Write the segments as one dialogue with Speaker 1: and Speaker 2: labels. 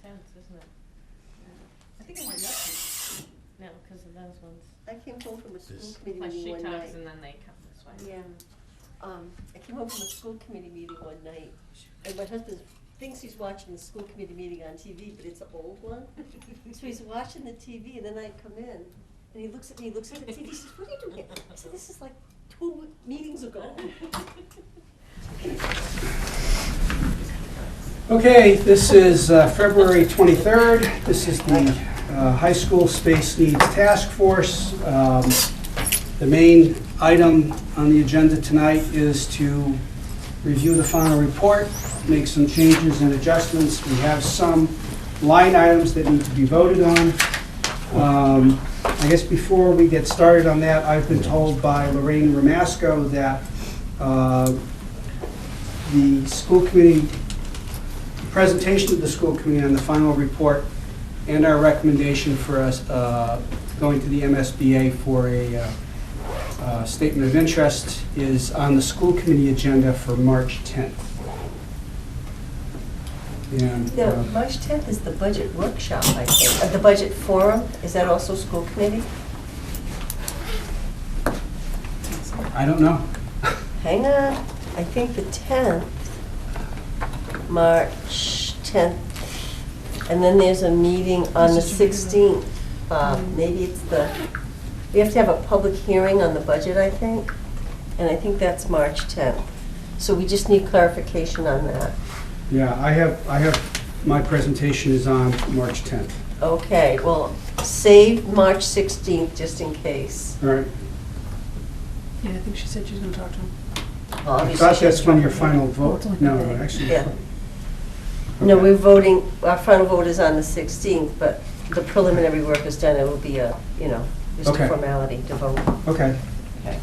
Speaker 1: tense, isn't it? I think it went up now because of those ones.
Speaker 2: I came home from a school committee
Speaker 1: Plus
Speaker 2: meeting
Speaker 1: she
Speaker 2: one
Speaker 1: talks
Speaker 2: night.
Speaker 1: and then they come this way.
Speaker 2: Yeah. I came home from a school committee meeting one night, and my husband thinks he's watching the school committee meeting on TV, but it's an old one. So he's watching the TV, and then I come in, and he looks at me, looks at the TV, he says, "What are you doing here?" I said, "This is like 2 meetings ago."
Speaker 3: Okay, this is February 23rd. This is the High School Space Needs Task Force. The main item on the agenda tonight is to review the final report, make some changes and adjustments. We have some line items that need to be voted on. I guess before we get started on that, I've been told by Lorraine Ramasco that the school committee, presentation of the school committee on the final report and our recommendation for us going to the MSBA for a statement of interest is on the school committee agenda for March 10th. And,
Speaker 2: No, March 10th is the budget workshop, I think. The budget forum, is that also school committee?
Speaker 3: I don't know.
Speaker 2: Hang on, I think the 10th, March 10th, and then there's a meeting on the 16th. Maybe it's we have to have a public hearing on the budget, I think, and I think that's March 10th. So we just need clarification on that.
Speaker 3: Yeah, I have, my presentation is on March 10th.
Speaker 2: Okay, well, save March 16th just in case.
Speaker 3: All right.
Speaker 4: Yeah, I think she said she was gonna talk to him.
Speaker 2: Well,
Speaker 3: I
Speaker 2: obviously
Speaker 3: thought
Speaker 2: she
Speaker 3: that's
Speaker 2: has
Speaker 3: when
Speaker 2: to-
Speaker 3: your final vote,
Speaker 4: it's like
Speaker 3: no,
Speaker 4: a day.
Speaker 3: actually.
Speaker 2: Yeah. No,
Speaker 3: Okay.
Speaker 2: we're voting, our final vote is on the 16th, but the preliminary work is done. It will be a, just
Speaker 3: Okay.
Speaker 2: a formality to vote.
Speaker 3: Okay.
Speaker 2: Okay.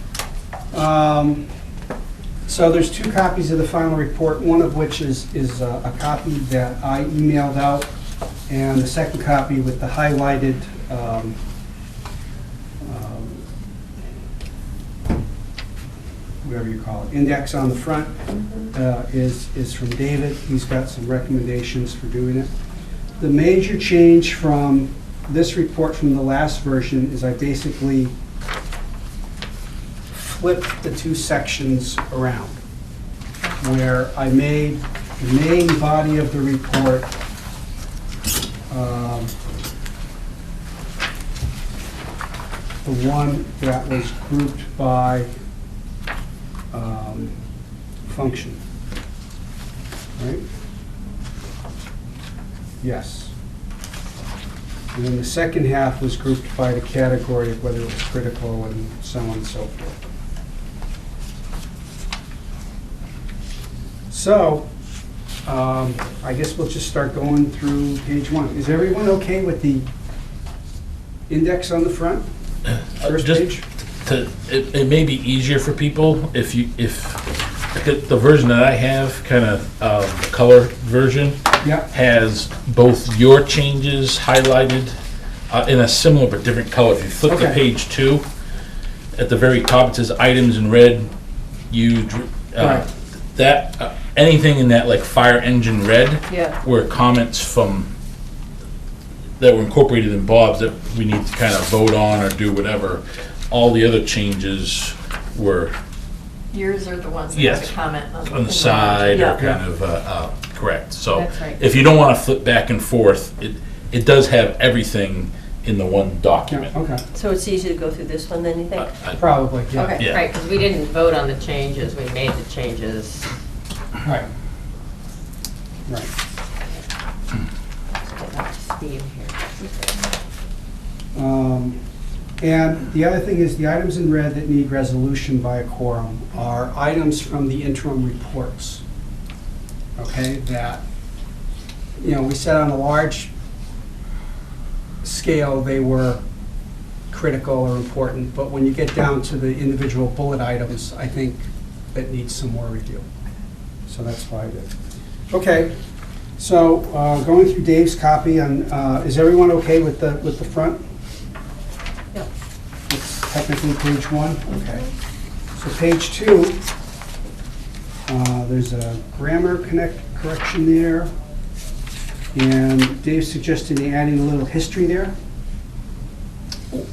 Speaker 3: So there's 2 copies of the final report, one of which is a copy that I emailed out, and the second copy with the highlighted whatever you call it, index on the front is from David. He's got some recommendations for doing it. The major change from this report from the last version is I basically flipped the 2 sections around, where I made the main body of the report the one that was grouped by function. Right? Yes. And then the second half was grouped by the category of whether it was critical and so on and so forth. So, I guess we'll just start going through page 1. Is everyone okay with the index on the front? First page?
Speaker 5: It may be easier for people if the version that I have, kind of color version,
Speaker 3: Yeah.
Speaker 5: has both your changes highlighted in a similar but different color. If you flip to
Speaker 3: Okay.
Speaker 5: page 2, at the very top it says items in red.
Speaker 3: Right.
Speaker 5: That anything in that like fire engine red
Speaker 2: Yeah.
Speaker 5: were comments from that were incorporated in Bob's that we need to kind of vote on or do whatever. All the other changes were
Speaker 1: Yours are the ones that
Speaker 5: Yes.
Speaker 1: have a comment
Speaker 5: on the side
Speaker 2: Yeah.
Speaker 5: or kind of correct. So
Speaker 1: That's right.
Speaker 5: if you don't want to flip back and forth, it does have everything in the one
Speaker 3: Yeah,
Speaker 5: document.
Speaker 3: okay.
Speaker 2: So it's easier to go through this one then, you think?
Speaker 3: Probably, yeah.
Speaker 1: Okay,
Speaker 5: Yeah.
Speaker 1: right, because we didn't vote on the changes, we made the changes.
Speaker 3: Right. Right.
Speaker 1: Get up to speed here.
Speaker 3: And the other thing is, the items in red that need resolution by a quorum are items from the interim reports. Okay, that, we said on a large scale they were critical or important, but when you get down to the individual bullet items, I think that needs some more review. So that's why I did. Okay, so going through Dave's copy, is everyone okay with the front?
Speaker 2: Yep.
Speaker 3: It's technically page 1? Okay. So page 2, there's a grammar correction there. And Dave suggested adding a little history there.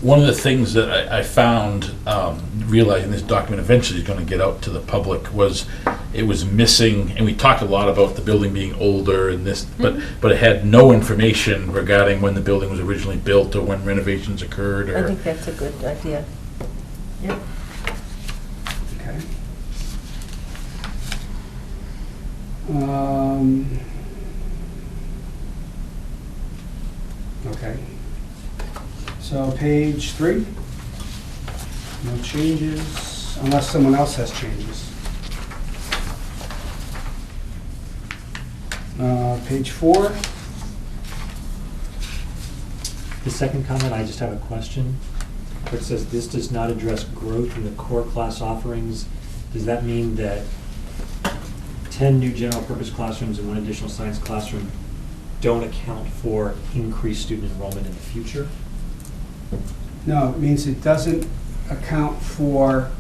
Speaker 5: One of the things that I found, realizing this document eventually is going to get out to the public, was it was missing, and we talked a lot about the building being older and this, but it had no information regarding when the building was originally built or when renovations occurred.
Speaker 2: I
Speaker 5: Or
Speaker 2: think that's a good idea. Yep.
Speaker 3: Okay. Okay. So page 3, no changes, unless someone else has changes. Page 4,
Speaker 6: The second comment, I just have a question, where it says, "This does not address growth in the core class offerings." Does that mean that 10 new general purpose classrooms and 1 additional science classroom don't account for increased student enrollment in the future?
Speaker 3: no, it means it doesn't account for,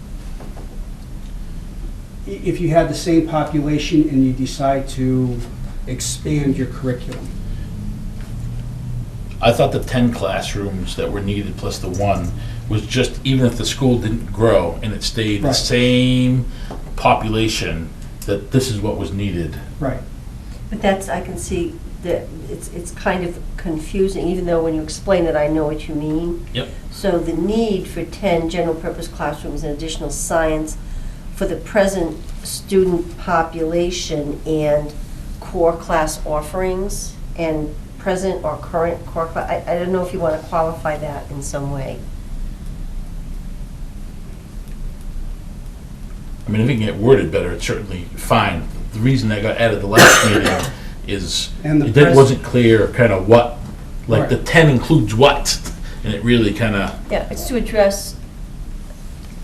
Speaker 3: if you had the same population and you decide to expand your curriculum.
Speaker 5: I thought the 10 classrooms that were needed plus the 1 was just, even if the school didn't grow and it stayed the
Speaker 3: Right.
Speaker 5: same population, that this is what was needed.
Speaker 3: Right.
Speaker 2: But that's, I can see that it's kind of confusing, even though when you explain it, I know what you mean.
Speaker 5: Yep.
Speaker 2: So the need for 10 general purpose classrooms and additional science for the present student population and core class offerings and present or current core class, I don't know if you want to qualify that in some way.
Speaker 5: I mean, if it can get worded better, it's certainly fine. The reason that got added the last meeting is
Speaker 3: And the
Speaker 5: it wasn't clear kind of what, like the
Speaker 3: Right.
Speaker 5: 10 includes what, and it really kind of,
Speaker 2: Yeah, it's to address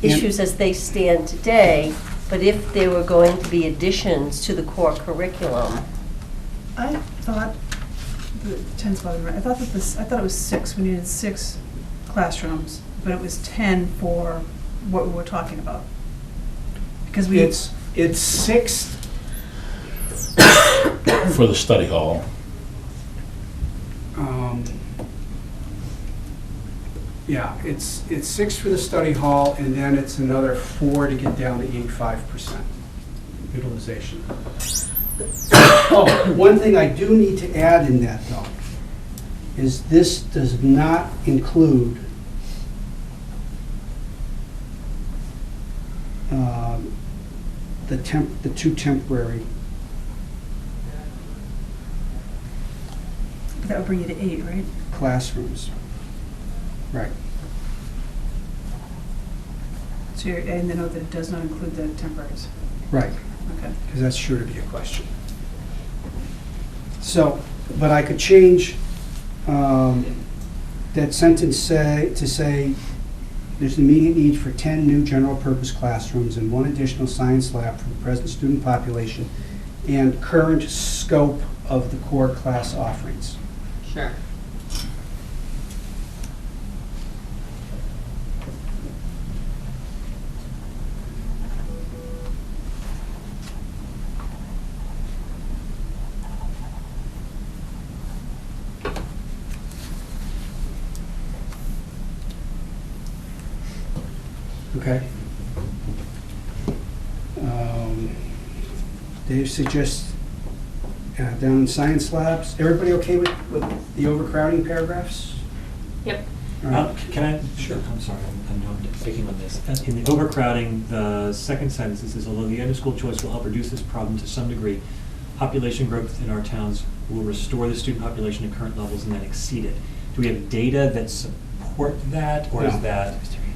Speaker 2: issues as they stand today, but if there were going to be additions to the core curriculum,
Speaker 4: I thought, the 10's bothering me. I thought it was 6, we needed 6 classrooms, but it was 10 for what we were talking about. Because we.
Speaker 3: It's 6,
Speaker 5: for the study hall.
Speaker 3: yeah, it's 6 for the study hall, and then it's another 4 to get down to 85% utilization. Oh, one thing I do need to add in that, though, is this does not include the 2 temporary.
Speaker 4: That would bring you to 8, right?
Speaker 3: Classrooms. Right.
Speaker 4: So you're adding the note that it does not include the temporaries.
Speaker 3: Right,
Speaker 4: Okay.
Speaker 3: because that's sure to be a question. So, but I could change that sentence to say, there's an immediate need for 10 new general purpose classrooms and 1 additional science lab for the present student population and current scope of the core class offerings.
Speaker 1: Sure.
Speaker 3: Okay. Dave suggests down in science labs. Everybody okay with the overcrowding paragraphs?
Speaker 1: Yep.
Speaker 3: All right.
Speaker 6: Can I? Sure. I'm sorry, I'm taking on this. In the overcrowding, the second sentence, it says, "Although the end-of-school choice will help reduce this problem to some degree, population growth in our towns will restore the student population to current levels and then exceed it." Do we have data that support that, or is
Speaker 3: No.
Speaker 6: that,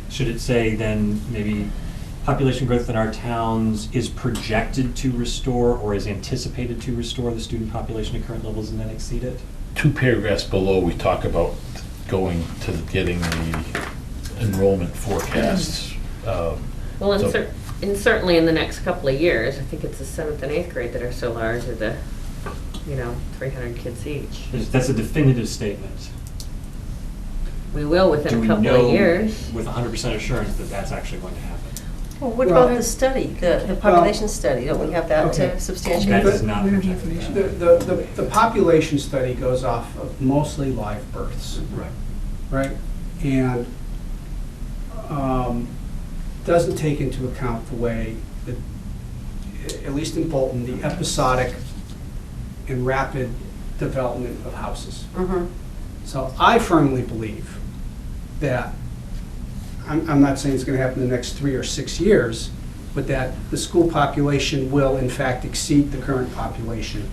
Speaker 6: should it say then maybe population growth in our towns is projected to restore or is anticipated to restore the student population to current levels and then exceed it?
Speaker 5: 2 paragraphs below, we talk about going to getting the enrollment forecasts.
Speaker 1: Well, and
Speaker 5: So-
Speaker 1: and certainly in the next couple of years, I think it's the 7th and 8th grade that are so large, or the, 300 kids each.
Speaker 6: That's a definitive statement.
Speaker 1: We will
Speaker 6: Do
Speaker 1: within
Speaker 6: we
Speaker 1: a couple
Speaker 6: know
Speaker 1: of years.
Speaker 6: with 100% assurance that that's actually going to happen?
Speaker 2: Well, what
Speaker 3: Well,
Speaker 2: about the study, the population study? Don't we have that
Speaker 3: Okay.
Speaker 2: to substantiate?
Speaker 6: That
Speaker 3: But-
Speaker 6: is not.
Speaker 4: We don't have information.
Speaker 3: The population study goes off of mostly live births,
Speaker 6: Right.
Speaker 3: right? And doesn't take into account the way that, at least in Bolton, the episodic and rapid development of houses.
Speaker 2: Mm-hmm.
Speaker 3: So I firmly believe that, I'm not saying it's going to happen in the next 3 or 6 years, but that the school population will in fact exceed the current population,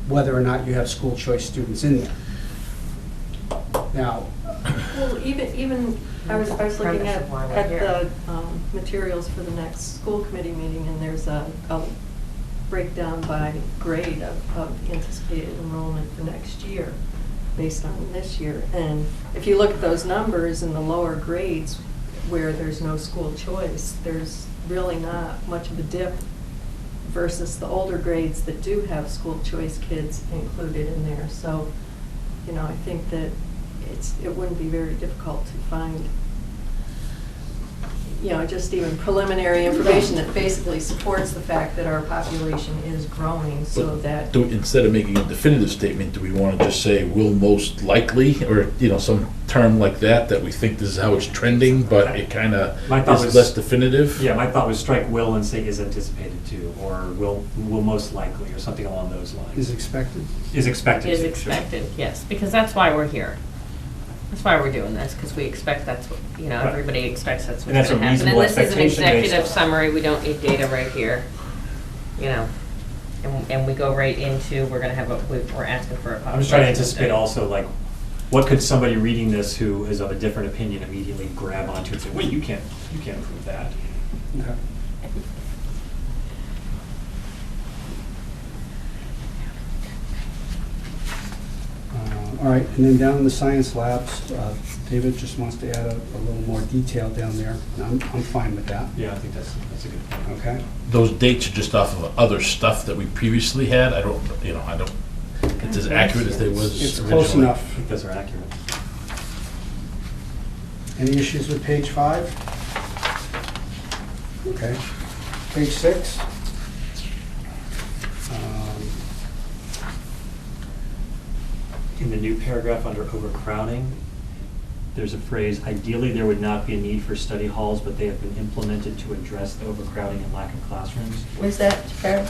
Speaker 3: whether or not you have school choice students in there. Now,
Speaker 7: Well, even, I was looking
Speaker 1: Premise
Speaker 7: at
Speaker 1: of why we're here.
Speaker 7: the materials for the next school committee meeting, and there's a breakdown by grade of anticipated enrollment for next year, based on this year. And if you look at those numbers in the lower grades where there's no school choice, there's really not much of a dip versus the older grades that do have school choice kids included in there. So, I think that it wouldn't be very difficult to find, just even preliminary information that basically supports the fact that our population is growing, so that.
Speaker 5: Instead of making a definitive statement, do we want to just say will most likely, or, some term like that we think this is how it's trending, but it kind of
Speaker 6: My thought
Speaker 5: is
Speaker 6: was-
Speaker 5: less definitive?
Speaker 6: Yeah, my thought was strike will and say is anticipated to, or will most likely, or something along those lines.
Speaker 3: is expected.
Speaker 6: Is expected
Speaker 1: Is
Speaker 6: to,
Speaker 1: expected, yes, because that's why we're here. That's why we're doing this, because we expect that's what,
Speaker 6: Right.
Speaker 1: everybody expects that's
Speaker 6: And
Speaker 1: what's
Speaker 6: that's a
Speaker 1: gonna happen. And
Speaker 6: reasonable
Speaker 1: this is an
Speaker 6: expectation based
Speaker 1: executive
Speaker 6: on-
Speaker 1: summary, we don't need data right here, and we go right into, we're gonna have we're asking for a population.
Speaker 6: I'm just trying to anticipate
Speaker 1: study.
Speaker 6: also, like, what could somebody reading this who is of a different opinion immediately grab onto and say, wait, you can't prove that.
Speaker 3: Okay. All right, and then down in the science labs, David just wants to add a little more detail down there. And I'm fine with that,
Speaker 6: Yeah, I think that's a good point.
Speaker 3: okay?
Speaker 5: Those dates are just off of other stuff that we previously had. It's as accurate as they was
Speaker 3: It's
Speaker 5: originally.
Speaker 3: close
Speaker 6: I
Speaker 3: enough.
Speaker 6: think those are accurate.
Speaker 3: Any issues with page 5? Okay. Page 6?
Speaker 6: In the new paragraph under overcrowding, there's a phrase, ideally there would not be a need for study halls, but they have been implemented to address the overcrowding and lack of classrooms.
Speaker 2: Where's that, Karen?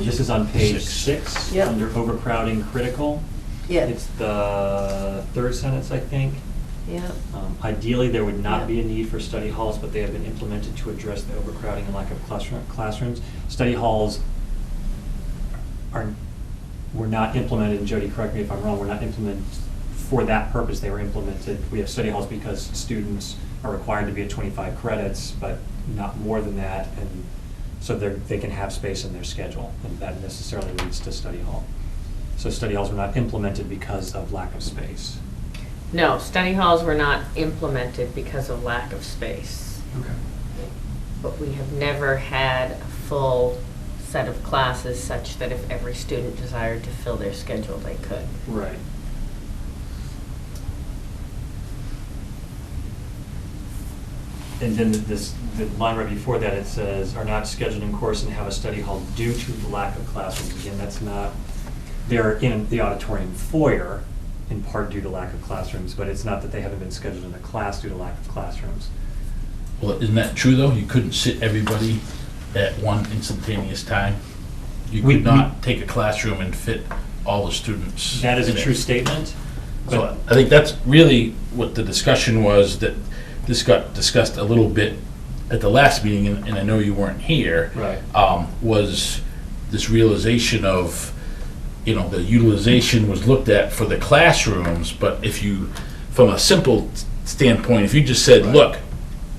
Speaker 6: This is on page
Speaker 5: Six.
Speaker 6: 6,
Speaker 2: Yep.
Speaker 6: under overcrowding critical.
Speaker 2: Yeah,
Speaker 6: It's the third sentence, I think.
Speaker 2: yeah.
Speaker 6: Ideally, there would not
Speaker 2: Yeah.
Speaker 6: be a need for study halls, but they have been implemented to address the overcrowding and lack of classrooms. Study halls were not implemented, and Jody, correct me if I'm wrong, were not implemented for that purpose. They were implemented, we have study halls because students are required to be at 25 credits, but not more than that, and so they can have space in their schedule, and that necessarily leads to study hall. So study halls were not implemented because of lack of space.
Speaker 1: No, study halls were not implemented because of lack of space,
Speaker 3: Okay.
Speaker 1: but we have never had a full set of classes such that if every student desired to fill their schedule, they could.
Speaker 6: Right. And then the line right before that, it says, are not scheduled in course and have a study hall due to the lack of classrooms. Again, that's not, they're in the auditorium foyer in part due to lack of classrooms, but it's not that they haven't been scheduled in a class due to lack of classrooms.
Speaker 5: Well, isn't that true, though? You couldn't sit everybody at one instantaneous time? You
Speaker 6: We-
Speaker 5: could not take a classroom and fit all the students.
Speaker 6: That is a
Speaker 5: in it.
Speaker 6: true statement,
Speaker 5: So
Speaker 6: but
Speaker 5: I think that's really what the discussion was, that this got discussed a little bit at the last meeting, and I know you weren't here.
Speaker 6: Right.
Speaker 5: Was this realization of, the utilization was looked at for the classrooms, but if you, from a simple standpoint, if you just said,
Speaker 6: Right.
Speaker 5: look,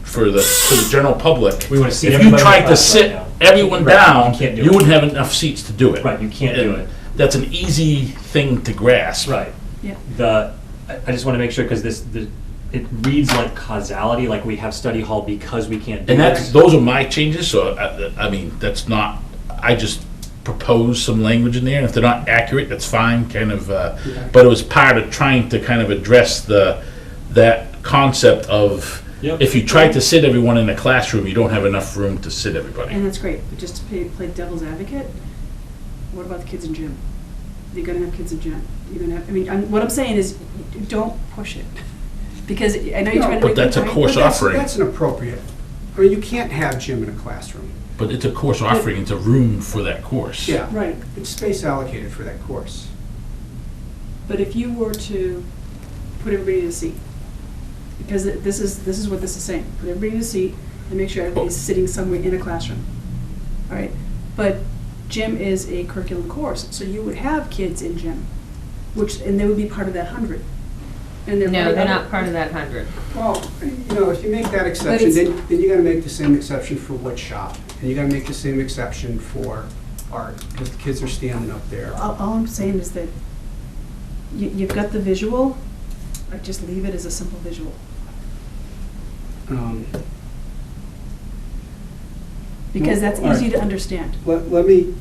Speaker 5: for the general public,
Speaker 6: We wanna see
Speaker 5: if you
Speaker 6: everybody in
Speaker 5: tried to
Speaker 6: class right
Speaker 5: sit
Speaker 6: now.
Speaker 5: everyone
Speaker 6: Right,
Speaker 5: down,
Speaker 6: you can't do
Speaker 5: you
Speaker 6: it.
Speaker 5: wouldn't have enough seats to do it.
Speaker 6: Right, you can't do
Speaker 5: And
Speaker 6: it.
Speaker 5: That's an easy thing to grasp.
Speaker 6: Right.
Speaker 4: Yeah.
Speaker 6: I just want to make sure, because it reads like causality, like we have study hall because we can't do
Speaker 5: And
Speaker 6: this.
Speaker 5: those are my changes, so I mean, that's not, I just proposed some language in there, and if they're not accurate, that's fine, kind of, but it was part of trying to kind of address that concept of
Speaker 6: Yep.
Speaker 5: If you try to sit everyone in a classroom, you don't have enough room to sit everybody.
Speaker 4: And that's great, but just to play devil's advocate, what about the kids in gym? You're gonna have kids in gym. You're gonna have, I mean, what I'm saying is, don't push it. Because I know you're trying to
Speaker 5: But
Speaker 4: make.
Speaker 5: that's a
Speaker 4: point,
Speaker 5: course
Speaker 3: But that's-
Speaker 5: offering.
Speaker 3: That's inappropriate. I mean, you can't have gym in a classroom.
Speaker 5: But it's a course offering, it's a room for that course.
Speaker 3: Yeah.
Speaker 4: Right,
Speaker 3: It's space allocated for that course.
Speaker 4: but if you were to put everybody in a seat, because this is what this is saying, put everybody in a seat and make sure everybody's sitting somewhere in a classroom. All right, but gym is a curriculum course, so you would have kids in gym, and they would be part of that 100. And
Speaker 1: No,
Speaker 4: part of
Speaker 1: they're
Speaker 4: that-
Speaker 1: not part of that 100.
Speaker 3: Well, if you make that exception,
Speaker 4: it's-
Speaker 3: then you gotta make the same exception for wood shop. And you gotta make the same exception for art, because the kids are standing up there.
Speaker 4: All I'm saying is that you've got the visual, I just leave it as a simple visual. Because that's
Speaker 3: All right.
Speaker 4: easy to understand.
Speaker 3: Let me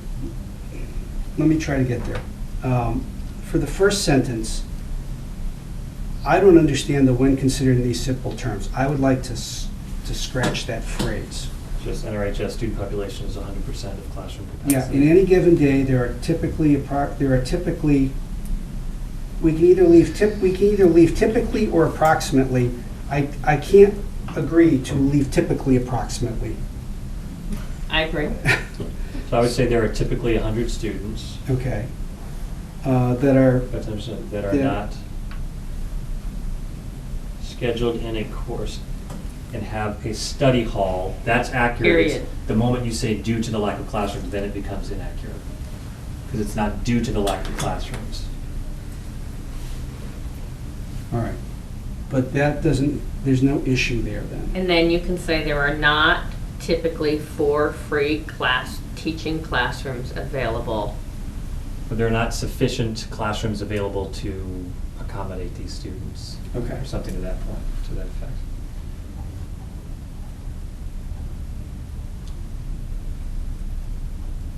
Speaker 3: try to get there. For the first sentence, I don't understand the when considering these simple terms. I would like to scratch that phrase.
Speaker 6: Just NRHS student population is 100% of classroom
Speaker 3: Yeah,
Speaker 6: capacity.
Speaker 3: in any given day, we can either leave typically or approximately. I can't agree to leave typically approximately.
Speaker 1: I agree.
Speaker 6: So I would say there are typically 100 students
Speaker 3: Okay. That are,
Speaker 6: that are
Speaker 3: Yeah.
Speaker 6: not scheduled in a course and have a study hall. That's accurate.
Speaker 1: Period.
Speaker 6: The moment you say due to the lack of classrooms, then it becomes inaccurate. Because it's not due to the lack of classrooms.
Speaker 3: all right. But that doesn't, there's no issue there then.
Speaker 1: And then you can say there are not typically 4 free teaching classrooms available.
Speaker 6: But there are not sufficient classrooms available to accommodate these students.
Speaker 3: Okay.
Speaker 6: Or something to that point, to that effect.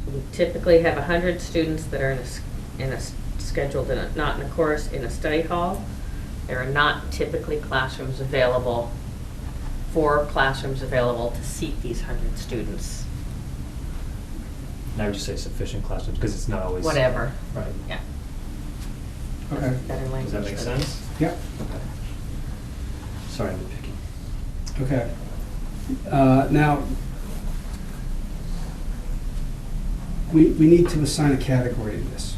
Speaker 1: We typically have 100 students that are scheduled not in a course, in a study hall. There are not typically classrooms available, 4 classrooms available to seat these 100 students.
Speaker 6: And I would just say sufficient classrooms, because it's not always.
Speaker 1: Whatever,
Speaker 6: Right.
Speaker 1: yeah.
Speaker 3: Okay.
Speaker 1: Better language.
Speaker 6: Does that make
Speaker 1: for
Speaker 6: sense?
Speaker 3: Yeah,
Speaker 6: Okay. Sorry, I'm nitpicking.
Speaker 3: okay. Now, we need to assign a category to this.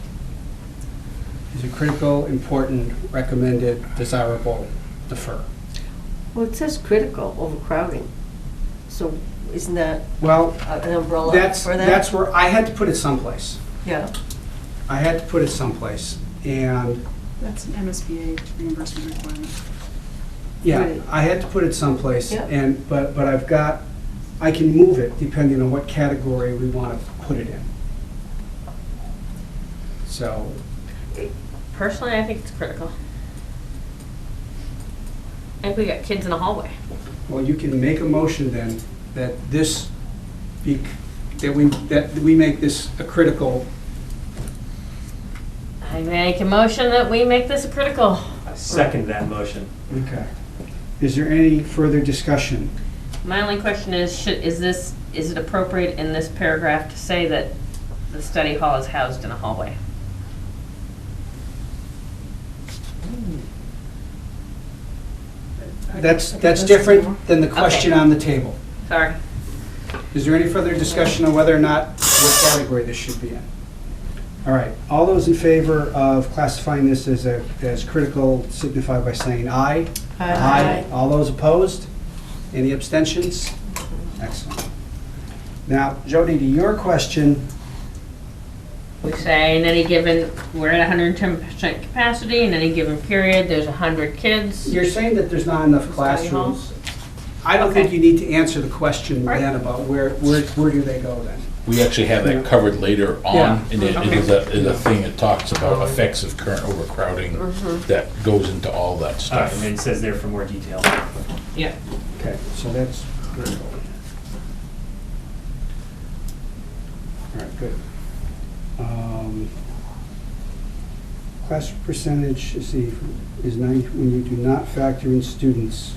Speaker 3: Is it critical, important, recommended, desirable, defer?
Speaker 2: Well, it says critical, overcrowding. So isn't that
Speaker 3: Well,
Speaker 2: an umbrella
Speaker 3: that's
Speaker 2: for that?
Speaker 3: that's where I had to put it someplace.
Speaker 2: Yeah.
Speaker 3: I had to put it someplace, and
Speaker 4: That's an MSBA reimbursement requirement.
Speaker 3: yeah,
Speaker 2: Right.
Speaker 3: I had to put it someplace,
Speaker 2: Yeah.
Speaker 3: and but I can move it depending on what category we want to put it in. So,
Speaker 1: Personally, I think it's critical. I think we got kids in the hallway.
Speaker 3: well, you can make a motion then that that we make this a critical.
Speaker 1: I make a motion that we make this a critical.
Speaker 6: I second that motion.
Speaker 3: Okay. Is there any further discussion?
Speaker 1: My only question is, is it appropriate in this paragraph to say that the study hall is housed in a hallway?
Speaker 3: That's different than the question
Speaker 1: Okay.
Speaker 3: on the table.
Speaker 1: Sorry.
Speaker 3: Is there any further discussion on whether or not what category this should be in? All right, all those in favor of classifying this as critical signify by saying aye.
Speaker 2: Aye.
Speaker 3: All those opposed? Any abstentions? Excellent. Now, Jody, to your question,
Speaker 1: We say in any given, we're at 110% capacity, in any given period, there's 100 kids.
Speaker 3: you're saying that there's not enough
Speaker 1: Study
Speaker 3: classrooms. I don't think
Speaker 1: Okay.
Speaker 3: you need to answer the question
Speaker 1: Right.
Speaker 3: then about where do they go then?
Speaker 5: We actually have
Speaker 3: Yeah.
Speaker 5: that covered later
Speaker 3: Yeah.
Speaker 5: on, and it is a thing that talks about effects of current overcrowding that goes into all that
Speaker 6: And
Speaker 5: stuff.
Speaker 6: it says there for more detail.
Speaker 1: Yeah.
Speaker 3: Okay, so that's critical. All right, good. Class percentage, let's see, is 90, when you do not factor in students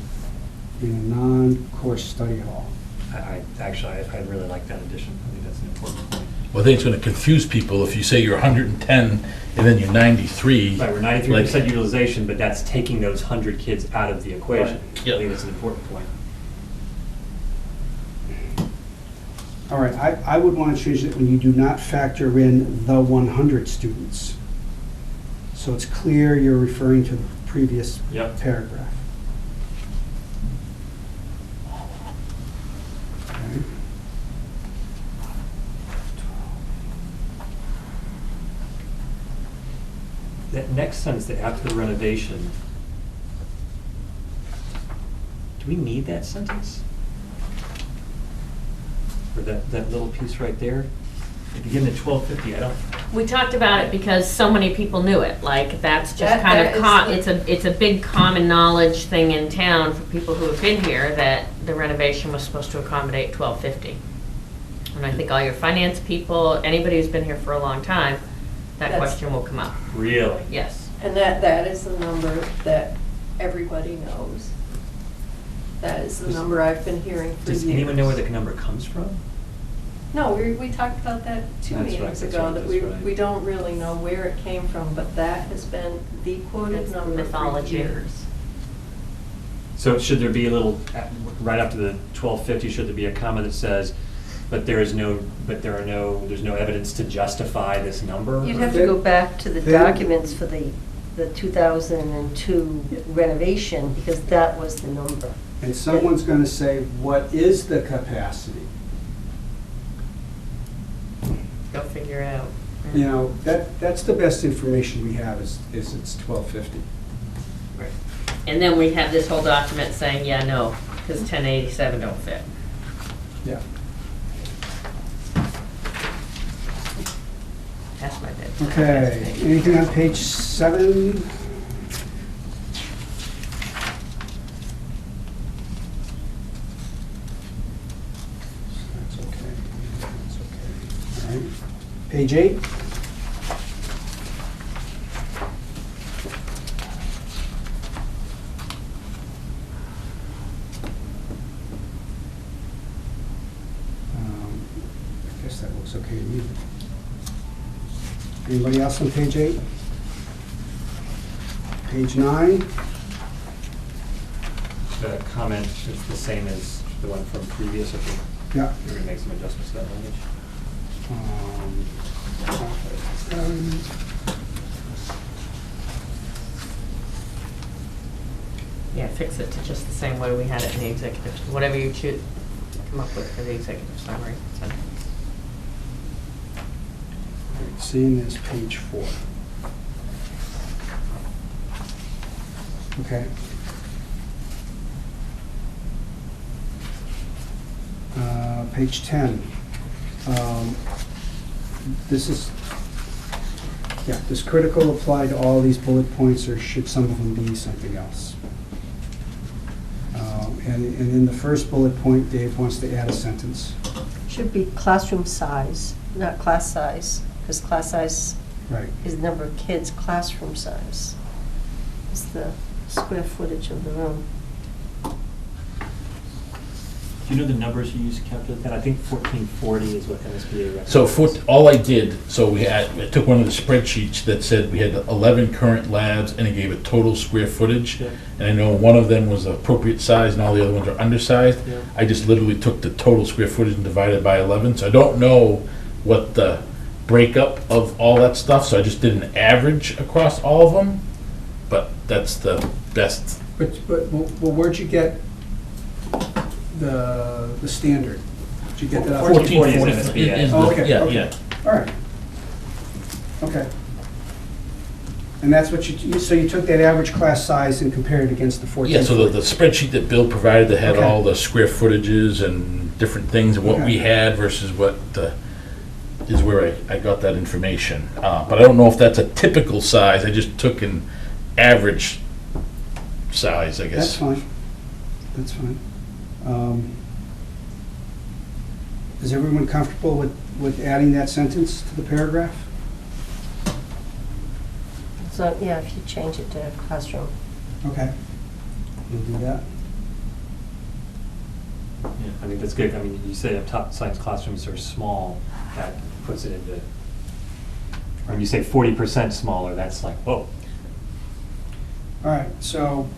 Speaker 3: in a non-course study hall.
Speaker 6: Actually, I really like that addition. I think that's an important point.
Speaker 5: Well, I think it's gonna confuse people if you say you're 110 and then you're 93.
Speaker 6: Right, we're 93% utilization, but that's taking those 100 kids out of the equation.
Speaker 5: Right.
Speaker 6: I
Speaker 5: Yep.
Speaker 6: think that's an important point.
Speaker 3: All right, I would want to change it when you do not factor in the 100 students. So it's clear you're referring to the previous
Speaker 6: Yep.
Speaker 3: paragraph. Okay.
Speaker 6: That next sentence, the after the renovation, do we need that sentence? Or that little piece right there? If you give them the 1250, I don't,
Speaker 1: We talked about it because so many people knew it, like, that's just
Speaker 7: That-
Speaker 1: kind
Speaker 7: that
Speaker 1: of,
Speaker 7: is the-
Speaker 1: it's a big common knowledge thing in town for people who have been here, that the renovation was supposed to accommodate 1250. And I think all your finance people, anybody who's been here for a long time, that
Speaker 7: That's-
Speaker 1: question will come up,
Speaker 6: really?
Speaker 1: yes.
Speaker 7: And that is the number that everybody knows. That is the number I've been hearing for years.
Speaker 6: Does anyone know where the number comes from?
Speaker 7: No, we talked about that two
Speaker 6: That's right,
Speaker 7: meetings
Speaker 6: that's
Speaker 7: ago,
Speaker 6: right,
Speaker 7: that
Speaker 6: that's right.
Speaker 7: we don't really know where it came from, but that has been the quoted
Speaker 1: It's the
Speaker 7: number for
Speaker 1: mythology.
Speaker 7: years.
Speaker 6: So should there be a little, right after the 1250, should there be a comma that says, there's no evidence to justify this number?
Speaker 2: You'd have to go back to the
Speaker 3: Then-
Speaker 2: documents for the 2002 renovation, because that was the number.
Speaker 3: And someone's going to say, what is the capacity?
Speaker 1: Go figure it out.
Speaker 3: You know, that's the best information we have is it's 1250.
Speaker 1: Right. And then we have this whole document saying, yeah, no, because 1087 don't fit.
Speaker 3: Yeah.
Speaker 1: That's my bad.
Speaker 3: Okay, anything on page 7? That's okay, that's okay. All right, page 8? I guess that looks okay to me. Anybody else on page 8? Page 9?
Speaker 6: The comment is the same as the one from previous, if
Speaker 3: Yeah.
Speaker 6: we're going to make some adjustments to that language.
Speaker 1: Yeah, fix it to just the same way we had it in the executive, whatever you choose, come up with for the executive summary sentence.
Speaker 3: Seeing is page 4. Okay. Page 10. This is, yeah, does critical apply to all these bullet points, or should some of them be something else? And in the first bullet point, Dave wants to add a sentence.
Speaker 2: Should be classroom size, not class size, because class size
Speaker 3: Right.
Speaker 2: is the number of kids, classroom size is the square footage of the room.
Speaker 6: Do you know the numbers you used to calculate that? I think 1440 is what MSBA recommends.
Speaker 5: So all I did, I took one of the spreadsheets that said we had 11 current labs and it gave a total square footage.
Speaker 6: Yeah.
Speaker 5: And I know one of them was the appropriate size and all the other ones are undersized.
Speaker 6: Yeah.
Speaker 5: I just literally took the total square footage and divided by 11. So I don't know what the breakup of all that stuff, so I just did an average across all of them. But that's the best.
Speaker 3: But, well, where'd you get the standard? Did you get that?
Speaker 6: 1440 is
Speaker 5: 1440
Speaker 6: MSBA.
Speaker 5: is the-
Speaker 3: Oh, okay,
Speaker 5: Yeah,
Speaker 3: okay.
Speaker 5: yeah.
Speaker 3: All right. Okay. And that's what so you took that average class size and compared it against the 14?
Speaker 5: Yeah, so the spreadsheet that Bill provided that had
Speaker 3: Okay.
Speaker 5: all the square footages and different things, and what we
Speaker 3: Okay.
Speaker 5: had versus what is where I got that information. But I don't know if that's a typical size, I just took an average size, I
Speaker 3: That's
Speaker 5: guess.
Speaker 3: fine. That's fine. Is everyone comfortable with adding that sentence to the paragraph?
Speaker 2: So, yeah, if you change it to classroom.
Speaker 3: Okay. We'll do that.
Speaker 6: Yeah, I mean, that's good. I mean, you say up top, science classrooms are small, that puts it into, when you say 40% smaller, that's like, whoa.
Speaker 3: All right, so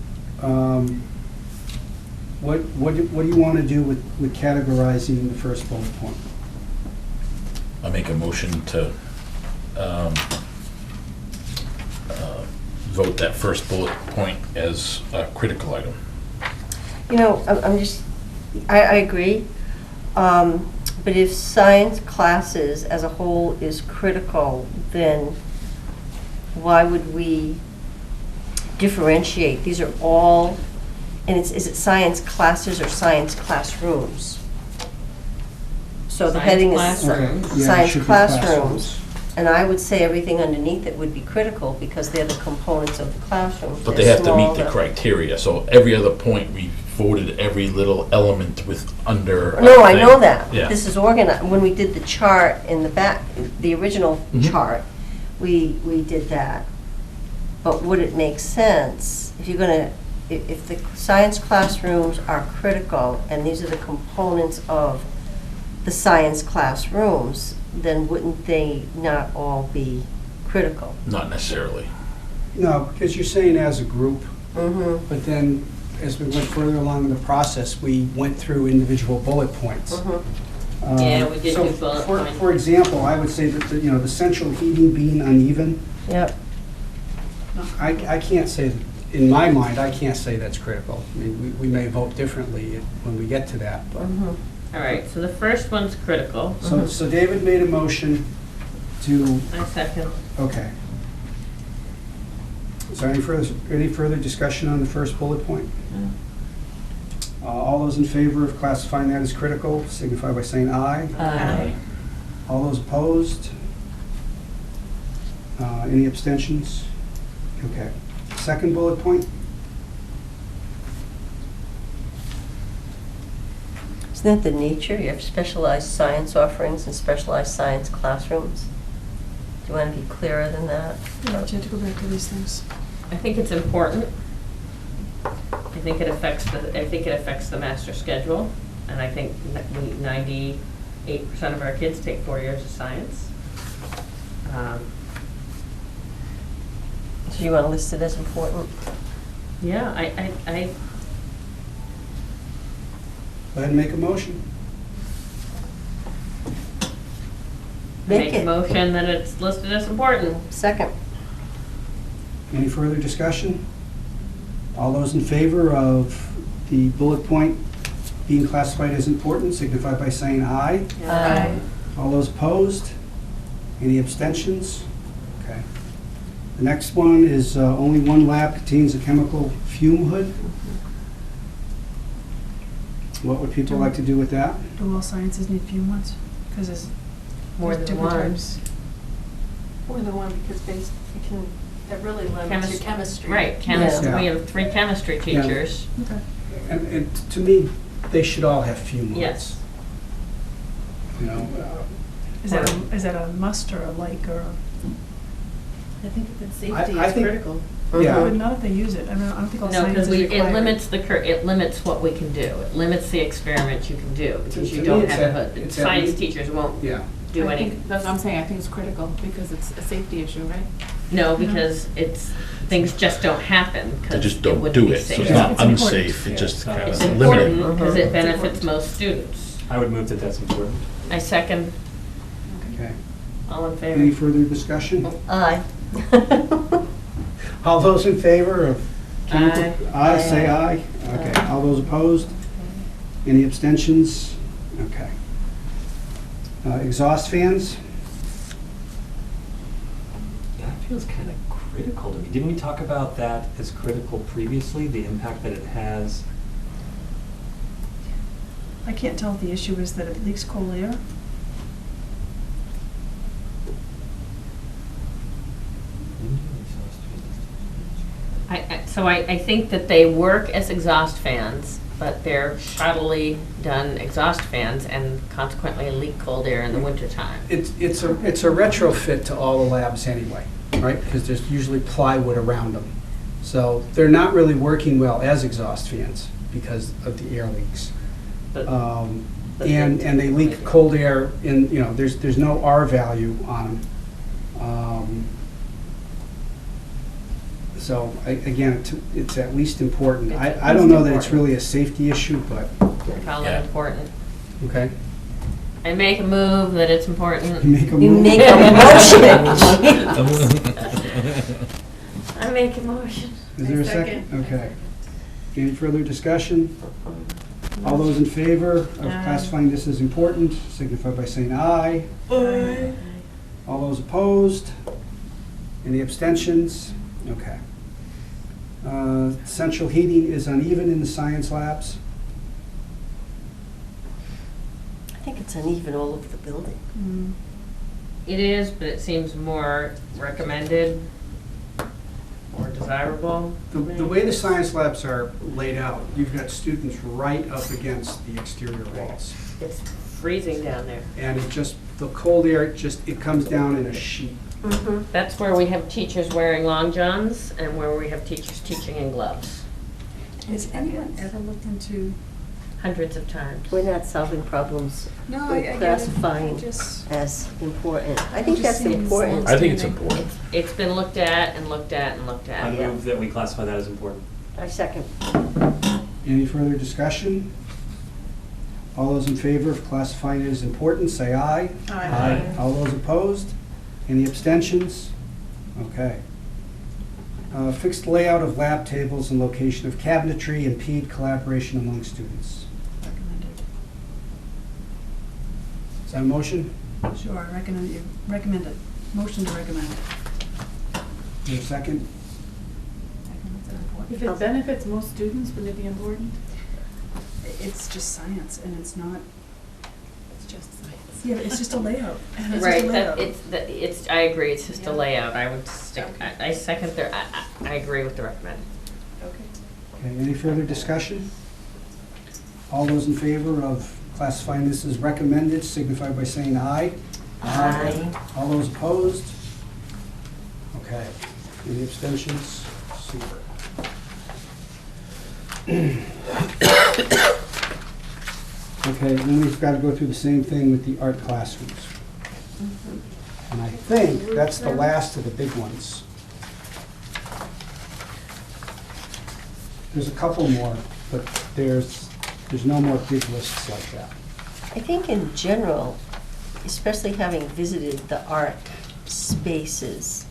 Speaker 3: what do you want to do with categorizing the first bullet point?
Speaker 5: I make a motion to vote that first bullet point as a critical item.
Speaker 2: You know, I agree. But if science classes as a whole is critical, then why would we differentiate? These are all, and is it science classes or science classrooms? So the
Speaker 1: Science
Speaker 2: heading is
Speaker 1: classrooms.
Speaker 3: Okay, yeah, it
Speaker 2: science
Speaker 3: should be
Speaker 2: classrooms. And I would say everything underneath it would be critical because they're the components of the classroom.
Speaker 5: But they
Speaker 2: They're
Speaker 5: have to meet the
Speaker 2: smaller.
Speaker 5: criteria, so every other point, we voted every little element with under.
Speaker 2: No,
Speaker 5: a
Speaker 2: I
Speaker 5: thing.
Speaker 2: know that.
Speaker 5: Yeah.
Speaker 2: This is organized. When we did the chart in the back, the original
Speaker 5: Mhm.
Speaker 2: chart, we did that. But would it make sense, if you're gonna, if the science classrooms are critical, and these are the components of the science classrooms, then wouldn't they not all be critical?
Speaker 5: Not necessarily.
Speaker 3: No, because you're saying as a group,
Speaker 2: Mm-hmm.
Speaker 3: but then as we went further along in the process, we went through individual bullet points.
Speaker 2: Mm-hmm.
Speaker 1: Yeah, we did
Speaker 3: So
Speaker 1: do bullet points.
Speaker 3: For example, I would say that, the central heating being uneven,
Speaker 2: Yep.
Speaker 3: I can't say, in my mind, I can't say that's critical. I mean, we may vote differently when we get to that, but.
Speaker 2: Mm-hmm.
Speaker 1: All right, so the first one's critical.
Speaker 3: So David made a motion to,
Speaker 1: I second.
Speaker 3: okay. Is there any further discussion on the first bullet point? All those in favor of classifying that as critical signify by saying aye.
Speaker 1: Aye.
Speaker 3: All those opposed? Any abstentions? Okay. Second bullet point?
Speaker 2: Isn't that the nature? You have specialized science offerings and specialized science classrooms. Do you want to be clearer than that?
Speaker 4: Yeah, but you have to go back to these things.
Speaker 1: I think it's important. I think it affects the master schedule, and I think 98% of our kids take 4 years of science.
Speaker 2: So you want to list it as important?
Speaker 1: Yeah, I
Speaker 3: Go ahead and make a motion.
Speaker 2: Make
Speaker 1: make a
Speaker 2: it.
Speaker 1: motion that it's listed as important.
Speaker 2: Second.
Speaker 3: Any further discussion? All those in favor of the bullet point being classified as important signify by saying aye.
Speaker 2: Aye.
Speaker 3: All those opposed? Any abstentions? Okay. The next one is only one lab contains a chemical fume hood. What would people like to do with that?
Speaker 4: Do all sciences need fume ones? Because there's
Speaker 1: More
Speaker 4: there's
Speaker 1: than
Speaker 4: different
Speaker 1: one.
Speaker 4: types.
Speaker 7: More than one, because that really limits your chemistry.
Speaker 1: Right, chemistry,
Speaker 3: Yeah.
Speaker 1: we have 3 chemistry
Speaker 3: Yeah.
Speaker 1: teachers.
Speaker 4: Okay.
Speaker 3: And to me, they should all have fume hoods.
Speaker 1: Yes.
Speaker 3: You know,
Speaker 4: Is that a must or a like or
Speaker 8: I think if it's
Speaker 3: I-
Speaker 8: safety,
Speaker 3: I
Speaker 8: it's
Speaker 3: think-
Speaker 8: critical.
Speaker 3: Yeah.
Speaker 4: But not if they use it. I mean, I don't think all
Speaker 1: No,
Speaker 4: science
Speaker 1: because
Speaker 4: is required.
Speaker 1: it limits what we can do. It limits the experiments you can do, because
Speaker 3: To
Speaker 1: you
Speaker 3: me,
Speaker 1: don't
Speaker 3: it's
Speaker 1: have a
Speaker 3: at-
Speaker 1: hood.
Speaker 3: it's at
Speaker 1: Science
Speaker 3: least-
Speaker 1: teachers won't
Speaker 3: Yeah.
Speaker 1: do
Speaker 8: I
Speaker 1: any.
Speaker 8: think, that's what I'm saying, I think it's critical because it's a safety issue, right?
Speaker 1: No, because things just don't happen,
Speaker 5: They
Speaker 1: because
Speaker 5: just
Speaker 1: it
Speaker 5: don't
Speaker 1: wouldn't
Speaker 5: do
Speaker 1: be
Speaker 5: it, so
Speaker 1: safe.
Speaker 5: it's not
Speaker 4: It's important.
Speaker 5: unsafe, it just kind
Speaker 1: It's
Speaker 5: of limited.
Speaker 1: important, because it
Speaker 2: Mhm.
Speaker 1: benefits most students.
Speaker 6: I would move that that's important.
Speaker 1: I second,
Speaker 3: Okay.
Speaker 1: all in
Speaker 3: Any
Speaker 1: favor?
Speaker 3: further discussion?
Speaker 2: Aye.
Speaker 3: All those in favor of?
Speaker 1: Aye.
Speaker 3: Aye, say aye. Okay.
Speaker 2: Aye.
Speaker 3: All those opposed? Any abstentions? Okay. Exhaust fans?
Speaker 6: That feels kind of critical to me. Didn't we talk about that as critical previously, the impact that it has?
Speaker 4: I can't tell if the issue is that it leaks cold air.
Speaker 1: So I think that they work as exhaust fans, but they're shoddily done exhaust fans and consequently leak cold air in the wintertime.
Speaker 3: It's a retrofit to all the labs anyway, right? Because there's usually plywood around them. So they're not really working well as exhaust fans because of the air leaks.
Speaker 1: But-
Speaker 2: But
Speaker 3: And
Speaker 2: then-
Speaker 3: they leak cold air in, you know, there's no R value on them. So, again, it's at least important.
Speaker 1: It's
Speaker 3: I
Speaker 1: at
Speaker 3: don't
Speaker 1: least
Speaker 3: know that it's
Speaker 1: important.
Speaker 3: really a safety issue, but,
Speaker 1: Call
Speaker 5: Yeah.
Speaker 1: it important.
Speaker 3: okay.
Speaker 1: I make a move that it's important.
Speaker 3: Make a
Speaker 2: You
Speaker 3: move.
Speaker 2: make a motion.
Speaker 1: I make a motion.
Speaker 3: Is there a second? Okay. Any further discussion? All those in favor of classifying this as important signify by saying aye.
Speaker 1: Aye.
Speaker 3: All those opposed? Any abstentions? Okay. Central heating is uneven in the science labs.
Speaker 2: I think it's uneven all over the building.
Speaker 4: Mm.
Speaker 1: It is, but it seems more recommended, more desirable.
Speaker 3: The way the science labs are laid out, you've got students right up against the exterior walls.
Speaker 1: It's freezing down there.
Speaker 3: And it just, the cold air, it comes down in a sheet.
Speaker 1: That's where we have teachers wearing long johns and where we have teachers teaching in gloves,
Speaker 4: Has anyone ever looked into?
Speaker 1: hundreds of times.
Speaker 2: We're not solving problems
Speaker 4: No,
Speaker 2: We're
Speaker 4: I get it.
Speaker 2: classifying.
Speaker 4: Just,
Speaker 2: as important. I think
Speaker 4: Just
Speaker 2: that's
Speaker 4: seems
Speaker 2: important.
Speaker 5: I think it's important.
Speaker 1: It's been looked at and looked at and looked
Speaker 6: I
Speaker 1: at.
Speaker 2: Yeah.
Speaker 6: move that we classify that as important.
Speaker 2: I second.
Speaker 3: Any further discussion? All those in favor of classifying it as important, say aye.
Speaker 4: Aye.
Speaker 3: All those opposed? Any abstentions? Okay. Fixed layout of lab tables and location of cabinetry impede collaboration among students.
Speaker 4: recommended.
Speaker 3: Is that a motion?
Speaker 4: Sure, I recommend it. Motion to recommend.
Speaker 3: Is there a second?
Speaker 4: Recommend that report.
Speaker 8: If it benefits most students, wouldn't it be important?
Speaker 4: It's just science, and it's not,
Speaker 8: It's just science.
Speaker 4: yeah, but it's just a layout. It's just a
Speaker 1: Right,
Speaker 4: layout.
Speaker 1: it's, I agree, it's just a
Speaker 8: Yeah.
Speaker 1: layout. I would stick, I second I agree with the recommend.
Speaker 8: Okay.
Speaker 3: Okay, any further discussion? All those in favor of classifying this as recommended signify by saying aye.
Speaker 2: Aye.
Speaker 3: All those opposed? Okay. Any abstentions? Super. Okay, then we've got to go through the same thing with the art classrooms. And I think that's the last of the big ones. There's a couple more, but there's no more big lists like that.
Speaker 2: I think in general, especially having visited the art spaces,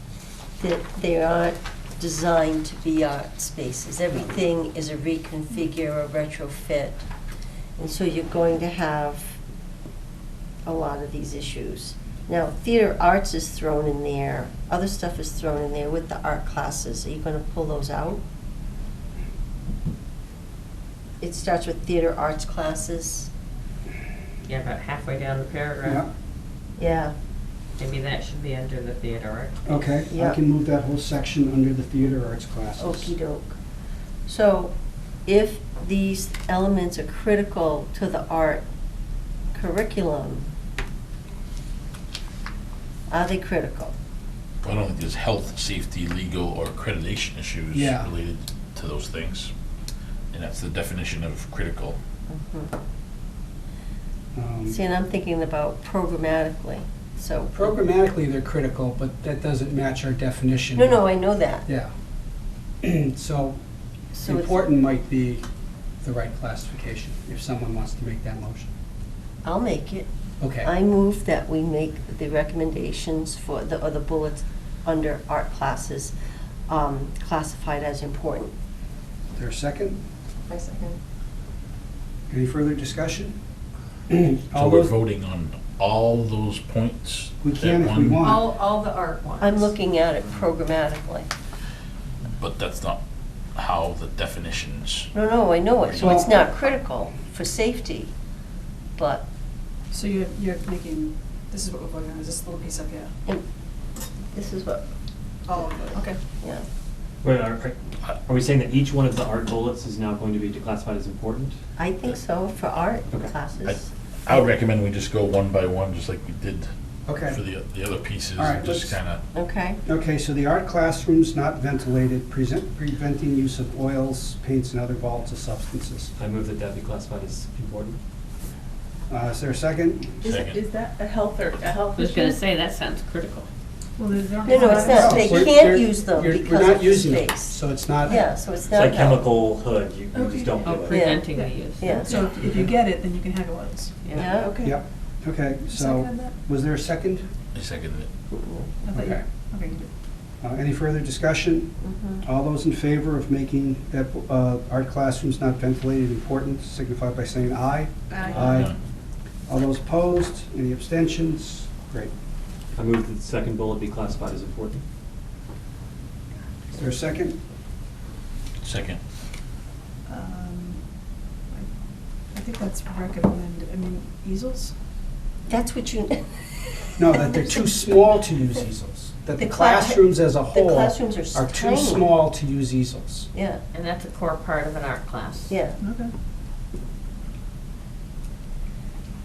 Speaker 2: that they aren't designed to be art spaces. Everything is a reconfigure, a retrofit. And so you're going to have a lot of these issues. Now, theater arts is thrown in there, other stuff is thrown in there with the art classes. Are you going to pull those out? It starts with theater arts classes.
Speaker 1: Yeah, about halfway down the
Speaker 3: Yeah,
Speaker 1: paragraph.
Speaker 2: Yeah.
Speaker 1: Maybe that should be under the theater art.
Speaker 3: okay, I
Speaker 2: Yeah.
Speaker 3: can move that whole section under the theater arts classes.
Speaker 2: Okey doke. So if these elements are critical to the art curriculum, are they critical?
Speaker 5: I don't think there's health, safety, legal, or accreditation issues
Speaker 3: Yeah.
Speaker 5: related to those things. And that's the definition of critical.
Speaker 2: See, and I'm thinking about programmatically, so.
Speaker 3: Programmatically, they're critical, but that doesn't match our definition.
Speaker 2: No, I know that.
Speaker 3: Yeah. So
Speaker 2: So it's-
Speaker 3: important might be the right classification, if someone wants to make that motion.
Speaker 2: I'll make it.
Speaker 3: Okay.
Speaker 2: I move that we make the recommendations for or the bullets under art classes classified as important.
Speaker 3: Is there a second?
Speaker 7: I second.
Speaker 3: Any further discussion?
Speaker 5: So
Speaker 3: All
Speaker 5: we're
Speaker 3: those-
Speaker 5: voting on all those points?
Speaker 3: We
Speaker 5: at
Speaker 3: can if we
Speaker 5: one-
Speaker 3: want.
Speaker 8: All the art ones.
Speaker 2: I'm looking at it programmatically.
Speaker 5: But that's not how the definitions.
Speaker 2: No, I know it, so it's
Speaker 3: Well-
Speaker 2: not critical for safety, but
Speaker 4: So you're making, this is what we're voting on, is this little piece up here?
Speaker 2: this is what,
Speaker 4: All of it, okay.
Speaker 2: yeah.
Speaker 6: Wait, are we saying that each one of the art bullets is now going to be declassified as important?
Speaker 2: I think so, for art
Speaker 6: Okay.
Speaker 2: classes.
Speaker 5: I would recommend we just go one by one, just like we did
Speaker 3: Okay.
Speaker 5: For the other pieces,
Speaker 3: All right,
Speaker 5: just
Speaker 3: let's-
Speaker 5: kind of,
Speaker 2: Okay.
Speaker 3: Okay, so the art classrooms not ventilated, preventing use of oils, paints, and other volatile substances.
Speaker 6: I move that that be classified as important.
Speaker 3: Is there a second?
Speaker 5: Second.
Speaker 8: Is that a health or a health
Speaker 1: I was
Speaker 8: issue?
Speaker 1: gonna say, that sounds critical.
Speaker 4: Well, there aren't.
Speaker 2: No, no, it's not. They
Speaker 3: We're-
Speaker 2: can't
Speaker 3: they're-
Speaker 2: use them
Speaker 3: you're-
Speaker 2: because
Speaker 3: We're
Speaker 2: of
Speaker 3: not
Speaker 2: the
Speaker 3: using them,
Speaker 2: space.
Speaker 3: so it's not.
Speaker 2: Yeah, so it's
Speaker 6: It's
Speaker 2: not.
Speaker 6: like
Speaker 2: health.
Speaker 6: chemical hood, you
Speaker 8: Okay.
Speaker 6: just don't
Speaker 1: Oh,
Speaker 6: do it.
Speaker 1: preventing the
Speaker 8: Yeah.
Speaker 1: use.
Speaker 2: Yeah.
Speaker 4: So if you get it, then you can have oils.
Speaker 2: Yeah.
Speaker 8: Okay.
Speaker 3: Yep, okay, so,
Speaker 4: Seconded that?
Speaker 3: was there a second?
Speaker 5: I seconded it.
Speaker 4: I thought you-
Speaker 3: Okay.
Speaker 4: Okay, you did.
Speaker 3: Any further discussion?
Speaker 2: Mhm.
Speaker 3: All those in favor of making that art classrooms not ventilated important signify by saying aye.
Speaker 8: Aye.
Speaker 3: All those opposed? Any abstentions? Great.
Speaker 6: I move that the second bullet be classified as important.
Speaker 3: Is there a second?
Speaker 5: Second.
Speaker 4: Um, I think that's recommended, I mean, easels?
Speaker 2: That's what you.
Speaker 3: No, that they're too small to use easels. That the
Speaker 2: The class-
Speaker 3: classrooms as a
Speaker 2: the
Speaker 3: whole
Speaker 2: classrooms are
Speaker 3: are too
Speaker 2: tiny.
Speaker 3: small to use easels.
Speaker 2: Yeah,
Speaker 1: And that's a core part of an art class.
Speaker 2: yeah.
Speaker 4: Okay.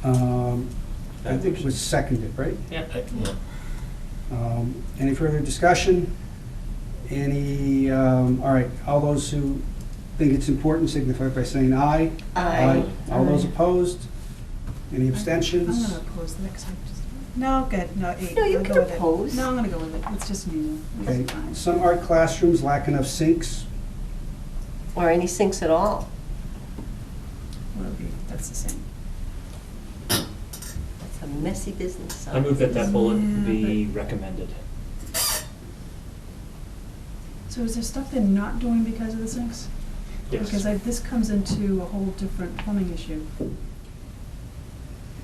Speaker 3: I think it was seconded, right?
Speaker 1: Yep.
Speaker 5: Yeah.
Speaker 3: Any further discussion? Any, all right, all those who think it's important signify by saying aye.
Speaker 2: Aye.
Speaker 3: All those
Speaker 2: Aye.
Speaker 3: opposed? Any
Speaker 4: I'm
Speaker 3: abstentions?
Speaker 4: gonna oppose that, 'cause I just, no, good, no, 8.
Speaker 2: No, you
Speaker 4: I'll
Speaker 2: can
Speaker 4: go with it.
Speaker 2: oppose.
Speaker 4: No, I'm gonna go with it, it's just me.
Speaker 3: Okay,
Speaker 4: It's fine.
Speaker 3: some art classrooms lack enough sinks.
Speaker 2: Or any sinks at all.
Speaker 4: Whatever, that's the same.
Speaker 2: That's a messy business.
Speaker 6: I move that that bullet
Speaker 4: Yeah,
Speaker 6: be recommended.
Speaker 4: So is there stuff they're not doing because of the sinks? Because this comes into a whole different plumbing issue.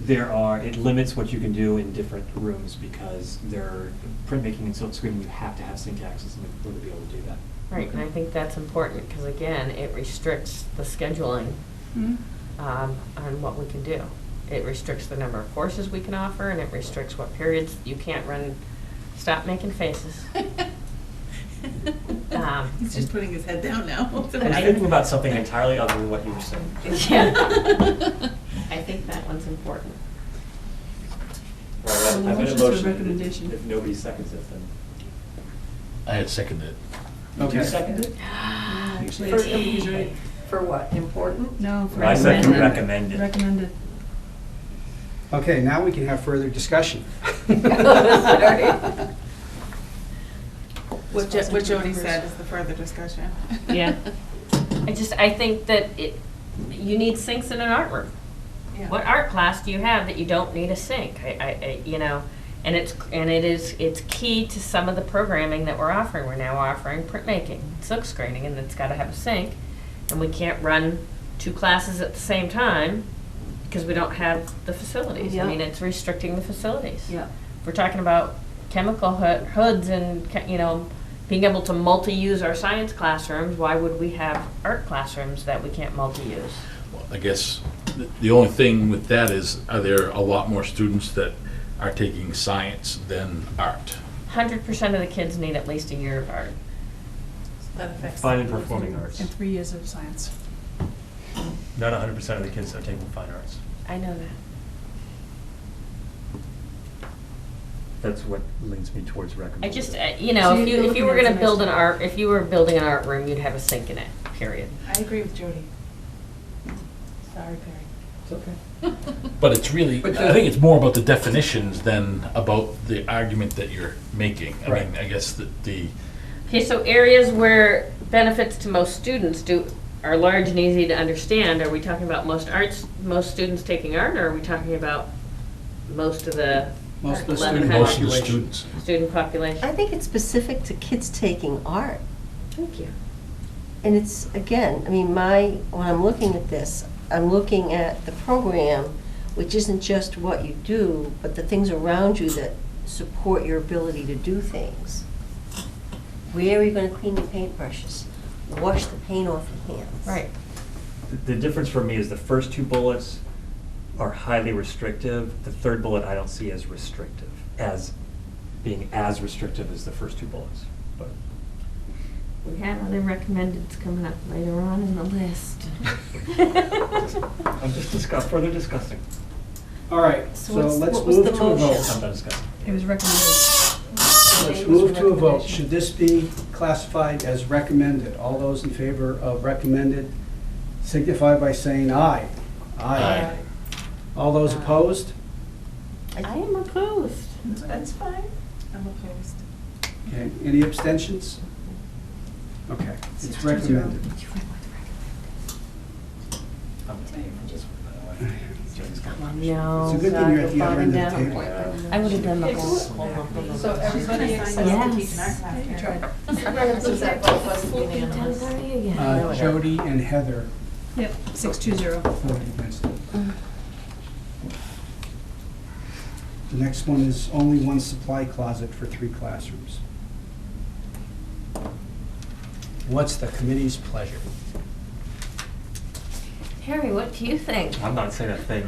Speaker 6: It limits what you can do in different rooms because they're printmaking and silk screening, you have to have sink access in order to be able to do that.
Speaker 1: Right, and I think that's important, because again, it restricts the scheduling
Speaker 4: Hmm?
Speaker 1: on what we can do. It restricts the number of courses we can offer, and it restricts what periods you can't run. Stop making faces.
Speaker 8: He's just putting his head down now.
Speaker 6: I was thinking about something entirely other than what you were saying.
Speaker 1: Yeah. I think that one's important.
Speaker 6: Well,
Speaker 4: Well, the
Speaker 6: I've made a
Speaker 4: motion's a
Speaker 6: motion.
Speaker 4: recommendation.
Speaker 6: If nobody seconds it, then.
Speaker 5: I had seconded it.
Speaker 3: Okay.
Speaker 6: You seconded it?
Speaker 4: Actually,
Speaker 7: For,
Speaker 4: he's right.
Speaker 7: for what, important?
Speaker 4: No, for
Speaker 6: I said to
Speaker 1: Recommended.
Speaker 6: recommend it.
Speaker 4: recommended.
Speaker 3: Okay, now we can have further discussion.
Speaker 8: What Jody said is the further discussion.
Speaker 1: Yeah. I think that you need sinks in an art room.
Speaker 8: Yeah.
Speaker 1: What art class do you have that you don't need a sink? And it's key to some of the programming that we're offering. We're now offering printmaking, silk screening, and it's got to have a sink. And we can't run 2 classes at the same time because we don't have the facilities.
Speaker 2: Yeah.
Speaker 1: I mean, it's restricting the facilities.
Speaker 2: Yeah.
Speaker 1: If we're talking about chemical hoods and, being able to multi-use our science classrooms, why would we have art classrooms that we can't multi-use?
Speaker 5: Well, I guess the only thing with that is, are there a lot more students that are taking science than art?
Speaker 1: 100% of the kids need at least a year of art.
Speaker 8: That affects.
Speaker 6: Fine and performing arts.
Speaker 4: And 3 years of science.
Speaker 6: Not 100% of the kids are taking fine arts.
Speaker 1: I know that.
Speaker 6: That's what leads me towards
Speaker 1: I
Speaker 6: recommending.
Speaker 1: just,
Speaker 4: So
Speaker 1: if
Speaker 4: you're
Speaker 1: you
Speaker 4: looking
Speaker 1: were
Speaker 4: at
Speaker 1: gonna
Speaker 4: it
Speaker 1: build
Speaker 4: as
Speaker 1: an
Speaker 4: a-
Speaker 1: art, if you were building an art room, you'd have a sink in it, period.
Speaker 8: I agree with Jody. Sorry, Perry.
Speaker 6: It's okay.
Speaker 5: But it's really,
Speaker 3: But
Speaker 5: I think it's more about the definitions than about the argument that you're making. I mean,
Speaker 3: Right.
Speaker 5: I guess the
Speaker 1: Okay, so areas where benefits to most students are large and easy to understand, are we talking about most students taking art, or are we talking about most of the
Speaker 3: Most of the
Speaker 1: Eleven
Speaker 3: student
Speaker 1: hundred.
Speaker 5: most of the
Speaker 3: population.
Speaker 5: students.
Speaker 1: student population?
Speaker 2: I think it's specific to kids taking art.
Speaker 1: Thank you.
Speaker 2: And it's, again, I mean, when I'm looking at this, I'm looking at the program, which isn't just what you do, but the things around you that support your ability to do things. Where are you gonna clean your paintbrushes? Wash the paint off your hands.
Speaker 1: Right.
Speaker 6: The difference for me is the first 2 bullets are highly restrictive. The third bullet I don't see as restrictive, as being as restrictive as the first 2 bullets. But
Speaker 1: We have other recommendeds coming up later on in the list.
Speaker 6: I'm just further discussing.
Speaker 3: All right,
Speaker 2: So
Speaker 3: so
Speaker 2: what's-
Speaker 3: let's
Speaker 2: what was
Speaker 3: move
Speaker 2: the
Speaker 3: to a
Speaker 2: motion?
Speaker 3: vote.
Speaker 6: I'm done discussing.
Speaker 4: It was recommended.
Speaker 3: Let's move to a vote. Should this be classified as recommended? All those in favor of recommended signify by saying aye.
Speaker 5: Aye.
Speaker 3: All those opposed?
Speaker 1: I am opposed.
Speaker 8: That's fine. I'm opposed.
Speaker 3: Okay, any abstentions? Okay, it's
Speaker 4: 6-2-0.
Speaker 3: recommended.
Speaker 6: I'm gonna pay for this one, by the way.
Speaker 1: No.
Speaker 3: It's a good thing you're at the other end of the table.
Speaker 1: I would have done the whole.
Speaker 8: So everybody except
Speaker 1: Yes.
Speaker 8: the teacher in our class
Speaker 4: You
Speaker 8: here.
Speaker 4: tried.
Speaker 7: So that vote wasn't unanimous.
Speaker 3: Jody and Heather
Speaker 4: Yep, 6-2-0.
Speaker 3: voted against it. The next one is only one supply closet for 3 classrooms. What's the committee's pleasure?
Speaker 1: Harry, what do you think?
Speaker 6: I'm not saying a thing.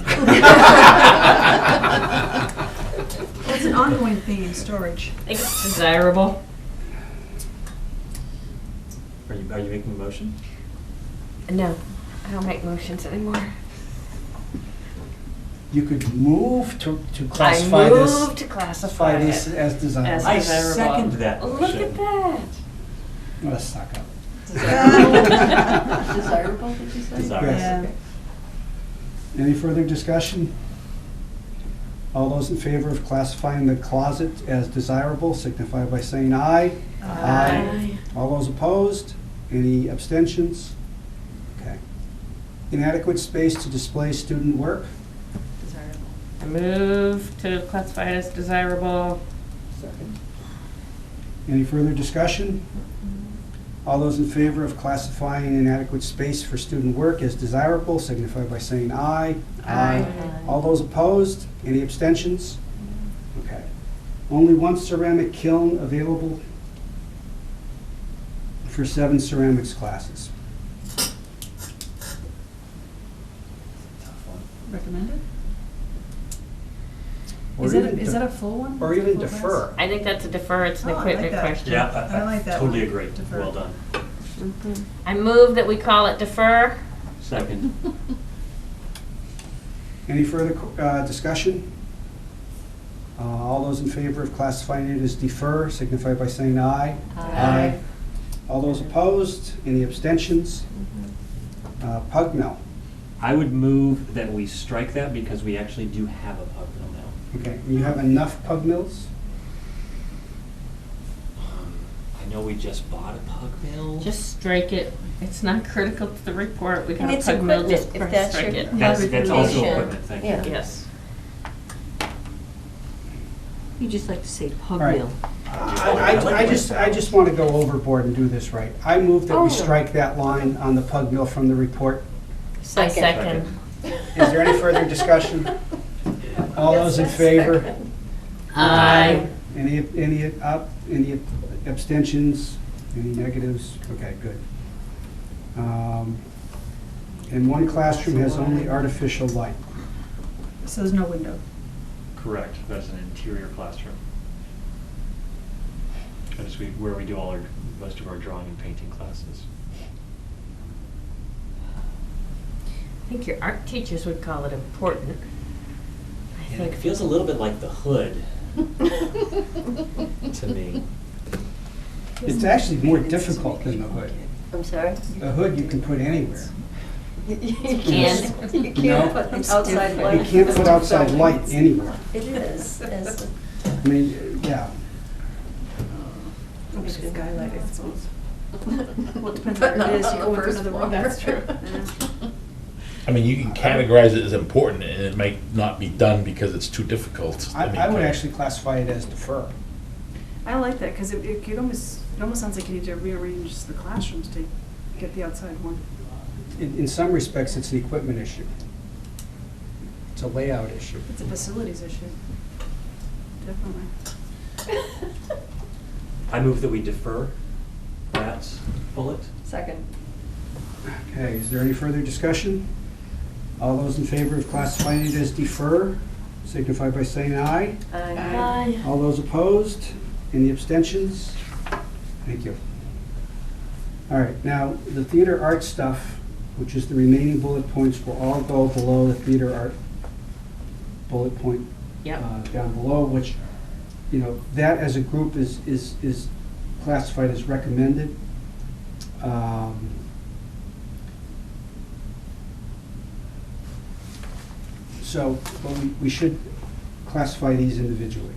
Speaker 4: Well, it's an ongoing thing, storage.
Speaker 1: Think it's desirable?
Speaker 6: Are you making a motion?
Speaker 1: No, I don't make motions anymore.
Speaker 3: You could move to classify
Speaker 1: I
Speaker 3: this.
Speaker 1: move to classify
Speaker 3: this
Speaker 1: it.
Speaker 3: as designed.
Speaker 1: As
Speaker 6: I
Speaker 1: desirable.
Speaker 6: second that
Speaker 1: Look
Speaker 6: motion.
Speaker 1: at that.
Speaker 3: Let's suck up.
Speaker 2: Desirable, did you say?
Speaker 6: Desirable.
Speaker 3: Yes.
Speaker 4: Yeah.
Speaker 3: Any further discussion? All those in favor of classifying the closet as desirable signify by saying aye.
Speaker 1: Aye.
Speaker 3: All those opposed? Any abstentions? Okay. Inadequate space to display student work?
Speaker 4: Desirable.
Speaker 1: I move to classify it as desirable.
Speaker 3: Second. Any further discussion? All those in favor of classifying inadequate space for student work as desirable signify by saying aye.
Speaker 1: Aye.
Speaker 3: All those opposed? Any abstentions? Okay. Only one ceramic kiln available for 7 ceramics classes.
Speaker 6: Tough one.
Speaker 4: Recommended?
Speaker 3: Or
Speaker 4: Is that
Speaker 3: even
Speaker 4: is that a full one?
Speaker 3: Or
Speaker 4: Is it
Speaker 3: even
Speaker 4: full class?
Speaker 3: defer.
Speaker 1: I think that's a defer, it's an
Speaker 4: Oh, I like
Speaker 1: equipment
Speaker 4: that.
Speaker 1: question.
Speaker 6: Yeah,
Speaker 4: I like that
Speaker 6: totally
Speaker 4: one.
Speaker 6: agree.
Speaker 4: Defer.
Speaker 6: Well done.
Speaker 1: I move that we call it defer.
Speaker 6: Second.
Speaker 3: Any further discussion? All those in favor of classifying it as defer signify by saying aye.
Speaker 1: Aye.
Speaker 3: All those opposed? Any abstentions? Pug mill.
Speaker 6: I would move that we strike that because we actually do have a pub mill now.
Speaker 3: Okay, you have enough pug mills?
Speaker 6: I know we just bought a pug mill.
Speaker 1: Just strike it. It's not critical to the report. We
Speaker 2: And
Speaker 1: got a
Speaker 2: it's
Speaker 1: pug mill, just
Speaker 2: equipment, if that's
Speaker 1: strike
Speaker 2: your-
Speaker 1: it.
Speaker 6: That's also
Speaker 2: recommendation.
Speaker 6: equipment, thank you.
Speaker 2: Yeah.
Speaker 1: Yes.
Speaker 2: You just like to say pug
Speaker 3: All right.
Speaker 2: mill.
Speaker 3: I just want to go overboard and do this right. I move that
Speaker 2: Oh,
Speaker 3: we
Speaker 2: no.
Speaker 3: strike that line on the pug mill from the report.
Speaker 1: I second.
Speaker 3: Is there any further discussion? All those in favor?
Speaker 1: Aye.
Speaker 3: Any abstentions? Any negatives? Okay, good. And one classroom has only artificial light.
Speaker 4: So there's no window.
Speaker 6: Correct, that's an interior classroom. That's where we do most of our drawing and painting classes.
Speaker 1: I think your art teachers would call it important. I
Speaker 6: And it
Speaker 1: think.
Speaker 6: feels a little bit like the hood to me.
Speaker 3: It's actually more difficult than the hood.
Speaker 2: I'm sorry?
Speaker 3: The hood you can put anywhere.
Speaker 2: You
Speaker 1: can't.
Speaker 2: You
Speaker 3: No.
Speaker 2: can't put outside light.
Speaker 3: You can't put outside light anywhere.
Speaker 2: It is, as
Speaker 3: I mean, yeah.
Speaker 8: Skylight, I suppose.
Speaker 4: Well, it depends
Speaker 2: But
Speaker 4: where it is.
Speaker 2: not
Speaker 4: You
Speaker 2: on
Speaker 4: go
Speaker 2: the
Speaker 4: into
Speaker 2: first
Speaker 4: the
Speaker 2: floor.
Speaker 4: wrong.
Speaker 8: That's true.
Speaker 5: I mean, you can categorize it as important, and it might not be done because it's too difficult.
Speaker 3: I would actually classify it as defer.
Speaker 4: I like that, because it almost sounds like you need to rearrange the classrooms to get the outside one.
Speaker 3: In some respects, it's an equipment issue. It's a layout issue.
Speaker 4: It's a facilities issue. Definitely.
Speaker 6: I move that we defer that bullet.
Speaker 7: Second.
Speaker 3: Okay, is there any further discussion? All those in favor of classifying it as defer signify by saying aye.
Speaker 1: Aye.
Speaker 3: All those opposed? Any abstentions? Thank you. All right, now, the theater art stuff, which is the remaining bullet points, will all go below the theater art bullet point
Speaker 1: Yep.
Speaker 3: down below, which, you know, that as a group is classified as recommended. So, but we should classify these individually.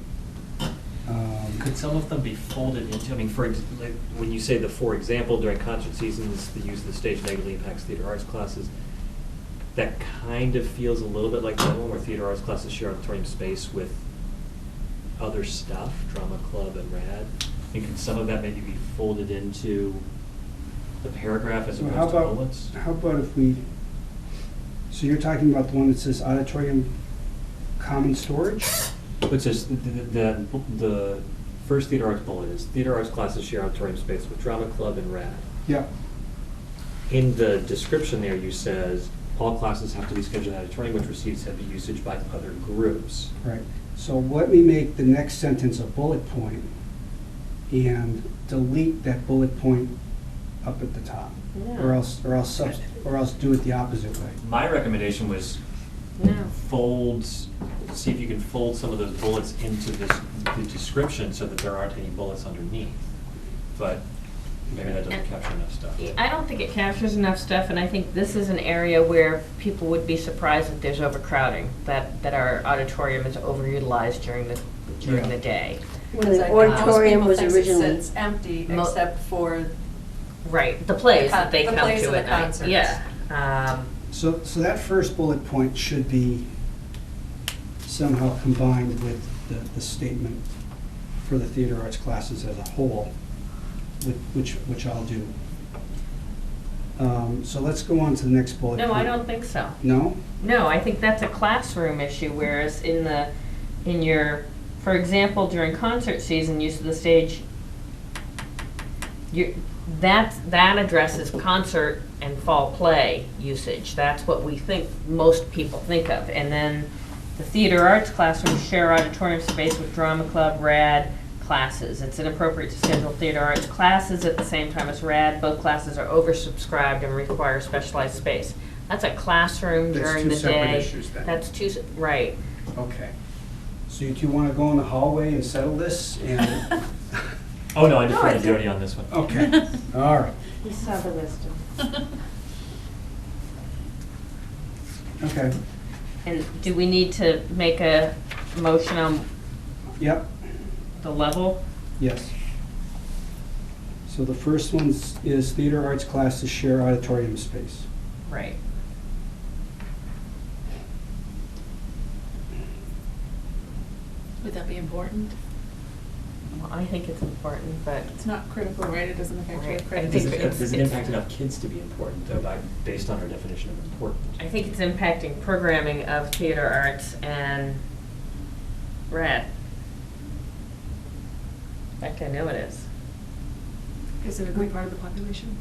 Speaker 6: Could some of them be folded into, I mean, like, when you say for example, during concert seasons, the use of the stage negatively impacts theater arts classes, that kind of feels a little bit like that one where theater arts classes share auditorium space with other stuff, drama club and rad. And could some of that maybe be folded into the paragraph as
Speaker 3: Well,
Speaker 6: opposed to bullets?
Speaker 3: how about if we, so you're talking about the one that says auditorium common storage?
Speaker 6: It says the first theater arts bullet is theater arts classes share auditorium space with drama club and rad.
Speaker 3: Yeah.
Speaker 6: In the description there, you says all classes have to be scheduled in an auditorium which receives heavy usage by other groups.
Speaker 3: Right. So let me make the next sentence a bullet point and delete that bullet point up at the top. Or else do it the opposite way.
Speaker 6: My recommendation was
Speaker 1: No.
Speaker 6: see if you can fold some of those bullets into the description so that there aren't any bullets underneath. But maybe that doesn't capture enough stuff.
Speaker 1: I don't think it captures enough stuff, and I think this is an area where people would be surprised if there's overcrowding, that our auditorium is overutilized during the day.
Speaker 2: When the
Speaker 7: Like,
Speaker 2: auditorium was
Speaker 7: most people think
Speaker 2: originally,
Speaker 7: it's empty
Speaker 1: Mo-
Speaker 7: except for
Speaker 1: Right, the plays that they
Speaker 7: The
Speaker 1: come
Speaker 7: plays
Speaker 1: to
Speaker 7: and
Speaker 1: at
Speaker 7: the
Speaker 1: night.
Speaker 7: concerts.
Speaker 1: Yeah.
Speaker 3: So that first bullet point should be somehow combined with the statement for the theater arts classes as a whole, which I'll do. So let's go on to the next bullet
Speaker 1: No,
Speaker 3: point.
Speaker 1: I don't think so.
Speaker 3: No?
Speaker 1: No, I think that's a classroom issue, whereas in your, for example, during concert season, use of the stage, that addresses concert and fall play usage. That's what we think, most people think of. And then the theater arts classrooms share auditorium space with drama club, rad classes. It's inappropriate to schedule theater arts classes at the same time as rad. Both classes are oversubscribed and require specialized space. That's a classroom
Speaker 3: That's
Speaker 1: during
Speaker 3: two
Speaker 1: the
Speaker 3: separate
Speaker 1: day.
Speaker 3: issues then.
Speaker 1: That's right.
Speaker 3: Okay. So you two want to go in the hallway and settle this? And
Speaker 6: Oh, no, I defer to Jody on this one.
Speaker 3: okay. All right.
Speaker 1: You saw the wisdom.
Speaker 3: Okay.
Speaker 1: And do we need to make a motion on
Speaker 3: Yep.
Speaker 1: the level?
Speaker 3: Yes. So the first one is theater arts classes share auditorium space.
Speaker 1: Right.
Speaker 8: Would that be important?
Speaker 1: Well, I think it's important, but
Speaker 8: It's not critical, right? It doesn't affect your
Speaker 1: Right. I
Speaker 8: credit.
Speaker 1: think
Speaker 8: decisions.
Speaker 6: Does it impact enough kids to be important, though, based on our definition of important?
Speaker 1: I think it's impacting programming of theater arts and rad. In fact, I know it is.
Speaker 8: Is it a great part of the population?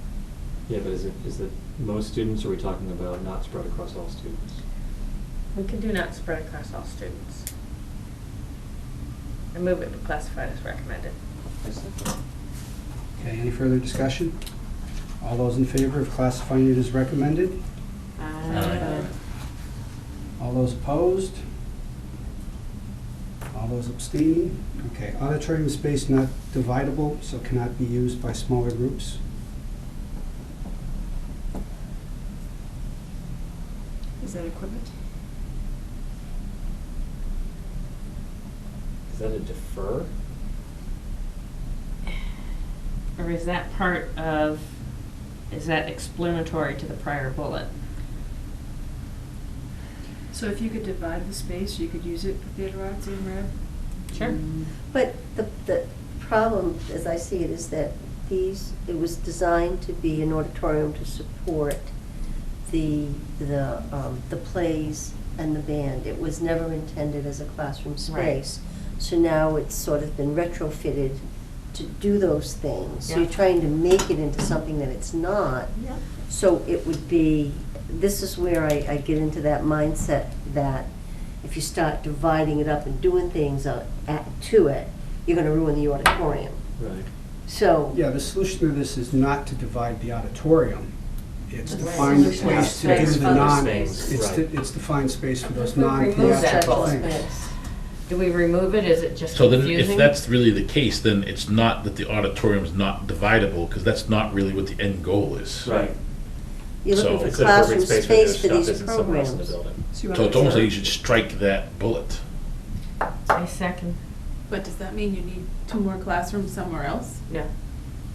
Speaker 6: Yeah, but is it most students, or are we talking about not spread across all students?
Speaker 1: We can do not spread across all students. I move it be classified as recommended.
Speaker 3: Okay, any further discussion? All those in favor of classifying it as recommended? All those opposed? All those abstaining? Okay, auditorium space not dividable, so cannot be used by smaller groups.
Speaker 8: Is that equipment?
Speaker 6: Is that a defer?
Speaker 1: Or is that is that explanatory to the prior bullet?
Speaker 4: So if you could divide the space, you could use it for theater arts and rad?
Speaker 1: Sure.
Speaker 2: but the problem, as I see it, is that it was designed to be an auditorium to support the plays and the band. It was never intended as a classroom
Speaker 1: Right.
Speaker 2: space. So now it's sort of been retrofitted to do those things. So
Speaker 1: Yeah.
Speaker 2: you're trying to make it into something that it's not.
Speaker 1: Yeah.
Speaker 2: So it would be, this is where I get into that mindset that if you start dividing it up and doing things to it, you're going to ruin the auditorium.
Speaker 6: Right.
Speaker 2: So,
Speaker 3: Yeah, the solution to this is not to divide the auditorium, it's
Speaker 1: Right.
Speaker 3: defined the
Speaker 1: Solution
Speaker 3: place to do
Speaker 7: space
Speaker 3: the
Speaker 7: for
Speaker 3: non,
Speaker 7: space,
Speaker 3: it's,
Speaker 6: right.
Speaker 3: it's defined space for those
Speaker 1: If we remove that
Speaker 3: non-theatrical
Speaker 1: bullet.
Speaker 3: things.
Speaker 1: Do we remove it? Is it just
Speaker 5: So then,
Speaker 1: confusing?
Speaker 5: if that's really the case, then it's not that the auditorium's not dividable, because that's not really what the end goal is.
Speaker 6: Right.
Speaker 2: You're looking
Speaker 5: So-
Speaker 2: for
Speaker 6: It's an appropriate
Speaker 2: classroom
Speaker 6: space where
Speaker 2: space
Speaker 6: their
Speaker 2: for
Speaker 6: stuff
Speaker 2: these
Speaker 6: isn't somewhere else in the
Speaker 2: programs.
Speaker 6: building.
Speaker 4: So you
Speaker 5: So
Speaker 4: want
Speaker 5: it's almost
Speaker 4: to-
Speaker 5: like you should strike that bullet.
Speaker 1: I second.
Speaker 8: But does that mean you need 2 more classrooms somewhere else?
Speaker 1: Yeah.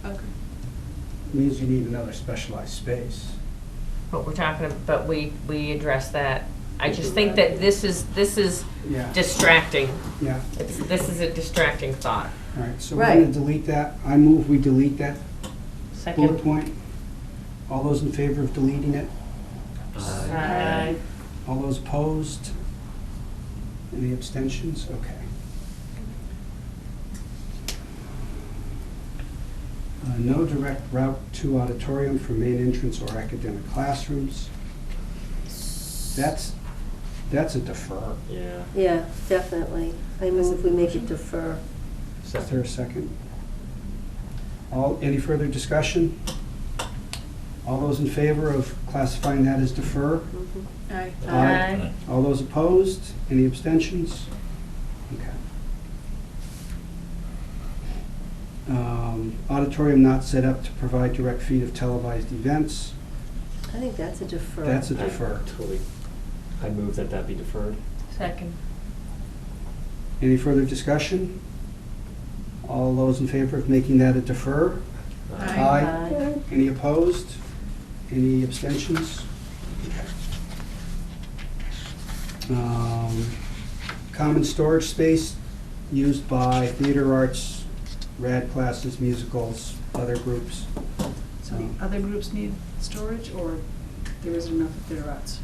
Speaker 8: Okay.
Speaker 3: Means you need another specialized space.
Speaker 1: But we're talking, but we address that. I just think that this is
Speaker 3: Yeah,
Speaker 1: distracting.
Speaker 3: yeah.
Speaker 1: This is a distracting thought.
Speaker 3: All right, so we're gonna
Speaker 2: Right.
Speaker 3: delete that. I move we delete that bullet
Speaker 1: Second.
Speaker 3: point. All those in favor of deleting it?
Speaker 1: Aye.
Speaker 3: All those opposed? Any abstentions? Okay. No direct route to auditorium from main entrance or academic classrooms. That's a defer.
Speaker 6: Yeah.
Speaker 2: Yeah, definitely. I move we make it defer.
Speaker 3: Is there a second? Any further discussion? All those in favor of classifying that as defer?
Speaker 2: Mhm.
Speaker 8: Aye.
Speaker 1: Aye.
Speaker 3: All those opposed? Any abstentions? Okay. Auditorium not set up to provide direct feed of televised events.
Speaker 2: I think that's a defer.
Speaker 3: That's a defer.
Speaker 6: I move that that be deferred.
Speaker 1: Second.
Speaker 3: Any further discussion? All those in favor of making that a defer?
Speaker 8: Aye.
Speaker 2: Aye.
Speaker 3: Any opposed? Any abstentions? Common storage space used by theater arts, rad classes, musicals, other groups.
Speaker 4: So the other groups need storage, or there isn't enough of theater arts?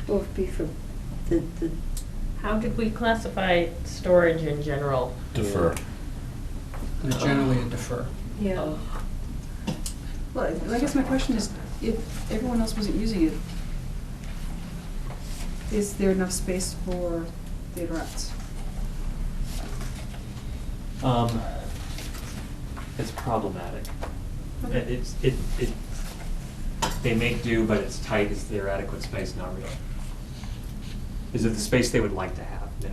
Speaker 2: Or be for the,
Speaker 1: How did we classify storage in general?
Speaker 5: Defer.
Speaker 3: Generally a defer.
Speaker 2: yeah.
Speaker 4: Well, I guess my question is, if everyone else wasn't using it, is there enough space for theater arts?
Speaker 6: It's problematic.
Speaker 4: Okay.
Speaker 6: They make do, but it's tight. Is there adequate space? Not really. Is it the space they would like to have? No.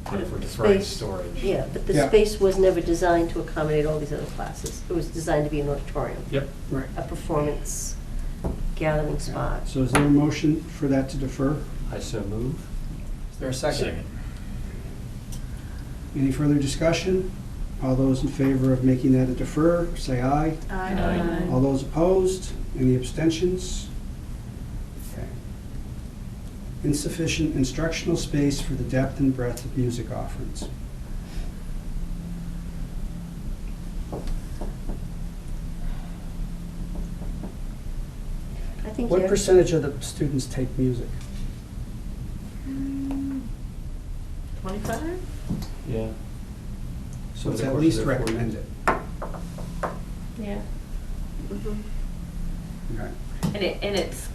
Speaker 6: But if we're deferring
Speaker 2: Space-
Speaker 6: storage.
Speaker 2: Yeah, but the
Speaker 3: Yeah.
Speaker 2: space was never designed to accommodate all these other classes. It was designed to be an auditorium,
Speaker 6: Yep.
Speaker 3: Right.
Speaker 2: a performance gathering spot.
Speaker 3: So is there a motion for that to defer?
Speaker 6: I so move.
Speaker 3: Is there a second? Any further discussion? All those in favor of making that a defer, say aye.
Speaker 6: Aye.
Speaker 3: All those opposed? Any abstentions? Okay. Insufficient instructional space for the depth and breadth of music offerings.
Speaker 2: I think
Speaker 3: What
Speaker 2: Jerry-
Speaker 3: percentage of the students take music?
Speaker 1: 25?
Speaker 6: Yeah.
Speaker 3: So
Speaker 6: Over
Speaker 3: it's
Speaker 6: the
Speaker 3: at
Speaker 6: course
Speaker 3: least
Speaker 6: of their 4 years.
Speaker 3: recommended.
Speaker 1: Yeah.
Speaker 2: Mhm.
Speaker 3: Okay.
Speaker 1: And it's,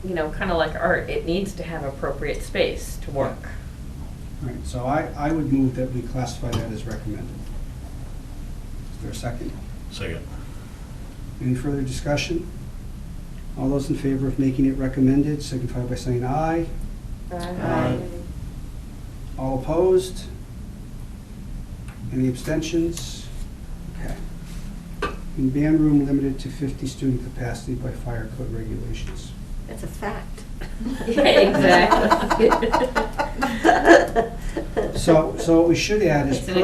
Speaker 1: you know, kind of like art, it needs to have appropriate space to work.
Speaker 3: All right, so I would move that we classify that as recommended. Is there a second?
Speaker 5: Second.
Speaker 3: Any further discussion? All those in favor of making it recommended signify by saying aye.
Speaker 1: Aye.
Speaker 3: All opposed? Any abstentions? Okay. In band room limited to 50 student capacity by fire code regulations.
Speaker 2: That's a fact.
Speaker 1: Exactly.
Speaker 3: So what we should add is
Speaker 1: It's an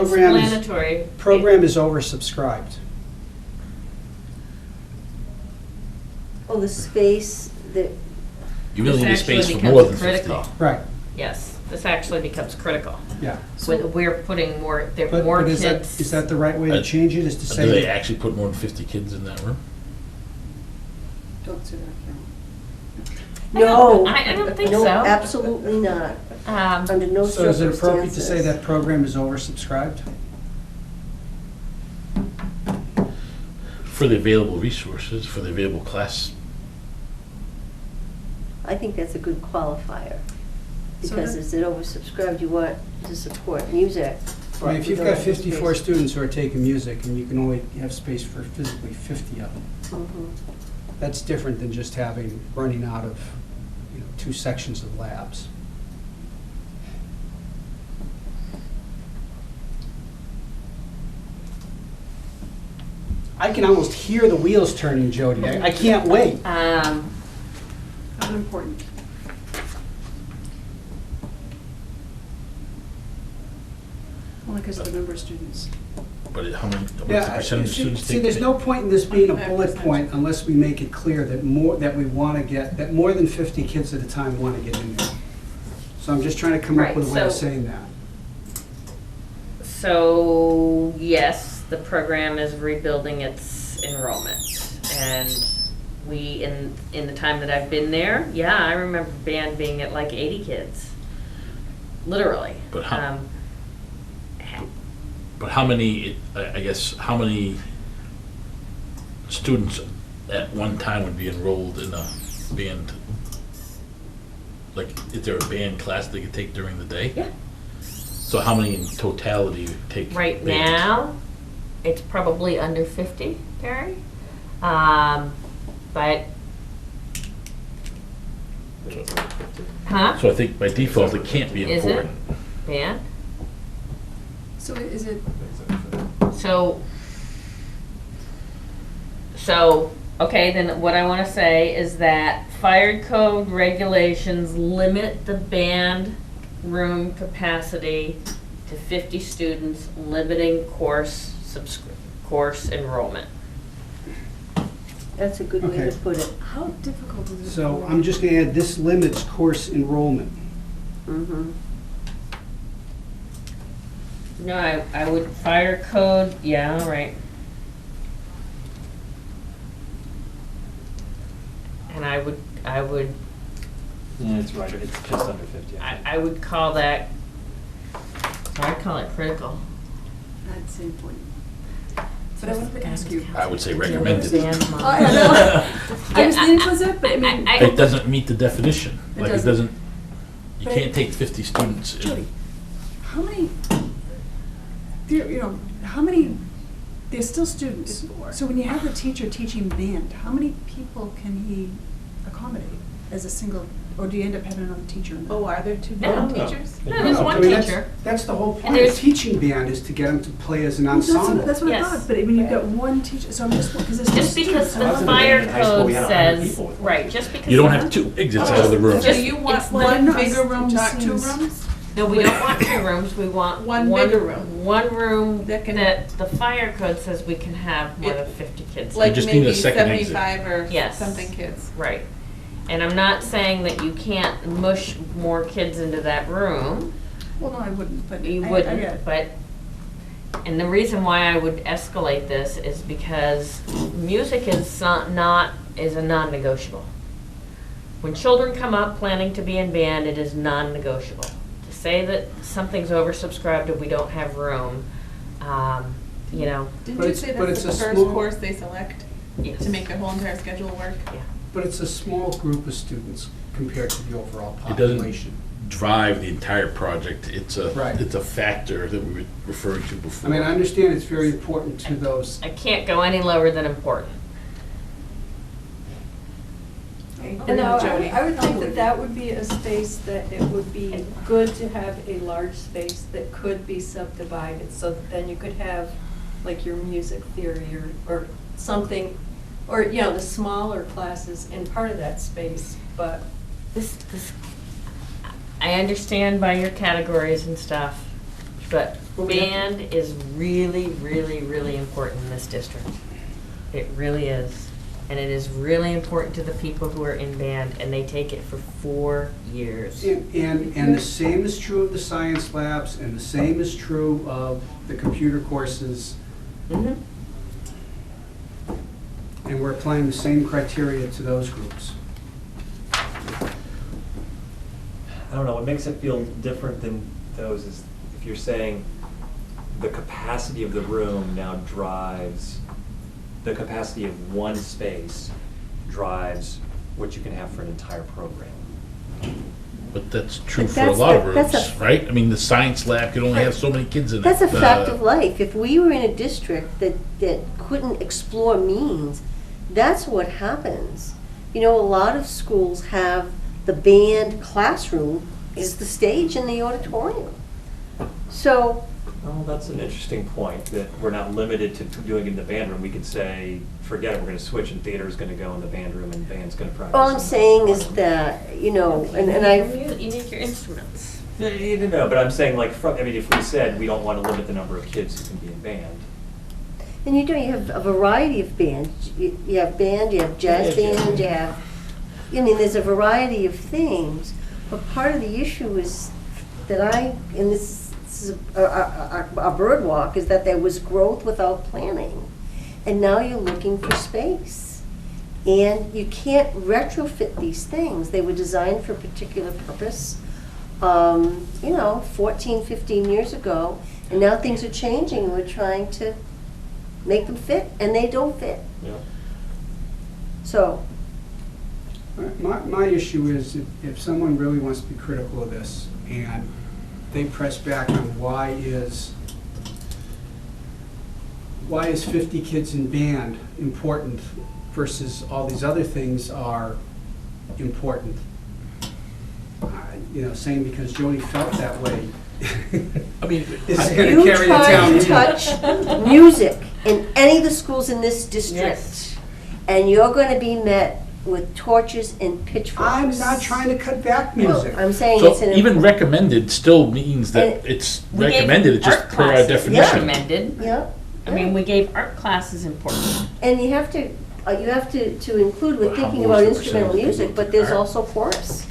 Speaker 3: program is oversubscribed.
Speaker 2: Oh, the space that,
Speaker 5: You really need a
Speaker 1: This
Speaker 5: space
Speaker 1: actually
Speaker 5: for more than
Speaker 1: becomes
Speaker 5: 50.
Speaker 1: critical.
Speaker 3: Right,
Speaker 1: Yes, this actually becomes critical.
Speaker 3: yeah.
Speaker 1: When we're putting more, there are
Speaker 3: But
Speaker 1: more
Speaker 3: is that,
Speaker 1: kids.
Speaker 3: is that the right way to change it, is to say?
Speaker 5: Do they
Speaker 3: that-
Speaker 5: actually put more than 50 kids in that room?
Speaker 4: Don't say that,
Speaker 2: no.
Speaker 1: I don't think
Speaker 2: No,
Speaker 1: so.
Speaker 2: absolutely not. Under no
Speaker 3: So is it
Speaker 2: circumstances.
Speaker 3: appropriate to say that program is oversubscribed?
Speaker 5: For the available resources, for the available class.
Speaker 2: I think that's a good qualifier.
Speaker 4: So
Speaker 2: Because
Speaker 4: then-
Speaker 2: is it oversubscribed, you want to support music,
Speaker 3: I mean, if you've got 54 students who are taking music and you can only have space for physically 50 of them,
Speaker 2: Mhm.
Speaker 3: that's different than just running out of, 2 sections of labs. I can almost hear the wheels turning, Jody. I can't wait.
Speaker 4: How important? Only because of the number of students.
Speaker 5: But how many, what's the
Speaker 3: Yeah,
Speaker 5: percentage of students
Speaker 3: see,
Speaker 5: take?
Speaker 3: there's no point in this being a
Speaker 4: Yeah,
Speaker 3: bullet
Speaker 4: percentage.
Speaker 3: point unless we make it clear that that more than 50 kids at a time want to get in there. So I'm just trying to come up
Speaker 1: Right,
Speaker 3: with a way of
Speaker 1: so-
Speaker 3: saying that.
Speaker 1: So, yes, the program is rebuilding its enrollment. And we, in the time that I've been there, yeah, I remember band being at like 80 kids. Literally.
Speaker 5: But how-
Speaker 1: Um,
Speaker 5: But how many, I guess, how many students at one time would be enrolled in a band? Like, is there a band class they could take during the day?
Speaker 1: Yeah.
Speaker 5: So how many in totality take?
Speaker 1: Right
Speaker 5: band?
Speaker 1: now, it's probably under 50, Terry. But, huh?
Speaker 5: So I think by default, it can't be
Speaker 1: Is it?
Speaker 5: important.
Speaker 1: Band?
Speaker 4: So is it,
Speaker 1: So, okay, then what I want to say is that fire code regulations limit the band room capacity to 50 students, limiting course enrollment.
Speaker 2: That's a good way
Speaker 3: Okay.
Speaker 2: to put it.
Speaker 4: how difficult is it?
Speaker 3: So I'm just going to add, this limits course enrollment.
Speaker 2: Mm-hmm.
Speaker 1: No, I would, fire code, yeah, all right. And I would,
Speaker 6: Yeah, it's right, it's just under 50.
Speaker 1: I would call that, I'd call it critical.
Speaker 4: I'd say important. But I wanted to ask you.
Speaker 5: I would say recommended.
Speaker 4: I know. I was leaning towards it, but I mean.
Speaker 5: It doesn't meet the definition.
Speaker 4: It
Speaker 5: Like, it
Speaker 4: doesn't.
Speaker 5: doesn't, you
Speaker 4: But
Speaker 5: can't take 50 students. in-
Speaker 4: Jody, how many, how many, they're still students. So when you have a teacher teaching band, how many people can he accommodate as a single, or do you end up having another teacher in there?
Speaker 8: Oh, are there two
Speaker 1: No.
Speaker 8: band teachers?
Speaker 1: No, there's
Speaker 3: I
Speaker 1: one
Speaker 3: mean,
Speaker 1: teacher.
Speaker 3: That's the whole
Speaker 1: And
Speaker 3: point
Speaker 1: there's-
Speaker 3: of teaching band, is to get them to play as an
Speaker 4: That's
Speaker 3: ensemble.
Speaker 4: what I
Speaker 1: Yes.
Speaker 4: thought, but I mean, you've got one teacher, so I'm just, because there's.
Speaker 1: Just because
Speaker 6: I was
Speaker 1: the
Speaker 6: in a
Speaker 1: fire
Speaker 6: band in high school,
Speaker 1: code
Speaker 6: we had 100
Speaker 1: says,
Speaker 6: people with one
Speaker 1: right,
Speaker 6: teacher.
Speaker 1: just because.
Speaker 5: You don't have 2 exits out of the room.
Speaker 8: So
Speaker 1: Just-
Speaker 8: you
Speaker 1: it's
Speaker 8: want
Speaker 1: not
Speaker 8: one
Speaker 4: enough.
Speaker 8: bigger room,
Speaker 4: Just
Speaker 8: not two
Speaker 4: seems-
Speaker 8: rooms?
Speaker 1: No, we don't want 2 rooms, we want
Speaker 8: One bigger room.
Speaker 1: One room
Speaker 8: That can-
Speaker 1: that the fire code says we can have more than 50 kids. in.
Speaker 8: Like
Speaker 5: just need a
Speaker 8: maybe
Speaker 5: second exit.
Speaker 8: 75 or
Speaker 1: Yes.
Speaker 8: something kids.
Speaker 1: Right. And I'm not saying that you can't mush more kids into that room.
Speaker 4: Well, no, I wouldn't, but.
Speaker 1: You
Speaker 4: I get
Speaker 1: wouldn't,
Speaker 4: it.
Speaker 1: but, and the reason why I would escalate this is because music is a non-negotiable. When children come up planning to be in band, it is non-negotiable. To say that something's oversubscribed and we don't have room,
Speaker 8: Didn't
Speaker 3: But
Speaker 8: you
Speaker 3: it's-
Speaker 8: say
Speaker 3: but
Speaker 8: that's
Speaker 3: it's
Speaker 8: the
Speaker 3: a
Speaker 8: first
Speaker 3: small-
Speaker 8: course they select
Speaker 1: yes.
Speaker 8: to make their whole entire schedule work?
Speaker 1: Yeah.
Speaker 3: But it's a small group of students compared to the overall
Speaker 5: It doesn't
Speaker 3: population.
Speaker 5: drive the entire project.
Speaker 3: Right.
Speaker 5: It's a factor that we were referring to before.
Speaker 3: I mean, I understand it's very important to those.
Speaker 1: I can't go any lower than important.
Speaker 7: And no, I would think that that would be a space that it would be good to have a large space that could be subdivided, so that then you could have like your music theory or something, or, the smaller classes in part of that space, but
Speaker 1: This, I understand by your categories and stuff, but
Speaker 3: Well, we have to-
Speaker 1: band is really, really, really important in this district. It really is. And it is really important to the people who are in band, and they take it for 4 years.
Speaker 3: And the same is true of the science labs, and the same is true of the computer courses,
Speaker 1: Mhm.
Speaker 3: and we're applying the same criteria to those groups.
Speaker 6: I don't know, what makes it feel different than those is if you're saying the capacity of the room now drives, the capacity of one space drives what you can have for an entire program.
Speaker 5: But that's true
Speaker 2: But
Speaker 5: for a
Speaker 2: that's
Speaker 5: lot of
Speaker 2: the- that's
Speaker 5: rooms,
Speaker 2: a-
Speaker 5: right? I mean, the science lab could only have so many kids in it.
Speaker 2: That's a fact
Speaker 5: Uh,
Speaker 2: of life. If we were in a district that couldn't explore means, that's what happens. You know, a lot of schools have the band classroom is the stage in the auditorium. So,
Speaker 6: Well, that's an interesting point, that we're not limited to doing it in the band room. We could say, forget it, we're gonna switch and theater's gonna go in the band room and band's gonna practice.
Speaker 2: all I'm
Speaker 6: in the
Speaker 2: saying is
Speaker 6: auditorium.
Speaker 2: that, you know, and I,
Speaker 1: You need your instruments.
Speaker 6: No, but I'm saying like, I mean, if we said we don't wanna limit the number of kids who can be in band.
Speaker 2: and you have a variety of bands. You have band, you have jazz
Speaker 6: Yeah, yeah.
Speaker 2: band, you have, I mean, there's a variety of things. But part of the issue is that and this is a bird walk, is that there was growth without planning. And now you're looking for space. And you can't retrofit these things. They were designed for a particular purpose, 14, 15 years ago. And now things are changing, and we're trying to make them fit, and they don't fit.
Speaker 6: Yeah.
Speaker 2: So,
Speaker 3: My issue is if someone really wants to be critical of this and they press back on why is 50 kids in band important versus all these other things are important. Saying because Jody felt that way.
Speaker 5: I mean,
Speaker 3: Is
Speaker 5: I-
Speaker 3: gonna
Speaker 2: you
Speaker 3: carry the
Speaker 2: try
Speaker 3: town
Speaker 2: to
Speaker 3: meeting.
Speaker 2: touch music in any of the schools in this district,
Speaker 1: Yes.
Speaker 2: and you're gonna be met with torches and pitchforks.
Speaker 3: I'm not trying to cut back
Speaker 2: No,
Speaker 3: music.
Speaker 2: I'm saying it's
Speaker 5: so
Speaker 2: an.
Speaker 5: even recommended still means that
Speaker 2: And
Speaker 5: it's
Speaker 1: We gave
Speaker 5: recommended, it's just
Speaker 1: art
Speaker 5: per our
Speaker 1: classes
Speaker 5: definition.
Speaker 1: recommended.
Speaker 2: Yeah.
Speaker 1: I mean, we gave art classes important.
Speaker 2: And you have to include, we're
Speaker 5: Well, how
Speaker 2: thinking
Speaker 5: was
Speaker 2: about
Speaker 5: the
Speaker 2: instrumental
Speaker 5: percentage
Speaker 2: music,
Speaker 5: of
Speaker 2: but there's
Speaker 5: art?
Speaker 2: also chorus,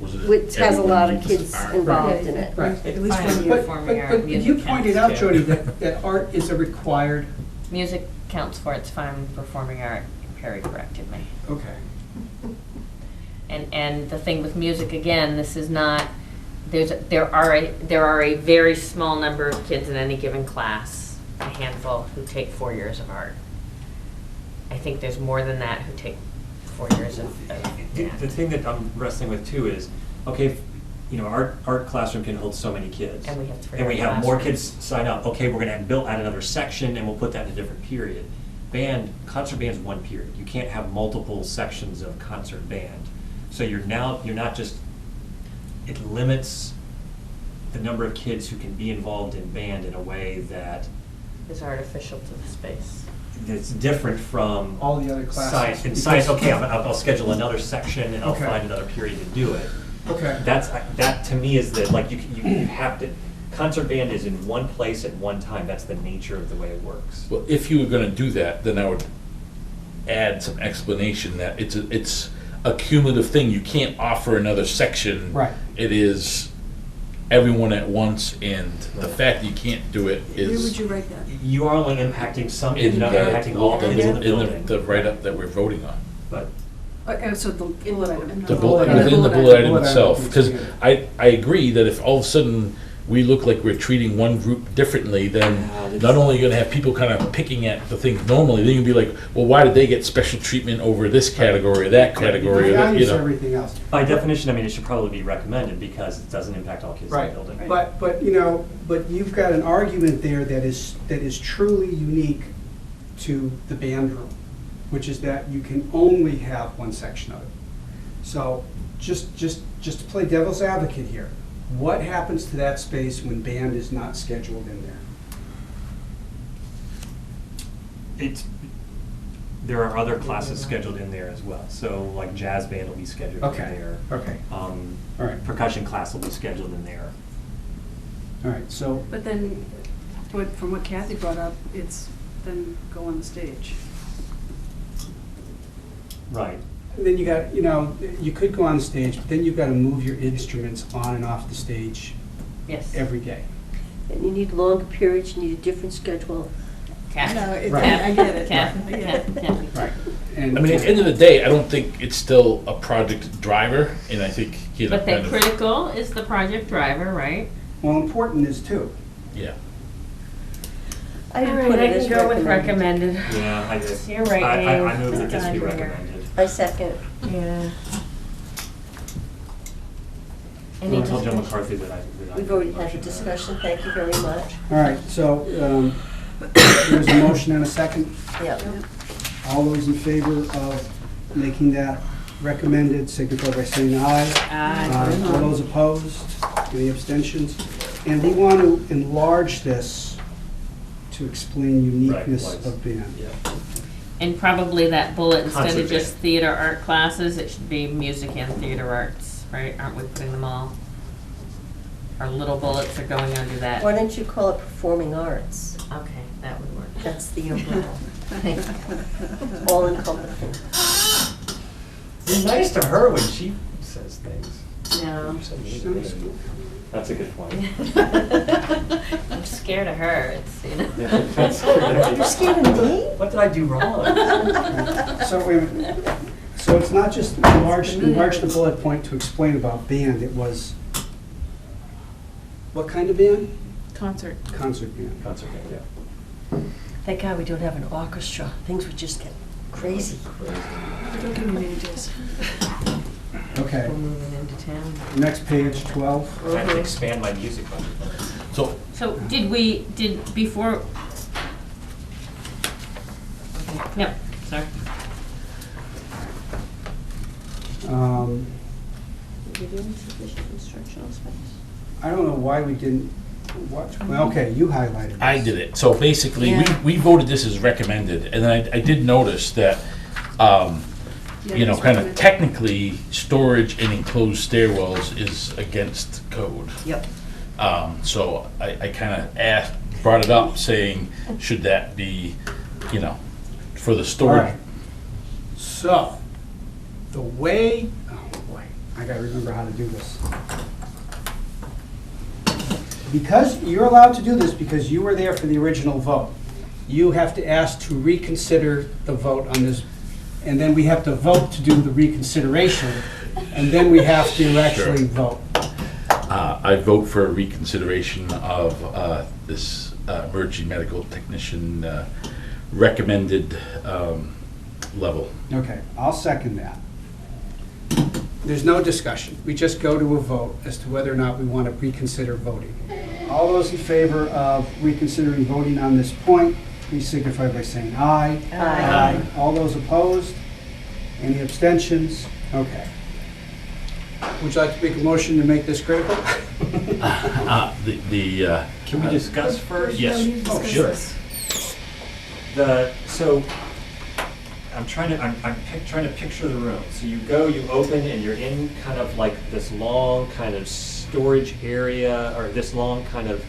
Speaker 5: Was it
Speaker 2: which has a lot of
Speaker 5: everyone
Speaker 2: kids
Speaker 5: needs art?
Speaker 2: involved in it.
Speaker 3: Right.
Speaker 4: At least
Speaker 1: Fine.
Speaker 4: for you.
Speaker 3: But
Speaker 1: Performing art,
Speaker 3: but you
Speaker 1: music
Speaker 3: pointed
Speaker 1: counts.
Speaker 3: out, Jody, that art is a required,
Speaker 1: Music counts for it's fine, performing art, Perry corrected me.
Speaker 3: okay.
Speaker 1: And the thing with music, again, this is not, there are a very small number of kids in any given class, a handful, who take 4 years of art. I think there's more than that who take 4 years of
Speaker 6: The
Speaker 1: band.
Speaker 6: thing that I'm wrestling with too is, okay, art classroom can hold so many kids.
Speaker 1: And we have 3
Speaker 6: And we have more
Speaker 1: classrooms.
Speaker 6: kids sign up, okay, we're gonna add another section and we'll put that in a different period. Concert band's one period. You can't have multiple sections of concert band. So you're not just, it limits the number of kids who can be involved in band in a way that
Speaker 1: Is artificial to the space.
Speaker 6: it's different from
Speaker 3: All the other classes.
Speaker 6: science. In science, okay, I'll schedule another section and I'll
Speaker 3: Okay.
Speaker 6: find another period to do it.
Speaker 3: Okay.
Speaker 6: That to me is that, like, you have to, concert band is in one place at one time. That's the nature of the way it works.
Speaker 5: Well, if you were gonna do that, then I would add some explanation that it's a cumulative thing. You can't offer another section.
Speaker 3: Right.
Speaker 5: It is everyone at once, and the fact that you can't do it
Speaker 4: Where would
Speaker 5: is
Speaker 4: you write that?
Speaker 6: You are only impacting some,
Speaker 5: in
Speaker 6: you're not impacting all kids in the building.
Speaker 5: the write-up that we're voting on.
Speaker 6: But
Speaker 4: So the bullet item.
Speaker 5: The
Speaker 3: bullet item.
Speaker 5: within the bullet item
Speaker 3: Bullet item
Speaker 5: itself,
Speaker 3: needs
Speaker 5: because
Speaker 3: to get-
Speaker 5: I agree that if all of a sudden we look like we're treating one group differently, then
Speaker 6: Yeah, that's-
Speaker 5: not only are you gonna have people kind of picking at the things normally, then you'll be like, well, why did they get special treatment over this category or that category, or that, you
Speaker 3: Values
Speaker 5: know?
Speaker 3: everything else.
Speaker 6: by definition, I mean, it should probably be recommended because it doesn't impact all kids in the
Speaker 3: Right,
Speaker 6: building.
Speaker 3: but you've got an argument there that is truly unique to the band room, which is that you can only have one section of it. So, just to play devil's advocate here, what happens to that space when band is not scheduled in there?
Speaker 6: There are other classes scheduled in there as well. So like jazz band will be scheduled in
Speaker 3: Okay,
Speaker 6: there.
Speaker 3: okay, all right,
Speaker 6: Percussion class will be scheduled in there.
Speaker 3: all right, so,
Speaker 4: But then, from what Kathy brought up, it's then go on the stage.
Speaker 6: Right.
Speaker 3: then you got, you could go on stage, but then you've got to move your instruments on and off the stage
Speaker 1: Yes.
Speaker 3: every day.
Speaker 2: And you need longer periods, you need a different schedule.
Speaker 1: Kathy.
Speaker 4: No, it's,
Speaker 3: Right.
Speaker 4: I get it.
Speaker 1: Kathy,
Speaker 4: I get it.
Speaker 1: Kathy.
Speaker 3: Right. And
Speaker 5: I mean, at the end of the day, I don't think it's still a project driver, and I think,
Speaker 1: But the
Speaker 5: kind of,
Speaker 1: critical is the project driver, right?
Speaker 3: Well, important is too.
Speaker 5: yeah.
Speaker 2: I
Speaker 1: All
Speaker 2: would
Speaker 1: right,
Speaker 2: put
Speaker 1: I
Speaker 2: it as
Speaker 1: can go with
Speaker 2: recommended.
Speaker 1: recommended.
Speaker 6: Yeah, I did.
Speaker 1: You're right,
Speaker 6: I
Speaker 1: Dave.
Speaker 6: move that this be
Speaker 1: It's on here.
Speaker 6: recommended.
Speaker 2: I second.
Speaker 1: Yeah.
Speaker 2: Any
Speaker 6: I told Joe
Speaker 2: discussion?
Speaker 6: McCarthy that I.
Speaker 2: We've already had the discussion, thank you very much.
Speaker 3: All right, so there's a motion and a second.
Speaker 2: Yeah.
Speaker 3: All those in favor of making that recommended, signify by saying aye.
Speaker 1: Aye.
Speaker 3: All those opposed? Any abstentions? And we want to enlarge this to explain uniqueness
Speaker 6: Right,
Speaker 3: of band.
Speaker 6: Yeah.
Speaker 1: And probably that bullet, instead
Speaker 6: Concert
Speaker 1: of just
Speaker 6: band.
Speaker 1: theater art classes, it should be music and theater arts, right? Aren't we putting them all? Our little bullets are going under that.
Speaker 2: Why don't you call it performing arts?
Speaker 1: Okay, that would work.
Speaker 2: That's the umbrella. All encompassing.
Speaker 6: You're nice to her when she says things.
Speaker 1: No.
Speaker 6: You're so mean to me. That's a good point.
Speaker 1: I'm scared of her, it's, you know.
Speaker 6: Yeah, that's good.
Speaker 2: You're scared of me?
Speaker 6: What did I do wrong?
Speaker 3: So wait a minute. So it's not just enlarge the bullet point to explain about band, it was, what kind of band?
Speaker 8: Concert.
Speaker 3: Concert band.
Speaker 6: Concert band, yeah.
Speaker 2: Thank God we don't have an orchestra. Things would just get crazy.
Speaker 8: Don't give me any ideas.
Speaker 3: Okay,
Speaker 1: We're moving into town.
Speaker 3: next page, 12.
Speaker 6: I have to expand my music budget.
Speaker 5: So,
Speaker 1: So before? Yep, sorry.
Speaker 2: Give you insufficient instructional space.
Speaker 3: I don't know why we didn't, well, okay, you highlighted this.
Speaker 5: I did it. So basically,
Speaker 2: Yeah.
Speaker 5: we voted this as recommended, and then I did notice that, you know, kind of technically, storage in enclosed stairwells is against code.
Speaker 2: Yep.
Speaker 5: So I kind of brought it up, saying, should that be, you know, for the
Speaker 3: All
Speaker 5: storage?
Speaker 3: right. So, the way, oh boy, I gotta remember how to do this. Because you're allowed to do this because you were there for the original vote. You have to ask to reconsider the vote on this, and then we have to vote to do the reconsideration, and then we have to actually vote.
Speaker 5: I vote for a reconsideration of this emergency medical technician recommended level.
Speaker 3: Okay, I'll second that. There's no discussion. We just go to a vote as to whether or not we want to reconsider voting. All those in favor of reconsidering voting on this point, please signify by saying aye.
Speaker 2: Aye.
Speaker 3: All those opposed? Any abstentions? Okay. Would you like to make a motion to make this critical?
Speaker 6: Can we discuss first?
Speaker 5: Yes.
Speaker 8: No, you
Speaker 5: Oh,
Speaker 8: discuss
Speaker 5: sure.
Speaker 8: this.
Speaker 6: So, I'm trying to picture the room. So you go, you open, and you're in kind of like this long kind of storage area, or this long kind of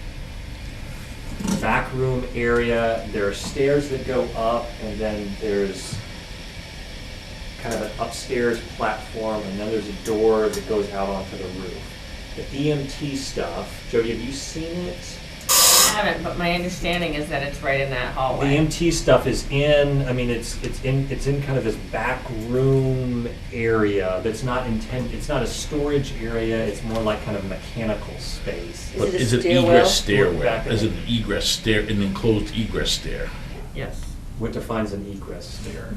Speaker 6: back room area. There are stairs that go up, and then there's kind of an upstairs platform, and then there's a door that goes out onto the roof. The EMT stuff, Jody, have you seen it?
Speaker 1: I haven't, but my understanding is that it's right in that
Speaker 6: The
Speaker 1: hallway.
Speaker 6: EMT stuff is in, I mean, it's in kind of this back room area that's not it's not a storage area, it's more like kind of mechanical space.
Speaker 2: Is
Speaker 5: But
Speaker 2: it a
Speaker 5: is it
Speaker 2: stairwell?
Speaker 5: egress stairwell?
Speaker 6: Back in
Speaker 5: Is
Speaker 6: the-
Speaker 5: it an egress stair, an enclosed egress stair?
Speaker 1: Yes,
Speaker 6: What defines an egress stair?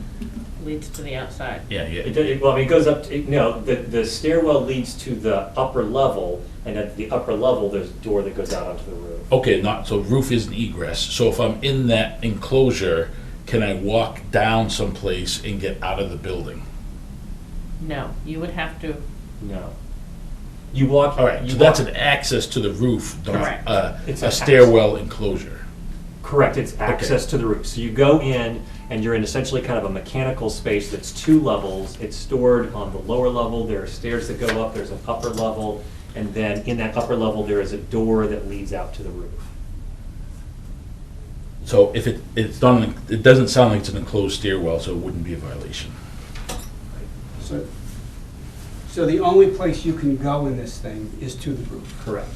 Speaker 1: leads to the outside.
Speaker 5: Yeah, yeah.
Speaker 6: Well, I mean, it goes up, no, the stairwell leads to the upper level, and at the upper level, there's a door that goes out onto the roof.
Speaker 5: Okay, so roof isn't egress. So if I'm in that enclosure, can I walk down someplace and get out of the building?
Speaker 1: No, you would have to,
Speaker 6: No. You walk.
Speaker 5: All right,
Speaker 6: you
Speaker 5: so that's
Speaker 6: walk-
Speaker 5: an access to the roof, not
Speaker 1: Correct.
Speaker 6: It's
Speaker 5: a
Speaker 6: an
Speaker 5: stairwell enclosure.
Speaker 6: Correct, it's access to the roof. So you go in, and you're in essentially kind of a mechanical space that's 2 levels. It's stored on the lower level, there are stairs that go up, there's an upper level, and then in that upper level, there is a door that leads out to the roof.
Speaker 5: So if it's done, it doesn't sound like it's an enclosed stairwell, so it wouldn't be a violation.
Speaker 3: So the only place you can go in this thing is to the roof.
Speaker 6: Correct.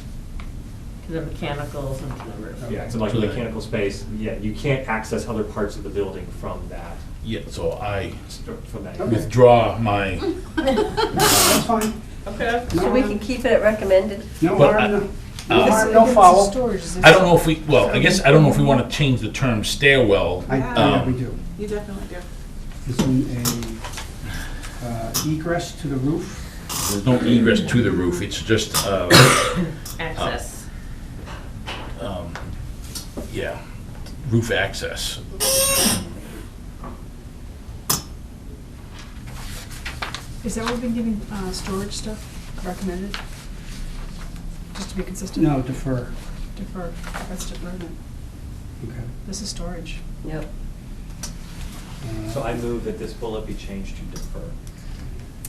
Speaker 1: to the mechanicals and to the roof.
Speaker 6: Yeah, it's like a
Speaker 5: So that-
Speaker 6: mechanical space, yeah, you can't access other parts of the building from that,
Speaker 5: Yeah, so I
Speaker 6: from that.
Speaker 3: Okay.
Speaker 5: withdraw my,
Speaker 3: That's fine.
Speaker 1: Okay.
Speaker 2: So we can keep it at recommended?
Speaker 3: No
Speaker 5: But
Speaker 3: harm, no
Speaker 5: uh,
Speaker 3: harm, no foul.
Speaker 5: I don't know if we, well, I guess, I don't know if we want to change the term stairwell.
Speaker 3: Yeah, we do.
Speaker 8: You definitely do.
Speaker 3: Isn't a egress to the roof?
Speaker 5: there's no egress to the roof, it's just,
Speaker 1: Access.
Speaker 5: yeah, roof access.
Speaker 4: Is that what we've been giving storage stuff recommended? Just to be consistent?
Speaker 3: No, defer.
Speaker 4: Defer, that's deferment.
Speaker 3: Okay.
Speaker 4: This is storage.
Speaker 2: Yep.
Speaker 6: So I move that this bullet be changed to defer.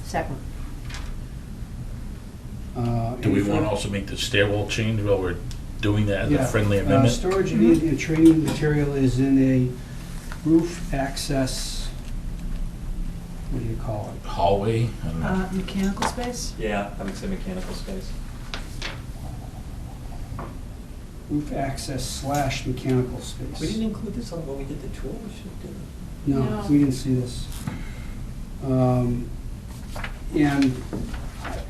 Speaker 2: Second.
Speaker 5: Do we want to also make the stairwell change while we're doing that as a
Speaker 3: Yeah,
Speaker 5: friendly amendment?
Speaker 3: Storage of and training material is in a roof access, what do you call it?
Speaker 5: Hallway? I don't know.
Speaker 4: Mechanical space?
Speaker 6: Yeah, I would say mechanical space.
Speaker 3: Roof access / mechanical space.
Speaker 6: We didn't include this on when we did the tour, we should have done it.
Speaker 3: No,
Speaker 8: No.
Speaker 3: we didn't see this. And,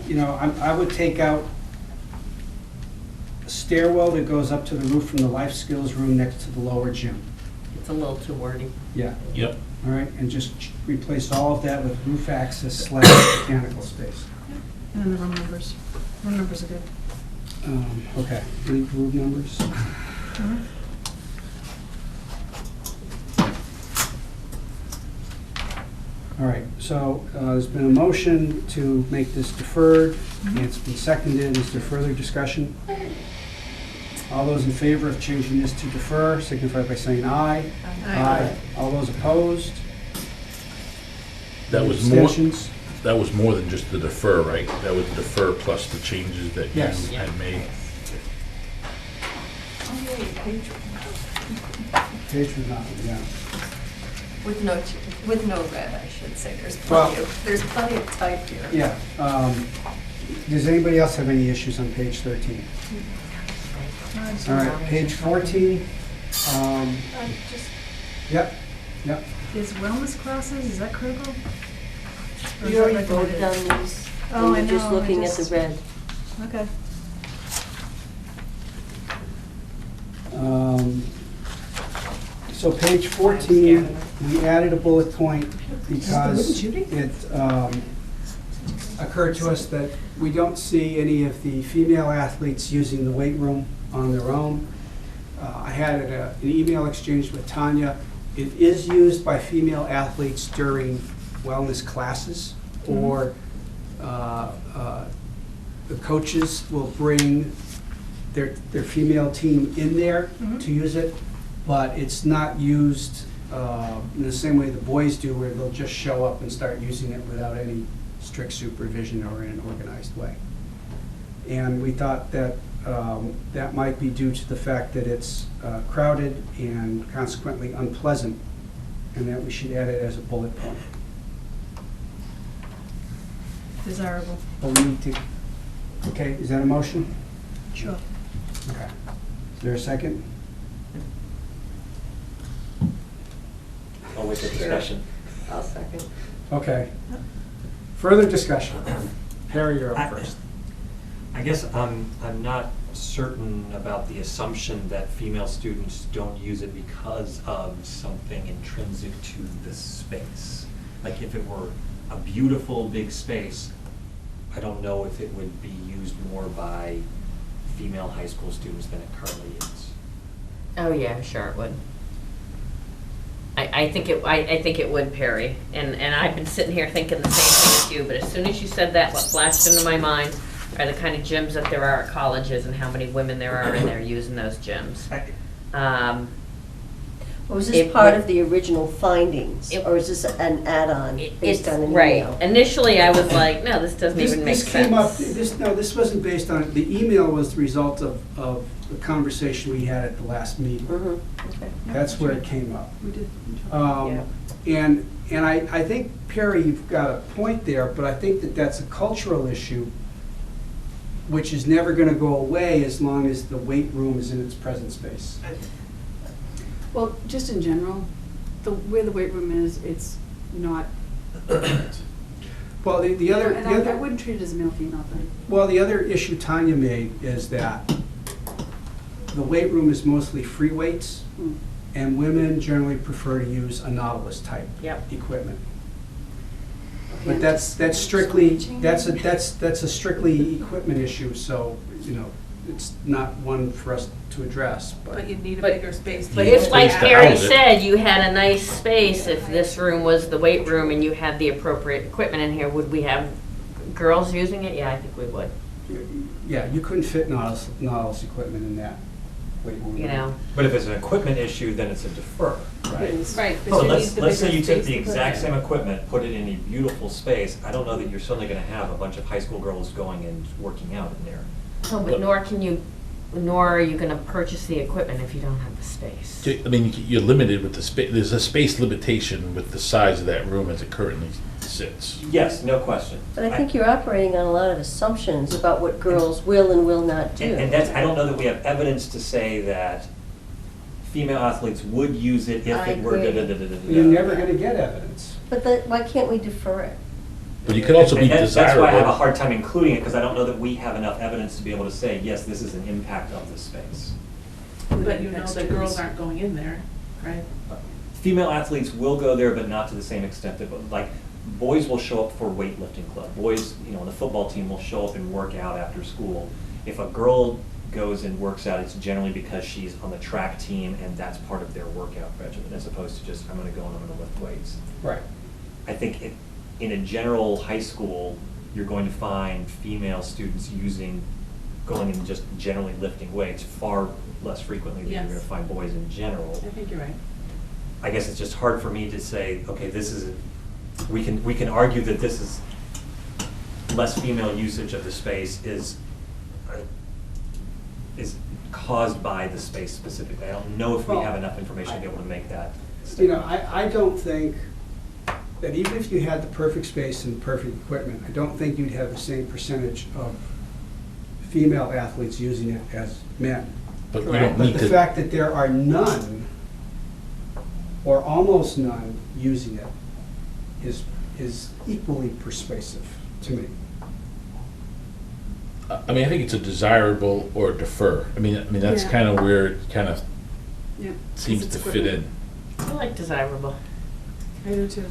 Speaker 3: you know, I would take out a stairwell that goes up to the roof from the life skills room next to the lower gym.
Speaker 1: It's a little too wordy.
Speaker 3: Yeah,
Speaker 5: Yep.
Speaker 3: all right, and just replace all of that with roof access / mechanical space.
Speaker 4: And then the room numbers. Room numbers are good.
Speaker 3: Okay, any room numbers? All right, so there's been a motion to make this deferred, and it's been seconded. Is there further discussion? All those in favor of changing this to defer, signify by saying aye.
Speaker 4: Aye.
Speaker 3: All those opposed?
Speaker 5: That
Speaker 3: Any
Speaker 5: was more,
Speaker 3: abstentions?
Speaker 5: that was more than just the defer, right? That was the defer plus the changes that you
Speaker 3: Yes.
Speaker 5: had made.
Speaker 7: Oh, yeah, page,
Speaker 3: Page was not, yeah.
Speaker 7: with no red, I should say. There's
Speaker 3: Well-
Speaker 7: there's plenty of type here.
Speaker 3: Yeah. Does anybody else have any issues on page 13? All right, page 14.
Speaker 7: Just
Speaker 3: Yep, yep.
Speaker 4: Is wellness classes, is that critical? Or is
Speaker 2: You
Speaker 4: that
Speaker 2: already voted
Speaker 4: recommended?
Speaker 2: on these.
Speaker 4: Oh, I
Speaker 2: and you're just
Speaker 4: know, I
Speaker 2: looking at the
Speaker 4: just-
Speaker 2: red.
Speaker 4: Okay.
Speaker 3: So page 14, we added a bullet point because
Speaker 4: Is it the wooden
Speaker 3: it occurred to us that we don't see any of the female athletes using the weight room on their own. I had an email exchange with Tanya. It is used by female athletes during wellness classes, or the coaches will bring their female team in there to use it, but it's not used in the same way the boys do, where they'll just show up and start using it without any strict supervision or in an organized way. And we thought that that might be due to the fact that it's crowded and consequently unpleasant, and that we should add it as a bullet point.
Speaker 4: Desirable.
Speaker 3: But we need to, okay, is that a motion?
Speaker 4: Sure.
Speaker 3: Okay. Is there a second?
Speaker 6: I'll wait for discussion.
Speaker 7: I'll second.
Speaker 3: Okay. Further discussion. Harry, you're up
Speaker 6: I-
Speaker 3: first.
Speaker 6: I guess I'm not certain about the assumption that female students don't use it because of something intrinsic to the space. Like if it were a beautiful big space, I don't know if it would be used more by female high school students than it currently is.
Speaker 1: Oh, yeah, sure it would. I think it would, Perry, and I've been sitting here thinking the same thing as you, but as soon as you said that, what flashed into my mind are the kind of gyms that there are at colleges and how many women there are in there using those gyms.
Speaker 2: Was
Speaker 1: It
Speaker 2: this part
Speaker 1: would-
Speaker 2: of the original findings,
Speaker 1: It-
Speaker 2: or is this an add-on based on an email?
Speaker 1: Right, initially I was like, no, this doesn't even make
Speaker 3: This came up,
Speaker 1: sense.
Speaker 3: this wasn't based on, the email was the result of the conversation we had at the last meeting.
Speaker 2: Mhm, okay.
Speaker 3: That's where it came up.
Speaker 4: We did.
Speaker 3: And I think, Perry, you've got a point there, but I think that that's a cultural issue which is never going to go away as long as the weight room is in its present space.
Speaker 8: Well, just in general, where the weight room is, it's not.
Speaker 3: Well, the other,
Speaker 8: And I wouldn't treat it as a male-female thing.
Speaker 3: well, the other issue Tanya made is that the weight room is mostly free weights,
Speaker 8: Mm.
Speaker 3: and women generally prefer to use a Nautilus type
Speaker 1: Yep.
Speaker 3: equipment. But that's strictly, that's a strictly equipment issue, so, it's not one for us to address,
Speaker 4: But you'd need a
Speaker 1: But-
Speaker 4: bigger space.
Speaker 1: But
Speaker 5: You
Speaker 1: if,
Speaker 5: need
Speaker 1: like
Speaker 5: space to
Speaker 1: Harry
Speaker 5: house it.
Speaker 1: said, you had a nice space, if this room was the weight room and you had the appropriate equipment in here, would we have girls using it? Yeah, I think we would,
Speaker 3: Yeah, you couldn't fit Nautilus equipment in that weight room.
Speaker 1: you know?
Speaker 9: But if it's an equipment issue, then it's a defer, right?
Speaker 8: Right,
Speaker 9: But
Speaker 8: but you need
Speaker 9: let's,
Speaker 8: the
Speaker 9: let's say
Speaker 8: bigger
Speaker 9: you took
Speaker 8: space
Speaker 9: the
Speaker 8: to put
Speaker 9: exact
Speaker 8: it.
Speaker 9: same equipment, put it in a beautiful space, I don't know that you're suddenly gonna have a bunch of high school girls going and working out in there.
Speaker 1: No, but nor are you gonna purchase the equipment if you don't have the space.
Speaker 5: I mean, you're limited with the space, there's a space limitation with the size of that room as it currently sits.
Speaker 9: Yes, no question.
Speaker 2: But I think you're operating on a lot of assumptions about what girls will and will not do.
Speaker 9: And that's, I don't know that we have evidence to say that female athletes would use it if
Speaker 2: I
Speaker 9: it were
Speaker 2: agree.
Speaker 9: da-da-da-da-da-da.
Speaker 3: You're never gonna get evidence.
Speaker 2: But why can't we defer it?
Speaker 5: But you could also be
Speaker 9: And that's why I have a
Speaker 5: desirable.
Speaker 9: hard time including it, because I don't know that we have enough evidence to be able to say, yes, this is an impact of the space.
Speaker 8: But you know that girls aren't going in there, right?
Speaker 9: Female athletes will go there, but not to the same extent that, like, boys will show up for weightlifting club. Boys, the football team will show up and work out after school. If a girl goes and works out, it's generally because she's on the track team and that's part of their workout regimen, as opposed to just, I'm gonna go and I'm gonna lift weights.
Speaker 3: Right.
Speaker 9: I think in a general high school, you're going to find female students going and just generally lifting weights far less frequently than you're
Speaker 8: Yes.
Speaker 9: gonna find boys in general.
Speaker 8: I think you're right.
Speaker 9: I guess it's just hard for me to say, okay, we can argue that this is less female usage of the space is caused by the space specifically. I don't know if we have enough information to be able to make that statement.
Speaker 3: I don't think that even if you had the perfect space and perfect equipment, I don't think you'd have the same percentage of female athletes using it as men.
Speaker 5: But we
Speaker 1: Correct.
Speaker 5: don't
Speaker 3: But
Speaker 5: need
Speaker 3: the
Speaker 5: to,
Speaker 3: fact that there are none, or almost none, using it is equally persuasive to me.
Speaker 5: I mean, I think it's a desirable or defer. I mean, that's
Speaker 8: Yeah.
Speaker 5: kind of where it kind of
Speaker 8: Yeah.
Speaker 5: seems
Speaker 8: It's
Speaker 5: to fit in.
Speaker 8: equipment.
Speaker 1: I like desirable.
Speaker 8: I do too.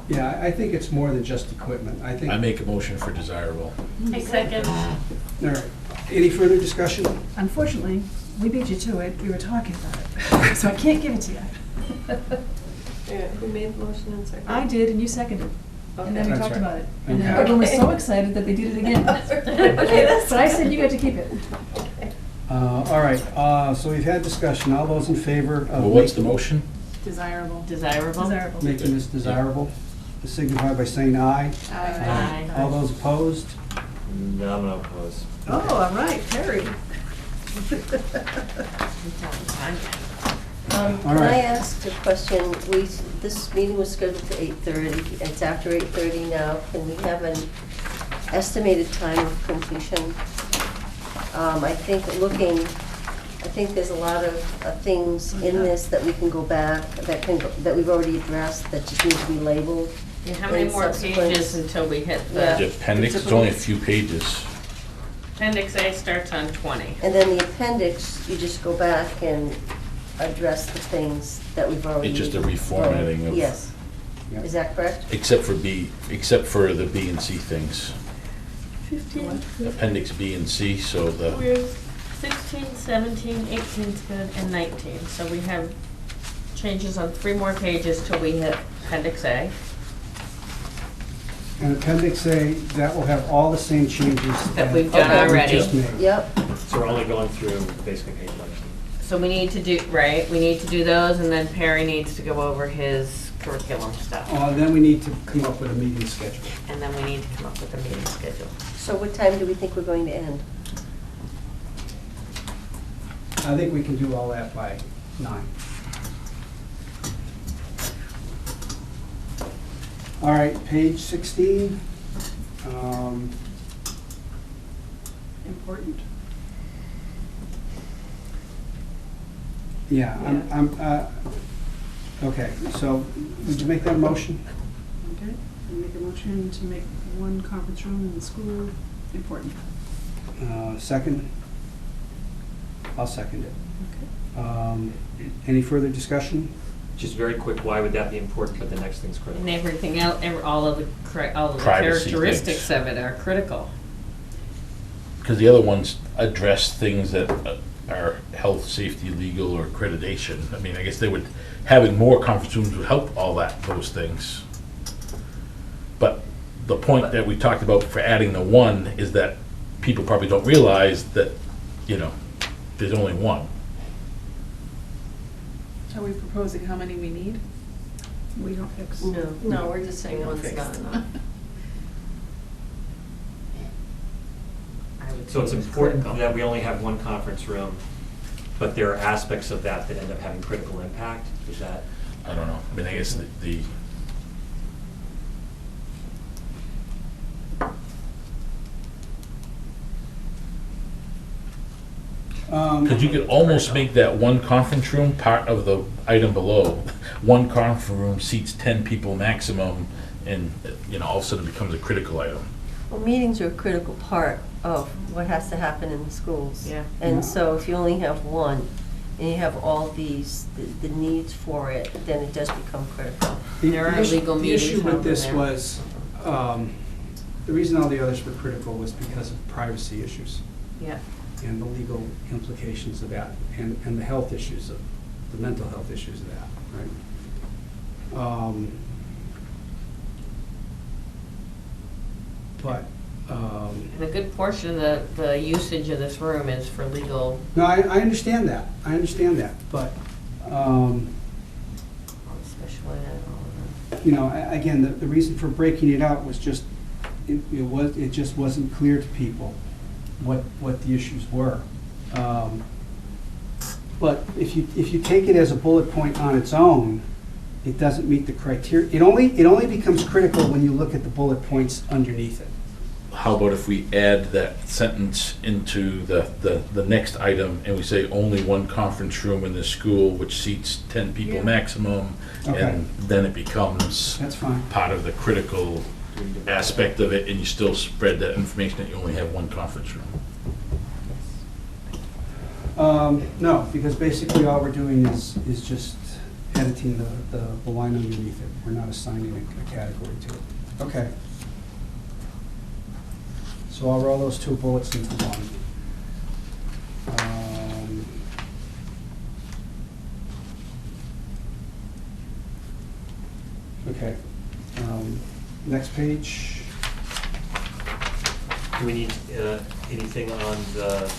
Speaker 3: Yeah, I think it's more than just equipment. I think.
Speaker 5: I make a motion for desirable.
Speaker 1: I second.
Speaker 3: All right. Any further discussion?
Speaker 4: Unfortunately, we beat you to it, we were talking about it, so I can't give it to you.
Speaker 7: Yeah, who made the motion and second?
Speaker 4: I did, and you seconded, and then we
Speaker 3: That's
Speaker 4: talked
Speaker 3: right.
Speaker 4: about it. And then
Speaker 3: Okay.
Speaker 4: everyone was so excited that they did it again.
Speaker 7: Okay, that's
Speaker 4: But I said you got to keep it.
Speaker 3: All right, so we've had discussion. All those in favor of
Speaker 5: Well, what's the motion?
Speaker 8: Desirable.
Speaker 1: Desirable?
Speaker 4: Desirable.
Speaker 3: making this desirable, signify by saying aye.
Speaker 1: Aye.
Speaker 3: All those opposed?
Speaker 9: No, I'm gonna oppose.
Speaker 4: Oh, all right, Terry.
Speaker 3: All
Speaker 2: Can I
Speaker 3: right.
Speaker 2: ask a question? This meeting was scheduled for 8:30. It's after 8:30 now. Can we have an estimated time of completion? I think there's a lot of things in this that we can go back, that we've already addressed, that just need to be labeled.
Speaker 1: And how many
Speaker 2: And
Speaker 1: more
Speaker 2: subsequent-
Speaker 1: pages until we hit
Speaker 2: Yeah.
Speaker 5: The
Speaker 1: the,
Speaker 5: appendix is only a few pages.
Speaker 1: appendix A starts on 20.
Speaker 2: And then the appendix, you just go back and address the things that we've already.
Speaker 5: It's just a reformatting of-
Speaker 2: Yes.
Speaker 3: Yep.
Speaker 2: Is that correct?
Speaker 5: Except for the B and C things.
Speaker 1: 15.
Speaker 5: Appendix B and C, so the,
Speaker 1: We're 16, 17, 18 's good, and 19. So we have changes on 3 more pages till we hit appendix A.
Speaker 3: And Appendix A, that will have all the same changes
Speaker 1: That we've done
Speaker 3: that we
Speaker 1: already.
Speaker 3: just made.
Speaker 2: Yep.
Speaker 9: So we're only going through basically page 19.
Speaker 1: So we need to do, right, we need to do those, and then Perry needs to go over his curriculum stuff.
Speaker 3: Then we need to come up with a meeting schedule.
Speaker 1: And then we need to come up with a meeting schedule.
Speaker 2: So what time do we think we're going to end?
Speaker 3: I think we can do all that by 9. All right, page 16.
Speaker 8: Important.
Speaker 3: Yeah, okay, so would you make that a motion?
Speaker 8: Okay, I make a motion to make one conference room in the school important.
Speaker 3: Second? I'll second it.
Speaker 8: Okay.
Speaker 3: Any further discussion?
Speaker 9: Just very quick, why would that be important, but the next thing's critical?
Speaker 1: And everything else, all of the
Speaker 5: Privacy
Speaker 1: characteristics
Speaker 5: things.
Speaker 1: of it are critical.
Speaker 5: Because the other ones address things that are health, safety, legal, or accreditation. I mean, I guess having more conference rooms would help all those things. But the point that we talked about for adding the one is that people probably don't realize that, there's only one.
Speaker 8: Are we proposing how many we need?
Speaker 4: We don't fix.
Speaker 7: No, we're just saying one's
Speaker 4: fix.
Speaker 7: not enough.
Speaker 1: I would
Speaker 9: So it's
Speaker 1: say
Speaker 9: important
Speaker 1: critical.
Speaker 9: that we only have one conference room, but there are aspects of that end up having critical impact, is that?
Speaker 5: I don't know. I mean, I guess the because you could almost make that one conference room part of the item below. One conference room seats 10 people maximum, and, all of a sudden it becomes a critical item.
Speaker 2: Well, meetings are a critical part of what has to happen in the schools.
Speaker 1: Yeah.
Speaker 2: And
Speaker 3: Yeah.
Speaker 2: so if you only have one, and you have all these, the needs for it, then it does become critical.
Speaker 1: There are legal
Speaker 3: The
Speaker 1: meetings
Speaker 3: issue
Speaker 1: held
Speaker 3: with
Speaker 1: in
Speaker 3: this
Speaker 1: there.
Speaker 3: was, the reason all the others were critical was because of privacy issues
Speaker 1: Yeah.
Speaker 3: and the legal implications of that, and the health issues of, the mental health issues of that, right? But,
Speaker 1: And a good portion of the usage of this room is for legal,
Speaker 3: no, I understand that, but,
Speaker 1: special ed, all of
Speaker 3: again, the reason for breaking it out was just, it just wasn't clear to people what the issues were. But if you take it as a bullet point on its own, it doesn't meet the criteria. It only becomes critical when you look at the bullet points underneath it.
Speaker 5: How about if we add that sentence into the next item, and we say only one conference room in the school, which seats 10 people
Speaker 8: Yeah.
Speaker 5: maximum,
Speaker 3: Okay.
Speaker 5: and then it becomes
Speaker 3: That's fine.
Speaker 5: part of the critical aspect of it, and you still spread that information that you only have one conference room.
Speaker 3: No, because basically all we're doing is just editing the line underneath it. We're not assigning a category to it. Okay. So I'll roll those two bullets into one. Okay. Next page.
Speaker 9: Do we need anything on the,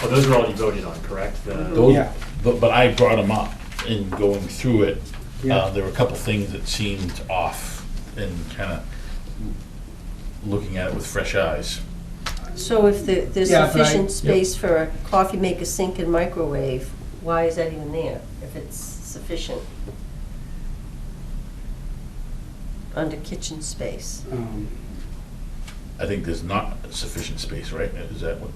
Speaker 9: those are all you voted on, correct?
Speaker 5: Those-
Speaker 3: Yeah.
Speaker 5: But I brought them up in going through it.
Speaker 3: Yeah.
Speaker 5: There were a couple things that seemed off, and kind of looking at it with fresh eyes.
Speaker 2: So if there's
Speaker 3: Yeah, but
Speaker 2: sufficient space for a coffee maker, sink, and microwave, why is that even there, if it's sufficient? Under kitchen space.
Speaker 5: I think there's not sufficient space, right? Is that what?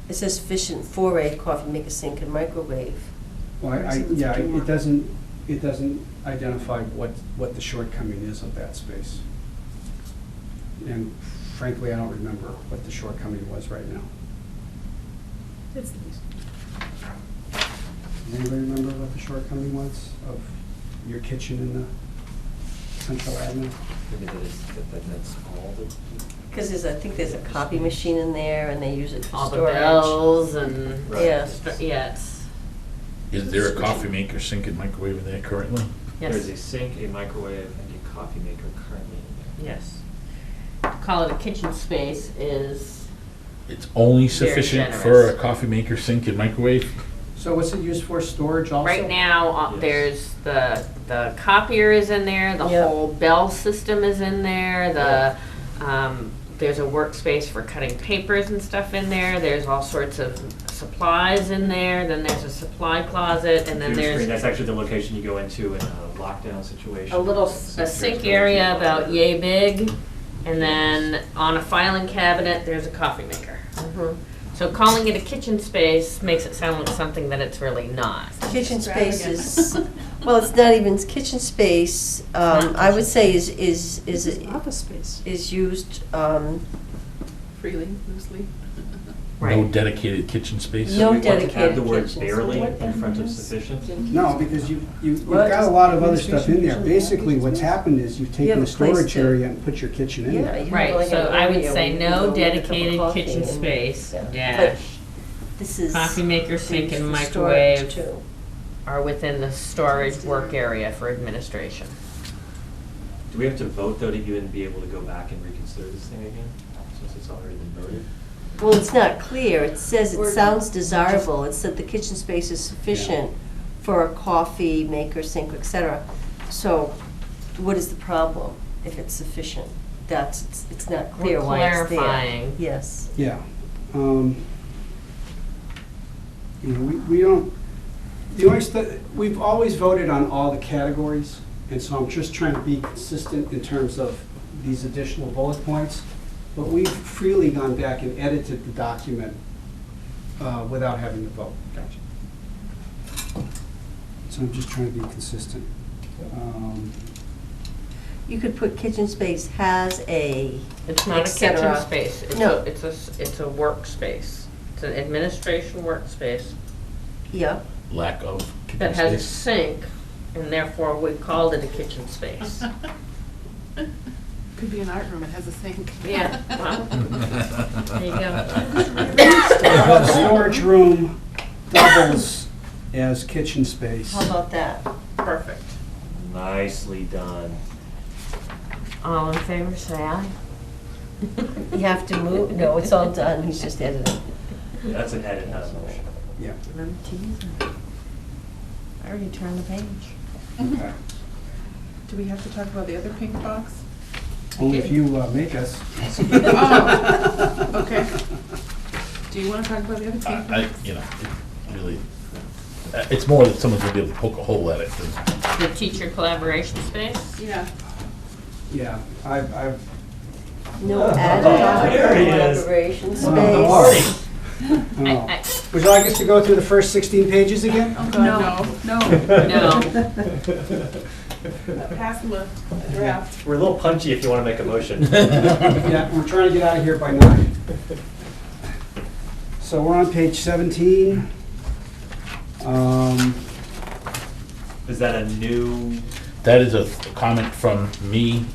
Speaker 2: It says sufficient for a coffee maker, sink, and microwave.
Speaker 3: Well, it doesn't identify what the shortcoming is of that space. And frankly, I don't remember what the shortcoming was right now.
Speaker 8: It's these.
Speaker 3: Does anybody remember what the shortcoming was of your kitchen in the central admin?
Speaker 9: Maybe that's all that.
Speaker 2: Because I think there's a copy machine in there, and they use it for
Speaker 1: all the
Speaker 2: storage.
Speaker 1: bells and,
Speaker 9: Right.
Speaker 2: Yeah.
Speaker 1: yes,
Speaker 5: Is there a coffee maker, sink, and microwave in there currently?
Speaker 9: There's a
Speaker 1: yes,
Speaker 9: sink, a microwave, and a coffee maker currently in there.
Speaker 1: yes. Call it a kitchen space is,
Speaker 5: It's only
Speaker 1: Very
Speaker 5: sufficient for
Speaker 1: generous.
Speaker 5: a coffee maker, sink, and microwave?
Speaker 3: So what's it used for, storage also?
Speaker 1: right now,
Speaker 9: Yes.
Speaker 1: there's the copier is in there, the
Speaker 2: Yep.
Speaker 1: whole bell system is in there, there's a workspace for cutting papers and stuff in there, there's all sorts of supplies in there, then there's a supply closet, and then
Speaker 9: Computer screen,
Speaker 1: there's
Speaker 9: that's actually the location you go into in a lockdown situation.
Speaker 1: a sink area about yay big, and then on a filing cabinet, there's a coffee maker.
Speaker 2: Mhm.
Speaker 1: So calling it a kitchen space makes it sound like something that it's really not.
Speaker 2: Kitchen space is,
Speaker 8: Extravagant.
Speaker 2: well, it's not even kitchen space, I would say is
Speaker 8: Office space,
Speaker 2: used,
Speaker 8: freely, loosely.
Speaker 5: No
Speaker 1: Right.
Speaker 5: dedicated kitchen space?
Speaker 2: No
Speaker 9: We want to add
Speaker 2: dedicated
Speaker 9: the word
Speaker 2: kitchens.
Speaker 9: barely
Speaker 2: What
Speaker 9: in front of
Speaker 2: is-
Speaker 9: sufficient.
Speaker 3: No, because you've
Speaker 2: What?
Speaker 3: got a lot of other stuff in there.
Speaker 8: Administration
Speaker 3: Basically,
Speaker 8: usually
Speaker 3: what's
Speaker 8: has
Speaker 3: happened is you've
Speaker 2: You
Speaker 3: taken
Speaker 2: have
Speaker 3: the
Speaker 2: a place
Speaker 3: storage
Speaker 2: to-
Speaker 3: area and put your kitchen in
Speaker 2: Yeah,
Speaker 3: there.
Speaker 2: you have
Speaker 1: Right,
Speaker 2: like
Speaker 1: so
Speaker 2: an
Speaker 1: I would
Speaker 2: area
Speaker 1: say
Speaker 2: where you
Speaker 1: no
Speaker 2: can go get a cup of
Speaker 1: dedicated
Speaker 2: coffee
Speaker 1: kitchen
Speaker 2: and-
Speaker 1: space,
Speaker 2: yeah.
Speaker 1: dash.
Speaker 2: This is.
Speaker 1: Coffee maker, sink,
Speaker 2: used
Speaker 1: and
Speaker 2: for storage,
Speaker 1: microwave
Speaker 2: too.
Speaker 1: are within the storage work area for administration.
Speaker 9: Do we have to vote though to even be able to go back and reconsider this thing again, since it's already been voted?
Speaker 2: Well, it's not clear. It says it
Speaker 8: Or
Speaker 2: sounds desirable. It said the kitchen space is sufficient for a coffee maker, sink, et cetera. So what is the problem if it's sufficient? It's not clear
Speaker 1: We're
Speaker 2: why it's there.
Speaker 1: clarifying.
Speaker 2: Yes.
Speaker 3: Yeah. You know, we don't, the only we've always voted on all the categories, and so I'm just trying to be consistent in terms of these additional bullet points. But we've freely gone back and edited the document without having to vote. So I'm just trying to be consistent.
Speaker 2: You could put kitchen space has a,
Speaker 1: It's not a
Speaker 2: et
Speaker 1: kitchen
Speaker 2: cetera.
Speaker 1: space,
Speaker 2: No.
Speaker 1: it's a workspace. It's an administration workspace
Speaker 2: yeah.
Speaker 5: Lack of kitchen
Speaker 1: that has a
Speaker 5: space?
Speaker 1: sink, and therefore we called it a kitchen space.
Speaker 8: Could be an art room, it has a sink.
Speaker 1: Yeah, well, there you go.
Speaker 3: The storage room doubles as kitchen space.
Speaker 2: How about that?
Speaker 1: Perfect.
Speaker 9: Nicely done.
Speaker 1: All in favor, say aye.
Speaker 2: You have to move, no, it's all done. He's just editing.
Speaker 9: That's an edit, not a motion.
Speaker 3: Yeah.
Speaker 1: I'm teasing. I already turned the page.
Speaker 3: Okay.
Speaker 4: Do we have to talk about the other pink box?
Speaker 3: Only if you make us.
Speaker 4: Oh, okay. Do you want to talk about the other pink
Speaker 5: I,
Speaker 4: box?
Speaker 5: you know, it really, it's more that someone's gonna be able to poke a hole at it than.
Speaker 1: The teacher collaboration space?
Speaker 8: Yeah.
Speaker 3: Yeah, I've.
Speaker 2: No
Speaker 3: Oh,
Speaker 2: added
Speaker 9: there he is.
Speaker 2: collaboration
Speaker 3: Oh,
Speaker 2: space.
Speaker 1: I-
Speaker 3: Would you like us to go through the first 16 pages again?
Speaker 4: Oh, God, no.
Speaker 1: No.
Speaker 8: Pass them a draft.
Speaker 9: We're a little punchy if you want to make a motion.
Speaker 3: Yeah, we're trying to get out of here by 9. So we're on page 17.
Speaker 9: Is that a new?
Speaker 5: That is a comment from me,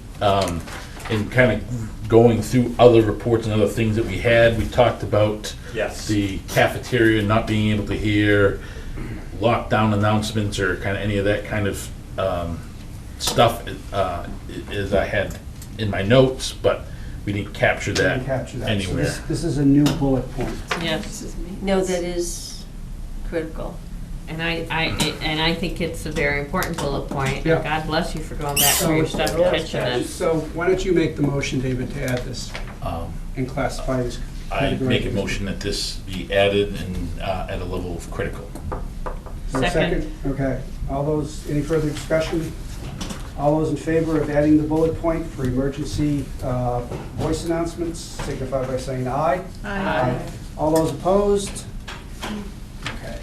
Speaker 5: in kind of going through other reports and other things that we had. We talked about
Speaker 9: Yes.
Speaker 5: the cafeteria not being able to hear lockdown announcements or kind of any of that kind of stuff, as I had in my notes, but we didn't capture that
Speaker 3: Didn't capture that. So
Speaker 5: anywhere.
Speaker 3: this is a new bullet point.
Speaker 8: This
Speaker 1: Yes,
Speaker 8: is me.
Speaker 2: No, that is critical.
Speaker 1: and I think it's a very important bullet point,
Speaker 3: Yeah.
Speaker 1: and God bless you for going back through your stuff and catching this.
Speaker 3: So why don't you make the motion, David, to add this and classify this?
Speaker 5: I
Speaker 3: category?
Speaker 5: make a motion that this be added and at a level of critical.
Speaker 3: Is there a
Speaker 1: Second.
Speaker 3: Okay. All those, any further discussion? All those in favor of adding the bullet point for emergency voice announcements, signify by saying aye.
Speaker 4: Aye.
Speaker 3: All those opposed? Okay.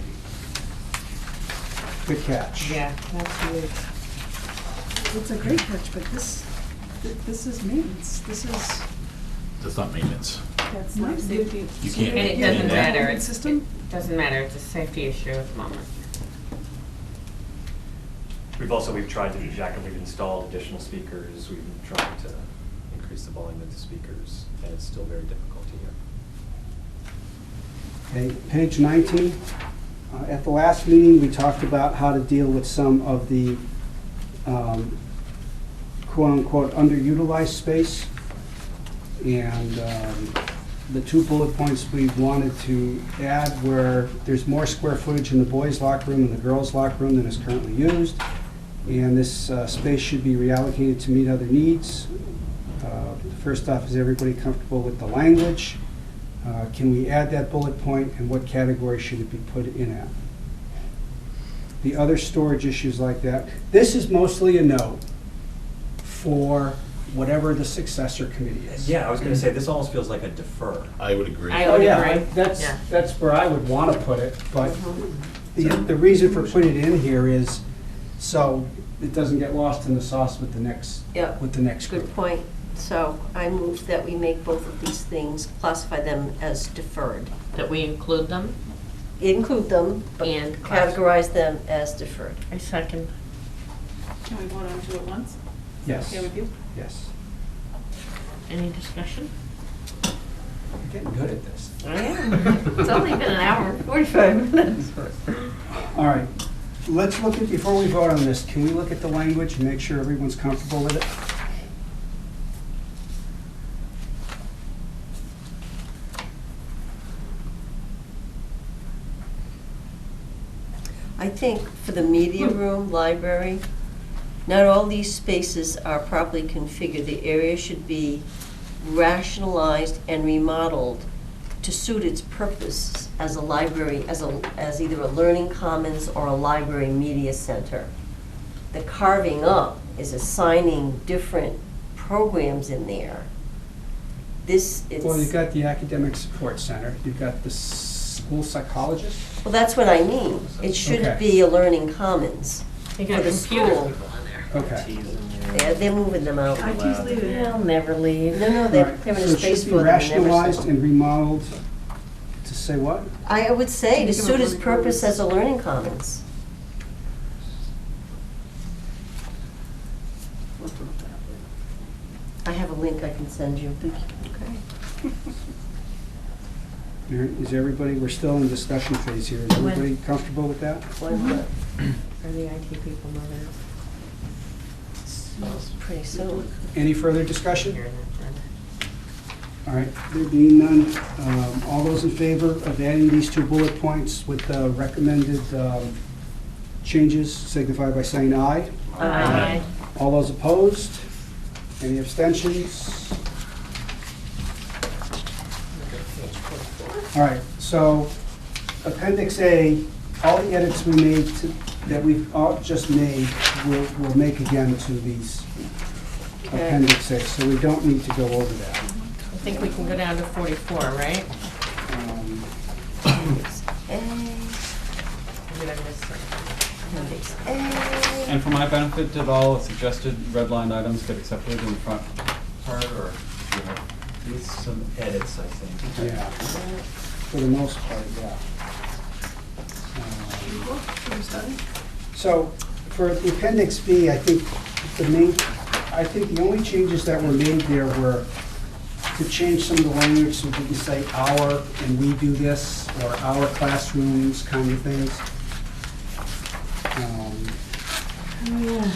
Speaker 3: Good catch.
Speaker 1: Yeah, that's huge.
Speaker 4: It's a great catch, but this is maintenance. This is,
Speaker 5: That's not maintenance.
Speaker 8: That's
Speaker 4: No,
Speaker 8: life safety.
Speaker 5: You can't.
Speaker 1: And it
Speaker 5: mean
Speaker 1: doesn't
Speaker 5: that.
Speaker 1: matter,
Speaker 4: Maintenance
Speaker 1: it's,
Speaker 4: system?
Speaker 1: it doesn't matter, it's a safety issue at the moment.
Speaker 9: We've tried to, Jack, and we've installed additional speakers. We've been trying to increase the volume of the speakers, and it's still very difficult to hear.
Speaker 3: Okay, page 19. At the last meeting, we talked about how to deal with some of the quote-unquote underutilized space. And the 2 bullet points we wanted to add were there's more square footage in the boys' locker room and the girls' locker room than is currently used. And this space should be reallocated to meet other needs. First off, is everybody comfortable with the language? Can we add that bullet point, and what category should it be put in at? The other storage issues like that, this is mostly a no for whatever the successor committee is.
Speaker 9: Yeah, I was going to say, this almost feels like a defer.
Speaker 5: I would agree.
Speaker 1: I
Speaker 3: Oh,
Speaker 1: would
Speaker 3: yeah,
Speaker 1: agree.
Speaker 3: that's,
Speaker 1: Yeah.
Speaker 3: that's where I would want to put it, but the reason for putting it in here is so it doesn't get lost in the sauce with the next,
Speaker 2: Yeah.
Speaker 3: with the next
Speaker 2: Good
Speaker 3: group.
Speaker 2: point. So I move that we make both of these things, classify them as deferred.
Speaker 1: That we include them?
Speaker 2: Include them, but
Speaker 1: And
Speaker 2: categorize them as deferred.
Speaker 1: I second.
Speaker 4: Can we vote on two at once?
Speaker 3: Yes.
Speaker 4: Okay with you?
Speaker 3: Yes.
Speaker 1: Any discussion?
Speaker 3: You're getting good at this.
Speaker 1: I am. It's only been an hour and 45 minutes.
Speaker 3: All right, let's look at, before we vote on this, can we look at the language and make sure everyone's comfortable with it?
Speaker 2: I think for the media room, library, not all these spaces are properly configured. The area should be rationalized and remodeled to suit its purpose as a library, as either a learning commons or a library media center. The carving up is assigning different programs in there. This is.
Speaker 3: Well, you've got the academic support center, you've got the school psychologist.
Speaker 2: Well, that's what I mean. It shouldn't
Speaker 3: Okay.
Speaker 2: be a learning commons
Speaker 1: You
Speaker 2: for
Speaker 1: got
Speaker 2: the
Speaker 1: computer
Speaker 2: school.
Speaker 1: people in there.
Speaker 3: Okay.
Speaker 2: They're moving them out.
Speaker 4: IT's leaving.
Speaker 1: They'll never leave.
Speaker 2: No,
Speaker 3: All
Speaker 2: they're
Speaker 3: right,
Speaker 2: having a
Speaker 3: so it
Speaker 2: space
Speaker 3: should
Speaker 2: for
Speaker 3: be
Speaker 2: them. and never
Speaker 3: rationalized
Speaker 2: said-
Speaker 3: and remodeled to say what?
Speaker 2: I would say to
Speaker 4: Think
Speaker 2: suit
Speaker 4: about
Speaker 2: its
Speaker 4: learning
Speaker 2: purpose
Speaker 4: commons.
Speaker 2: as a learning commons. I have a link I can send you. Okay.
Speaker 3: Is everybody, we're still in discussion phase here, is everybody comfortable with that?
Speaker 2: When,
Speaker 1: Are the IT people moving
Speaker 2: pretty soon.
Speaker 3: Any further
Speaker 1: out?
Speaker 3: discussion?
Speaker 1: Here in that agenda.
Speaker 3: All right, there being none, all those in favor of adding these two bullet points with the recommended changes signify by saying aye.
Speaker 1: Aye.
Speaker 3: All those opposed? Any abstentions? All right, so Appendix A, all the edits we made, that we've all just made, we'll make again to these
Speaker 2: Okay.
Speaker 3: Appendix A, so we don't need to go over that.
Speaker 1: I think we can go down to 44, right?
Speaker 3: Um,
Speaker 2: Appendix A,
Speaker 1: Or did I miss something?
Speaker 2: Appendix A.
Speaker 10: And for my benefit, did all suggested redlined items get accepted in the front part, or? do you have-
Speaker 9: With some edits, I think.
Speaker 3: Yeah, for the most part, yeah. So for the Appendix B, I think the only changes that were made there were to change some of the language so we can say our and we do this, or our classrooms kind of things.
Speaker 1: Oh, yeah.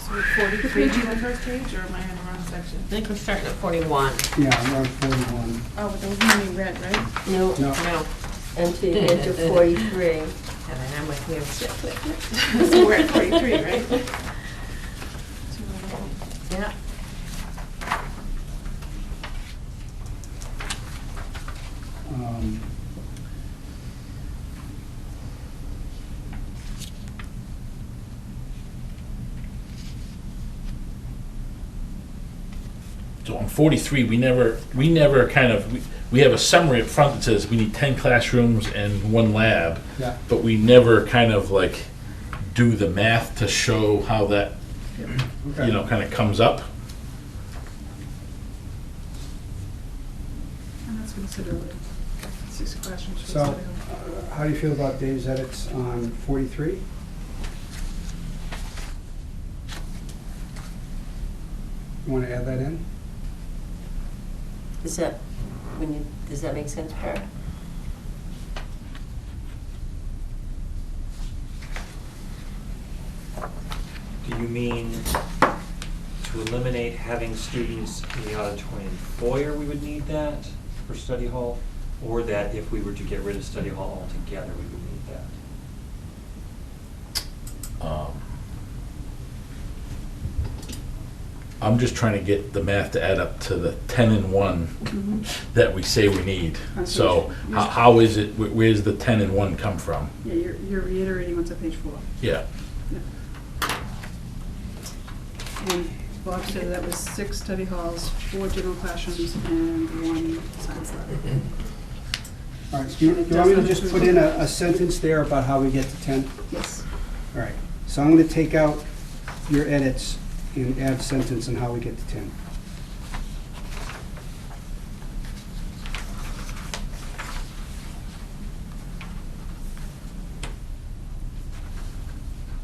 Speaker 4: So 43 on the first page, or am I in the wrong section?
Speaker 1: I think we're starting at 41.
Speaker 3: Yeah, we're on 41.
Speaker 4: Oh, but those are in red, right?
Speaker 2: No,
Speaker 3: No,
Speaker 1: No.
Speaker 2: until you get to 43.
Speaker 1: And I am with you.
Speaker 4: So we're at 43, right?
Speaker 1: Yeah.
Speaker 3: um,
Speaker 5: So on 43, we never kind of, we have a summary up front that says we need 10 classrooms and 1 lab,
Speaker 3: yeah,
Speaker 5: but we never kind of like do the math to show how that,
Speaker 3: okay.
Speaker 5: you know, kind of comes up.
Speaker 4: And that's considerably 6 classrooms for
Speaker 3: So,
Speaker 4: study hall.
Speaker 3: how do you feel about Dave's edits on 43? You want to add that in?
Speaker 2: Does that make sense, Kara?
Speaker 9: Do you mean to eliminate having students in the auditorium foyer, we would need that for study hall? Or that if we were to get rid of study hall altogether, we would need that?
Speaker 5: I'm just trying to get the math to add up to the 10 and 1
Speaker 4: Mhm.
Speaker 5: that we say we need.
Speaker 4: I see
Speaker 5: So
Speaker 4: what you're-
Speaker 5: how is it, where's the 10 and 1 come from?
Speaker 4: Yeah, you're reiterating what's on page 4.
Speaker 5: Yeah.
Speaker 4: And Bob said that was 6 study halls, 4 general classrooms, and 1 science lab.
Speaker 3: All right, do you want me to just put in a sentence there about how we get to 10?
Speaker 4: Yes.
Speaker 3: All right, so I'm going to take out your edits and add a sentence on how we get to 10.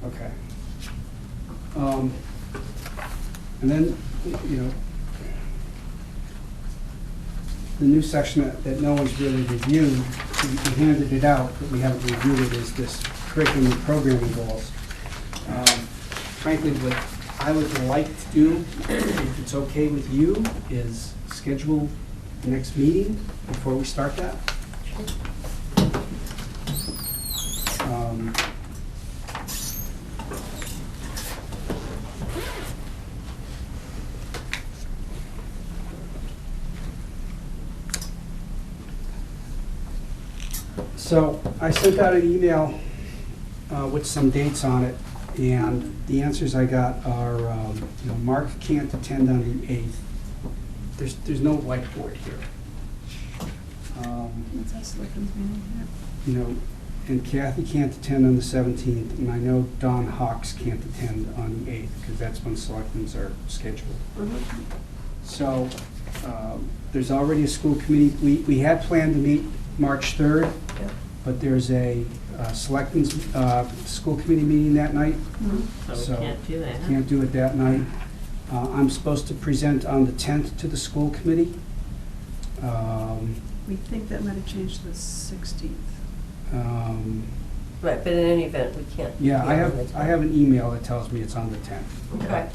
Speaker 3: Okay. And then, the new section that no one's really reviewed, we handed it out, but we haven't reviewed it, is this curriculum and programming goals. Frankly, what I would like to do, if it's okay with you, is schedule the next meeting before we start that. So I sent out an email with some dates on it, and the answers I got are, Mark can't attend on the 8th. There's no whiteboard here.
Speaker 4: What's that selectmen's meeting?
Speaker 3: And Kathy can't attend on the 17th, and I know Don Hawks can't attend on the 8th, because that's when selectmen's are scheduled. So there's already a school committee. We had planned to meet March 3rd, but there's a selectmen's school committee meeting that night.
Speaker 1: So we can't do that.
Speaker 3: Can't do it that night. I'm supposed to present on the 10th to the school committee.
Speaker 4: We think that might have changed to the 16th.
Speaker 2: Right, but in any event, we can't.
Speaker 3: Yeah, I
Speaker 2: on the
Speaker 3: have an email that tells me it's on the 10th.
Speaker 2: Okay.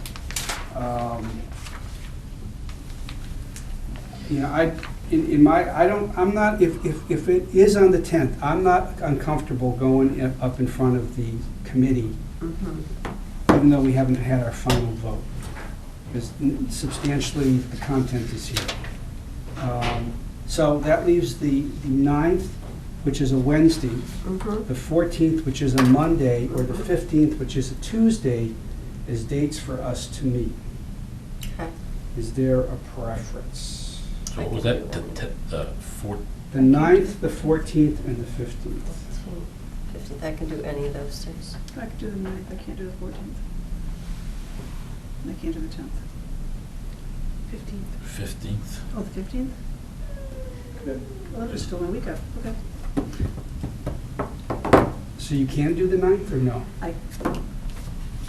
Speaker 2: I'm not, if it is on the 10th, I'm not uncomfortable going up in front of the committee, even though we haven't had our final vote, because substantially the content is here. So that leaves the 9th, which is a Wednesday, the 14th, which is a Monday, or the 15th, which is a Tuesday, as dates for us to meet. Okay.
Speaker 3: Is there a preference?
Speaker 5: So what was that, the
Speaker 3: 9th, the 14th, and the 15th.
Speaker 2: 15th, I can do any of those days.
Speaker 4: I could do the 9th, I can't do the 14th. And I can't do the 10th. 15th.
Speaker 5: 15th?
Speaker 4: Oh, the 15th? Well, that's still my week up, okay.
Speaker 3: So you can do the 9th or no?
Speaker 4: I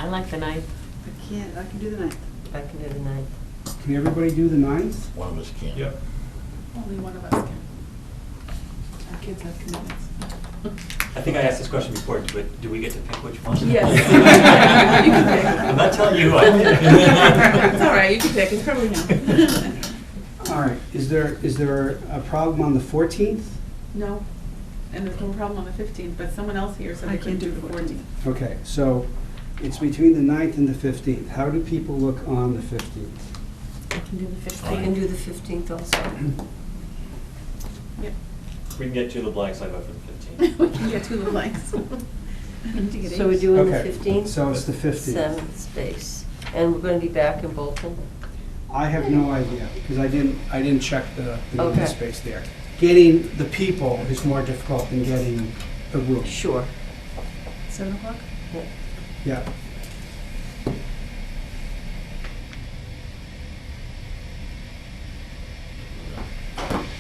Speaker 1: like the 9th.
Speaker 4: I can do the 9th.
Speaker 2: I can do the 9th.
Speaker 3: Can everybody do the 9th?
Speaker 5: One of us can't.
Speaker 10: Yep.
Speaker 8: Only one of us can. Our kids have commitments.
Speaker 9: I think I asked this question before, but do we get to pick which one?
Speaker 8: Yes. You can pick.
Speaker 9: I'm not telling you who I pick.
Speaker 8: It's all right, you can pick, it's probably no.
Speaker 3: All right, is there a problem on the 14th?
Speaker 8: No, and there's no problem on the 15th, but someone else here said
Speaker 4: I
Speaker 8: they couldn't
Speaker 4: can't
Speaker 8: do
Speaker 4: do
Speaker 8: the 14th.
Speaker 3: Okay, so it's between the 9th and the 15th. How do people look on the 15th?
Speaker 1: I can do the
Speaker 2: I can
Speaker 1: 15th.
Speaker 2: do the 15th also.
Speaker 8: Yep.
Speaker 9: We can get to the blanks, I vote for the 15th.
Speaker 8: We can get to the blanks.
Speaker 2: So we're doing the
Speaker 3: Okay,
Speaker 2: 15th?
Speaker 3: so it's the 15th.
Speaker 2: 7th space. And we're going to be back in Bolton?
Speaker 3: I have no idea, because I didn't check the
Speaker 2: Okay.
Speaker 3: meeting space there. Getting the people is more difficult than getting the room.
Speaker 2: Sure.
Speaker 4: 7 o'clock?
Speaker 3: Yeah.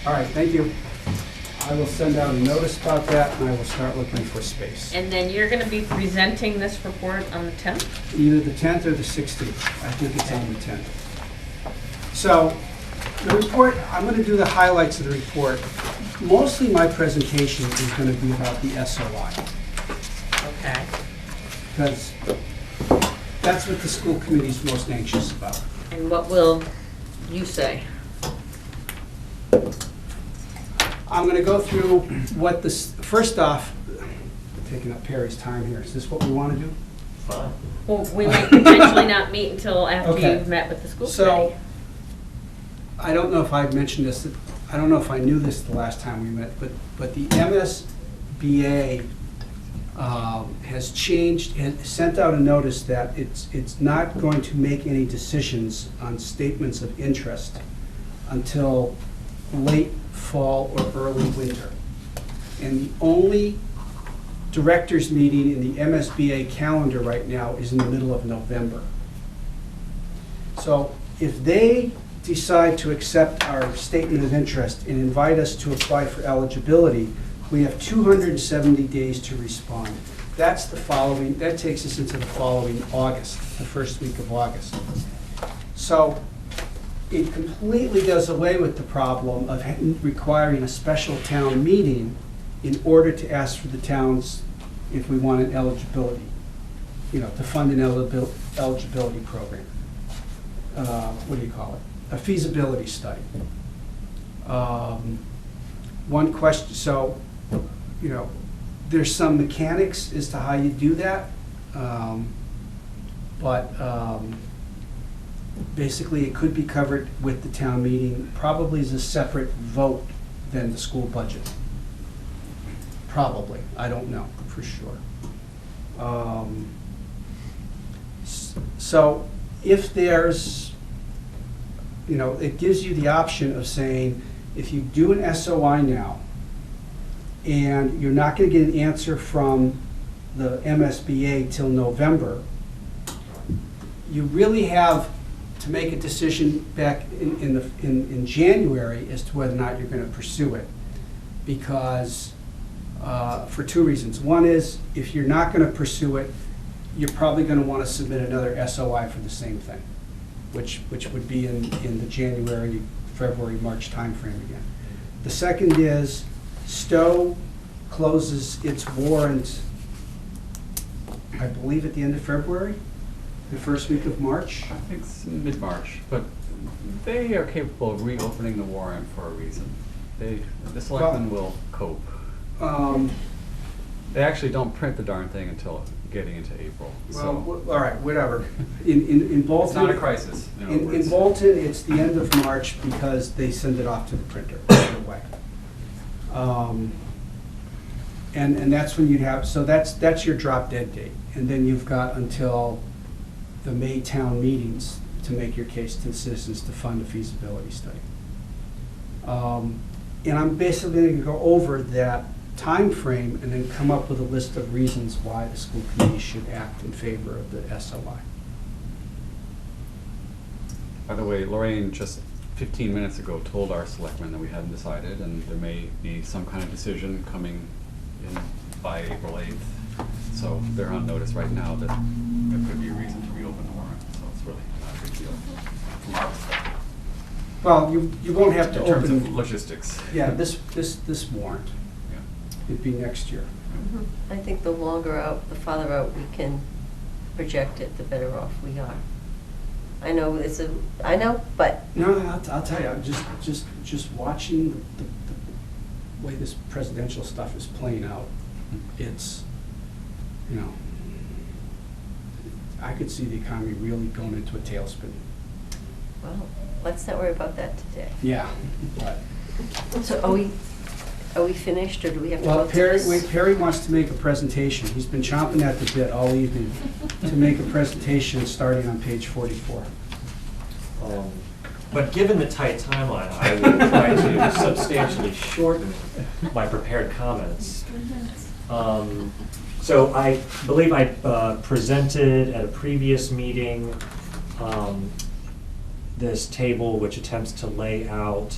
Speaker 3: All right, thank you. I will send out a notice about that, and I will start looking for space.
Speaker 1: And then you're going to be presenting this report on the 10th?
Speaker 3: Either the 10th or the 16th. I think it's on the 10th. So, the report, I'm going to do the highlights of the report. Mostly my presentation is going to be about the SOI,
Speaker 1: Okay.
Speaker 3: because that's what the school committee is most anxious about.
Speaker 1: And what will you say?
Speaker 3: I'm going to go through what this, first off, taking up Perry's time here. Is this what we want to do?
Speaker 9: Fine.
Speaker 1: Well, we might potentially not meet until after
Speaker 3: Okay.
Speaker 1: you've met with the school
Speaker 3: So,
Speaker 1: committee.
Speaker 3: I don't know if I've mentioned this, I don't know if I knew this the last time we met, but the MSBA has changed, and sent out a notice that it's not going to make any decisions on statements of interest until late fall or early winter. And the only directors meeting in the MSBA calendar right now is in the middle of November. So if they decide to accept our statement of interest and invite us to apply for eligibility, we have 270 days to respond. That's the following, that takes us into the following August, the first week of August. So it completely does away with the problem of requiring a special town meeting in order to ask for the towns if we want an eligibility, to fund an eligibility program. What do you call it? A feasibility study. One question, so, there's some mechanics as to how you do that, but basically it could be covered with the town meeting, probably as a separate vote than the school budget. Probably, I don't know for sure. So if there's, it gives you the option of saying, if you do an SOI now, and you're not going to get an answer from the MSBA till November, you really have to make a decision back in January as to whether or not you're going to pursue it. Because, for two reasons. One is, if you're not going to pursue it, you're probably going to want to submit another SOI for the same thing, which would be in the January, February, March timeframe again. The second is, Stowe closes its warrant, I believe, at the end of February, the first week of March.
Speaker 10: I think it's mid-March, but they are capable of reopening the warrant for a reason. The selectmen will cope. They actually don't print the darn thing until getting into April, so.
Speaker 3: All right, whatever. In Bolton.
Speaker 10: It's not a crisis, in other
Speaker 3: In
Speaker 10: words.
Speaker 3: Bolton, it's the end of March because they send it off to the printer right away. And that's when you'd have, so that's your drop dead date. And then you've got until the May town meetings to make your case to the citizens to fund a feasibility study. And I'm basically going to go over that time frame and then come up with a list of reasons why the school committee should act in favor of the SOI.
Speaker 10: By the way, Lorraine just 15 minutes ago told our selectmen that we hadn't decided, and there may be some kind of decision coming in by April 8th. So they're on notice right now that there could be a reason to reopen the warrant, so it's really not a big deal from our perspective.
Speaker 3: Well, you won't have to
Speaker 10: In terms of
Speaker 3: open,
Speaker 10: logistics.
Speaker 3: yeah, this warrant.
Speaker 10: Yeah.
Speaker 3: It'd be next year.
Speaker 2: I think the longer out, the farther out we can project it, the better off we are. I know, but.
Speaker 3: No, I'll tell you, I'm just watching the way this presidential stuff is playing out. It's, I could see the economy really going into a tailspin.
Speaker 2: Well, let's not worry about that today.
Speaker 3: Yeah, but.
Speaker 2: So are we finished, or do we have to
Speaker 3: Well,
Speaker 2: go through this?
Speaker 3: Perry wants to make a presentation. He's been chomping at the bit all evening to make a presentation starting on page 44.
Speaker 9: But given the tight timeline, I will try to substantially shorten my prepared comments. So I believe I presented at a previous meeting this table which attempts to lay out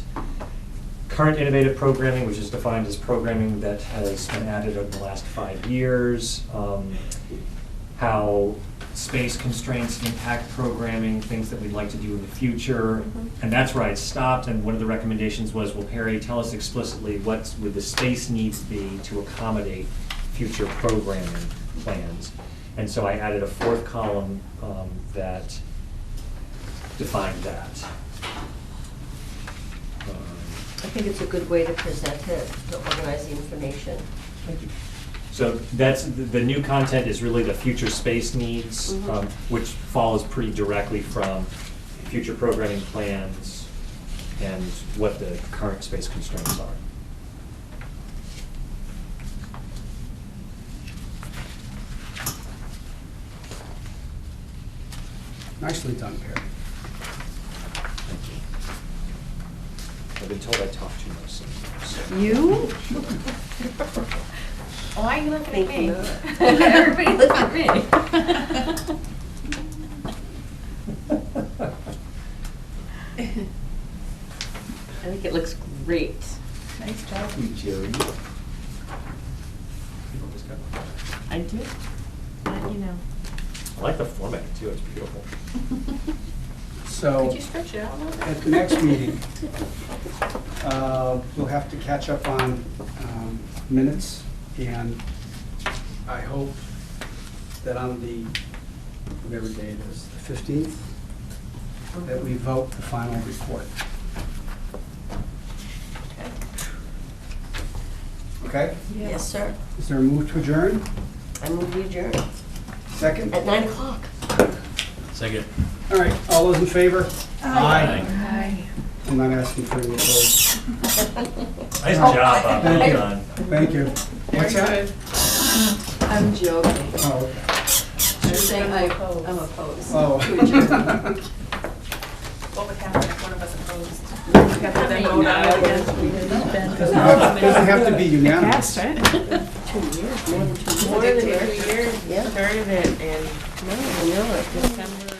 Speaker 9: current innovative programming, which is defined as programming that has been added over the last 5 years, how space constraints impact programming, things that we'd like to do in the future. And that's where I stopped, and one of the recommendations was, well, Perry, tell us explicitly what would the space needs be to accommodate future programming plans. And so I added a fourth column that defined that.
Speaker 2: I think it's a good way to present it, to organize the information.
Speaker 9: Thank you. So that's, the new content is really the future space needs, which follows pretty directly from future programming plans and what the current space constraints are.
Speaker 3: Nicely done, Perry.
Speaker 9: Thank you. I've been told I talk too much sometimes.
Speaker 2: You?
Speaker 1: Why are you looking at
Speaker 2: Thank
Speaker 1: me?
Speaker 2: you.
Speaker 1: Everybody look at me. think it looks great.
Speaker 4: Nice job.
Speaker 1: I do. You know.
Speaker 9: I like the format too, it's beautiful.
Speaker 3: So,
Speaker 1: Could you stretch it out a little bit?
Speaker 3: at the next meeting, we'll have to catch up on minutes, and I hope that on the, whatever day it is, the 15th, that we vote the final report. Okay?
Speaker 2: Yes, sir.
Speaker 3: Is there a move to adjourn?
Speaker 2: I move we adjourn
Speaker 3: Second?
Speaker 2: at 9 o'clock.
Speaker 5: Second.
Speaker 3: All right, all those in favor?
Speaker 4: Hi.
Speaker 3: I'm not asking for any opposed.
Speaker 9: Nice job, Bob. Well
Speaker 3: Thank you.
Speaker 9: done.
Speaker 3: Thank you. What's that?
Speaker 8: I'm joking.
Speaker 3: Oh, okay.
Speaker 8: I'm saying I'm opposed.
Speaker 3: Oh.
Speaker 8: to adjourn.
Speaker 1: What would happen if one of us opposed?
Speaker 3: Doesn't have to be unanimous.
Speaker 4: Passed, right?
Speaker 2: 2 years, more than 2 years.
Speaker 1: More than 2 years,
Speaker 2: Yeah.
Speaker 1: started it in
Speaker 2: No, I know it.
Speaker 1: December.